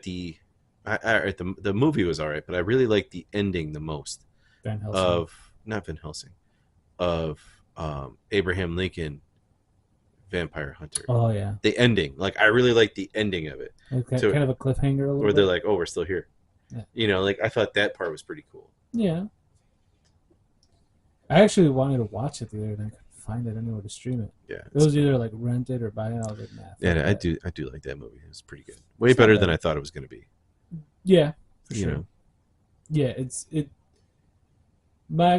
the, at the movie was all right, but I really liked the ending the most Van Helsing. of not Van Helsing of Abraham Lincoln Vampire Hunter. Oh yeah, The ending, like I really liked the ending of it, okay, to kind of a cliffhanger a little where bit. they're like, oh, we're still here. Yeah. Like I thought that part was pretty cool. Yeah. I actually wanted to watch it the other day and I couldn't find it anywhere to stream it. Yeah, It was either like rent it or buy it. I was like, nah. yeah, I that. do like that movie. It was pretty good, way It's not better bad. than I thought it was going to be. Yeah, for You sure. know, Yeah, it. My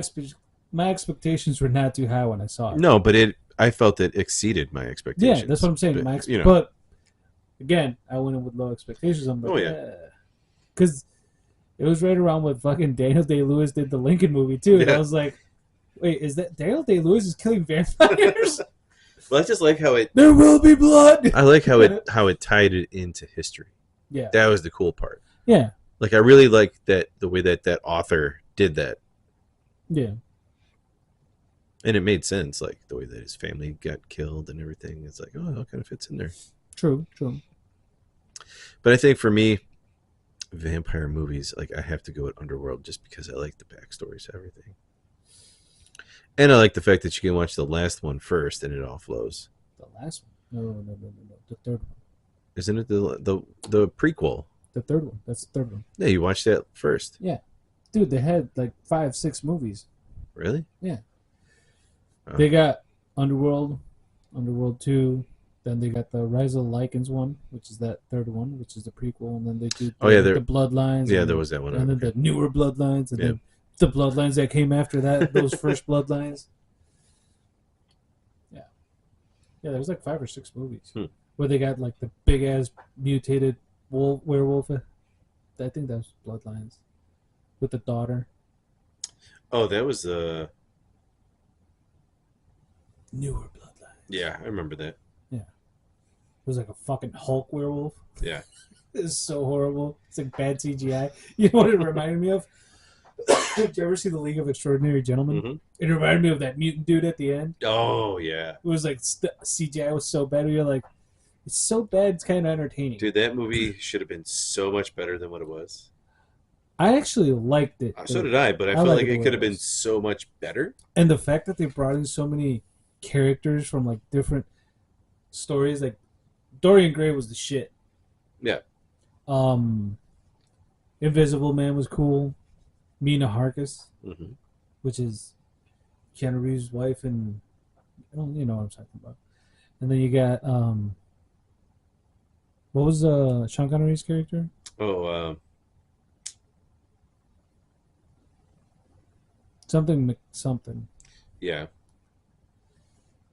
expectations were not too high when I saw it. no, but I felt it exceeded my expectations. Yeah, that's what I'm saying. But, But again, I went in with low expectations. I'm like, oh yeah, because it was right around when fucking Daniel Day Lewis did the Lincoln movie too, and Yeah. I was like, wait, is that Daniel Day Lewis is killing vampires? well, I just like how it. There will be blood. I like how it tied it into history. Yeah, That was the cool part. yeah, Like I really like the way that author did that, yeah. and it made sense. Like the way that his family got killed and everything. It's like, oh, it kind of fits in there. True, true. But I think for me, vampire movies, like I have to go with Underworld just because I like the backstories, everything, and I like the fact that you can watch the last one first and it all flows. The last one? No. The third one. Isn't it the prequel? The third one. That's the third one. Yeah, you watched that first. Yeah, dude, they had like 5-6 movies. Really? Yeah. Oh. They got Underworld, Underworld 2. Then they got the Rise of the Lycans one, which is that third one, which is the prequel. And then they do the Bloodlines. Yeah, and, there was that one. And then the newer Bloodlines. And Yeah. then the Bloodlines that came after that, those first Bloodlines. Yeah. Yeah, there was like 5 or 6 movies where they got like the big ass mutated werewolf. I think that was Bloodlines with the daughter. Oh, that was Newer Bloodlines. yeah, I remember that. Yeah. It was like a fucking Hulk werewolf. Yeah. It's so horrible. It's like bad CGI. You know what it reminded me of? Did you ever see the League of Extraordinary Gentlemen? Mm-hmm. It reminded me of that mutant dude at the end. Oh yeah. It was like CGI was so bad. You're like, it's so bad. It's kind of entertaining. Dude, that movie should have been so much better than what it was. I actually liked it. So did I, but I feel like it could have been was. so much better. And the fact that they brought in so many characters from like different stories, like Dorian Gray was the shit. Yeah. Invisible Man was cool. Mina Harkis, Mm-hmm. which is Keanu Reeves' wife, and you know what I'm talking about. And then you got what was Sean Connery's character? Oh, Something. yeah.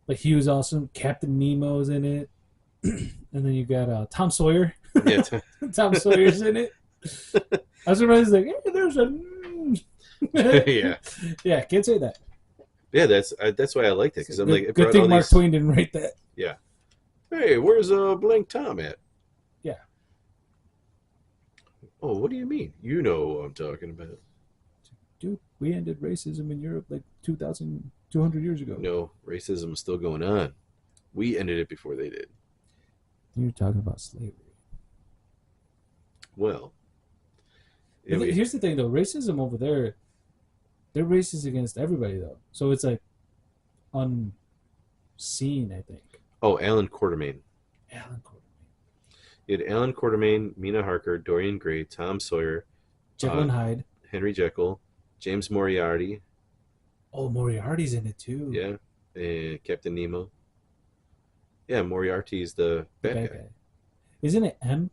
But he was awesome. Captain Nemo's in it, and then you got Tom Sawyer. Yeah. Tom Sawyer's in it. I was surprised, like, hey, there's a. Yeah. Yeah, can't say that. Yeah, that's why I liked it, because I'm like, it good brought thing all Mark these. Twain didn't write that. Yeah. Hey, where's Blank Tom at? Yeah. Oh, what do you mean? You know what I'm talking about. Dude, we ended racism in Europe like 200 years ago. No, racism is still going on. We ended it before they did. You're talking about slavery. Well, yeah, But we. here's the thing, though. Racism over there, they're racist against everybody, though. So it's like unseen, I think. Oh, Alan Quartermain. Alan Quarterman. You had Alan Quartermain, Mina Harker, Dorian Gray, Tom Sawyer, Jekyll uh, and Hyde. Henry Jekyll, James Moriarty, Oh, Moriarty's in it, too. yeah, and Captain Nemo. Yeah, Moriarty is the The bad bad guy. guy. Isn't it M?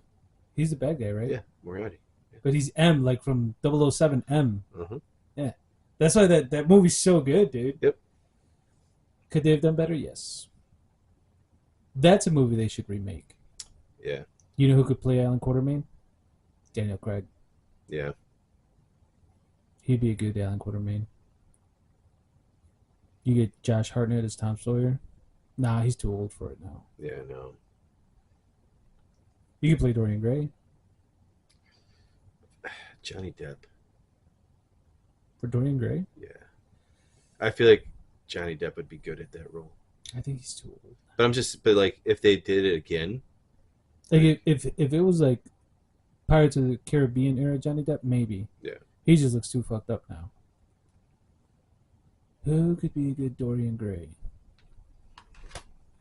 He's the bad guy, right? Yeah, Moriarty. But he's M, like from 007 M. Uh-huh. Yeah. That's why that movie's so good, dude. Yep. Could they have done better? Yes. That's a movie they should remake. Yeah, You know who could play Alan Quartermain? Daniel Craig. yeah. He'd be a good Alan Quartermain. You get Josh Hartnett as Tom Sawyer. Nah, he's too old for it now. Yeah, no. You could play Dorian Gray Johnny Depp. for Dorian Gray. Yeah. I feel like Johnny Depp would be good at that role. I think he's too old. But like, if they did it again, Like if it was like Pirates of the Caribbean era Johnny Depp, maybe. yeah. He just looks too fucked up now. Who could be a good Dorian Gray?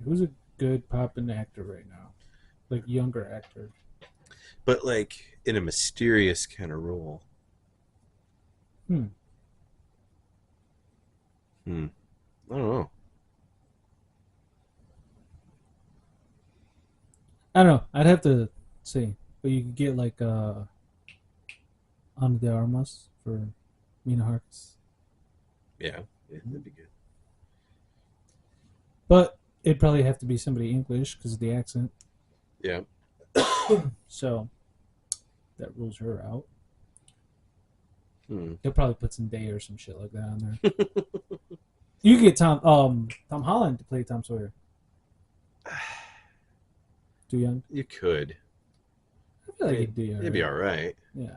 Who's a good poppin' actor right now? Like younger actor. But like in a mysterious kind of role. Hmm. I don't know. I don't know. I'd have to see. But you could get like Ana de Armas for Mina Harkis. Yeah, that'd be good. But it'd probably have to be somebody English because of the accent. Yeah. So that rules her out. Hmm. They'll probably put some Day or some shit like that on there. You could get Tom Holland to play Tom Sawyer. Too young? You could. I feel like he'd do It'd be all right. Yeah.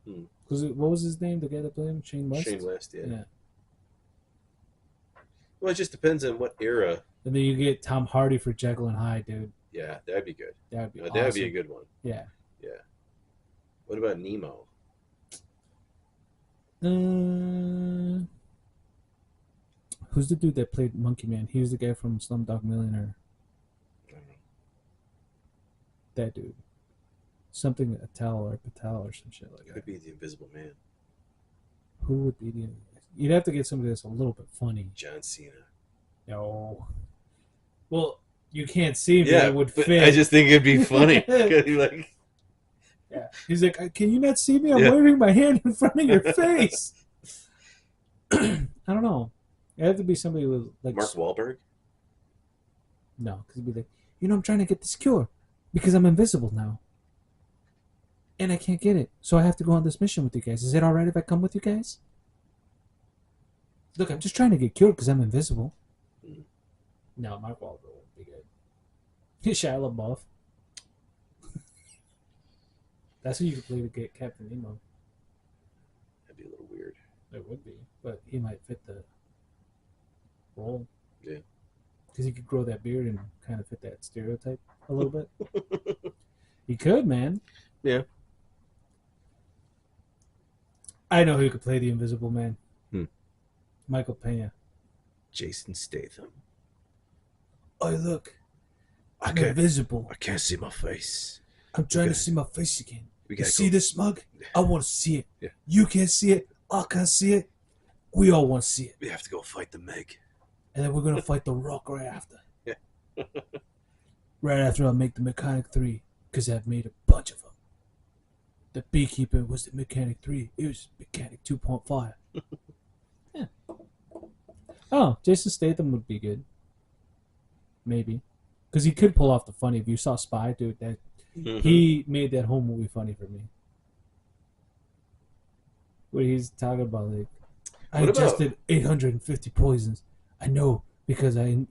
Hmm. What was his name? The guy that played him? Shane West? Shane West, yeah. Yeah. Well, it just depends on what era. And then you get Tom Hardy for Jekyll and Hyde, dude. Yeah, that'd be good. That would be awesome. That'd be a good one. Yeah. Yeah. What about Nemo? Who's the dude that played Monkey Man? He was the guy from Slumdog Millionaire. I don't know. That dude. Something Patel or some shit like Could that. be the Invisible Man. Who would be the... You'd have to get somebody that's a little bit funny. John Cena. No. Well, you can't see me. Yeah, It would but fit. I just think it'd be funny. 'Cause he, like, Yeah. He's like, can you not see me? I'm Yeah. waving my hand in front of your face. I don't know. It have to be somebody with like Mark Wahlberg. No, because he'd be like, I'm trying to get this cure because I'm invisible now, and I can't get it, so I have to go on this mission with you guys. Is it all right if I come with you guys? Look, I'm just trying to get cured because I'm invisible. Mm. No, Mark Wahlberg would be good. Shia LaBeouf. That's who you could play to get Captain Nemo. That'd be a little weird. It would be, but he might fit the role. Yeah. Because he could grow that beard and kind of fit that stereotype a little bit. He could, man. Yeah. I know who could play the Invisible Man. Michael Pena. Jason Statham. Oh, look. I'm Okay. invisible. I can't see my face. I'm trying Okay. to see my face again. We You gotta see go. this mug? I want to see it. Yeah. You can't see it. I can't see it. We all want to see it. We have to go fight the Meg. And then we're going to fight the Rock right after. Yeah. Right after I make the Mechanic 3. Because I've made a bunch of them. The Beekeeper was the Mechanic 3. It was Mechanic 2.5. Yeah. Oh, Jason Statham would be good. Maybe. Because he could pull off the funny. If you saw Spy, dude, that he made that whole movie funny for me. Where he's talking about, like, I What about- ingested 850 poisons. I know because I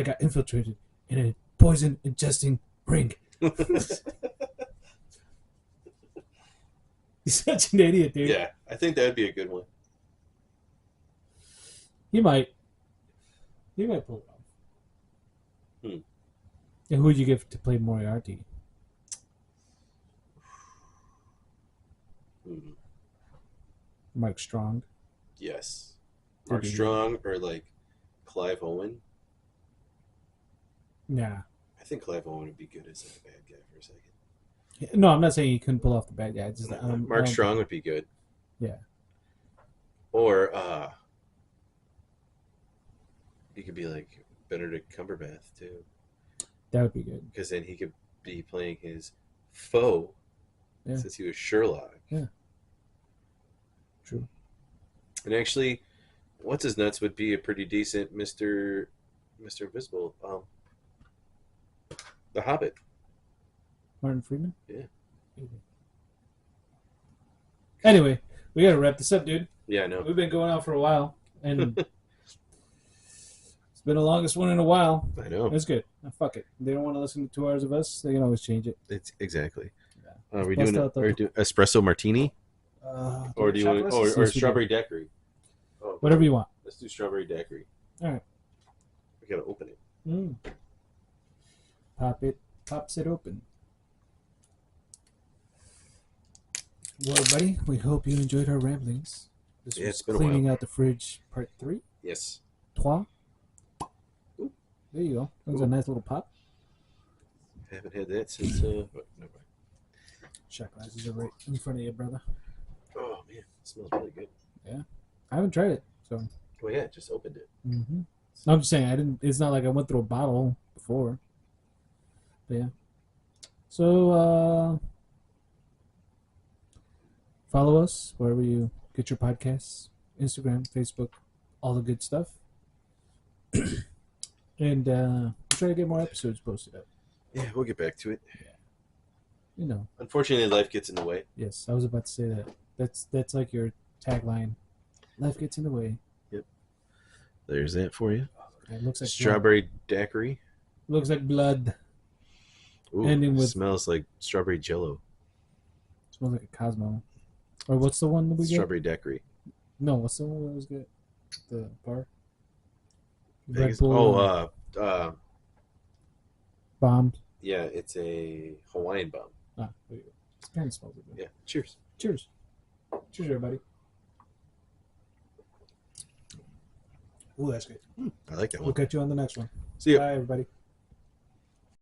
got infiltrated in a poison ingesting ring. He's such an idiot, dude. Yeah, I think that'd be a good one. He might pull it off. And who would you give to play Moriarty? Hmm. Mike Strong. Yes. That'd Mark be good. Strong or like Clive Owen. Yeah. I think Clive Owen would be good as a bad guy for a second. No, I'm not saying he couldn't pull off the bad guy. It's just No, I Mark don't think. Strong would be good. Yeah, Or he could be like Benedict Cumberbatch too, that would be good. because then he could be playing his foe Yeah, since he was Sherlock. yeah, true. And actually, what's his nuts would be a pretty decent Mister Invisible. The Hobbit. Martin Freeman. Yeah. Anyway, we gotta wrap this up, dude. Yeah, I know. We've been going on for a while, and it's been the longest one in a while. I know. It's good. Fuck it. They don't want to listen to 2 hours of us. They can always change it. It's exactly. Yeah. Are we Bust doing out the- are we doing espresso martini, or do you want chocolate? or strawberry daiquiri? Oh, Whatever you want. let's do strawberry daiquiri. All right. We gotta open it. Mm. Pop it. Pops it open. Well, buddy, we hope you enjoyed our ramblings. This Yeah, was it's been a cleaning while. out the fridge, part 3. Yes. Trois. Ooh. There you go. That was a Ooh. nice little pop. Haven't had that since. What? No. Shot glasses are right in front of you, brother. Oh man, it smells really good. I haven't tried it, so. Oh yeah, just opened it. Mm-hmm. I'm just saying, I didn't. It's not like I went through a bottle before. But yeah. So follow us wherever you get your podcasts: Instagram, Facebook, all the good stuff. And we'll try to get more episodes posted up. Yeah, we'll get back to it. You know. Unfortunately, life gets in the way. Yes, I was about to say that. That's like your tagline. Life gets in the way. There's that for you. It looks like Strawberry daiquiri. blood. Looks like blood. Ooh, Ending with- smells like strawberry jello. Smells like a Cosmo. Or what's the one that we get? Strawberry daiquiri. No, what's the one that was good? The bar. Red Vegas. Bull bombed. Yeah, it's a Hawaiian bomb. Ah, there you go. It kind of smells like that. Yeah, cheers. Cheers. Cheers, everybody. Ooh, that's good. I like that We'll one. catch you on the next one. See ya. Bye, everybody.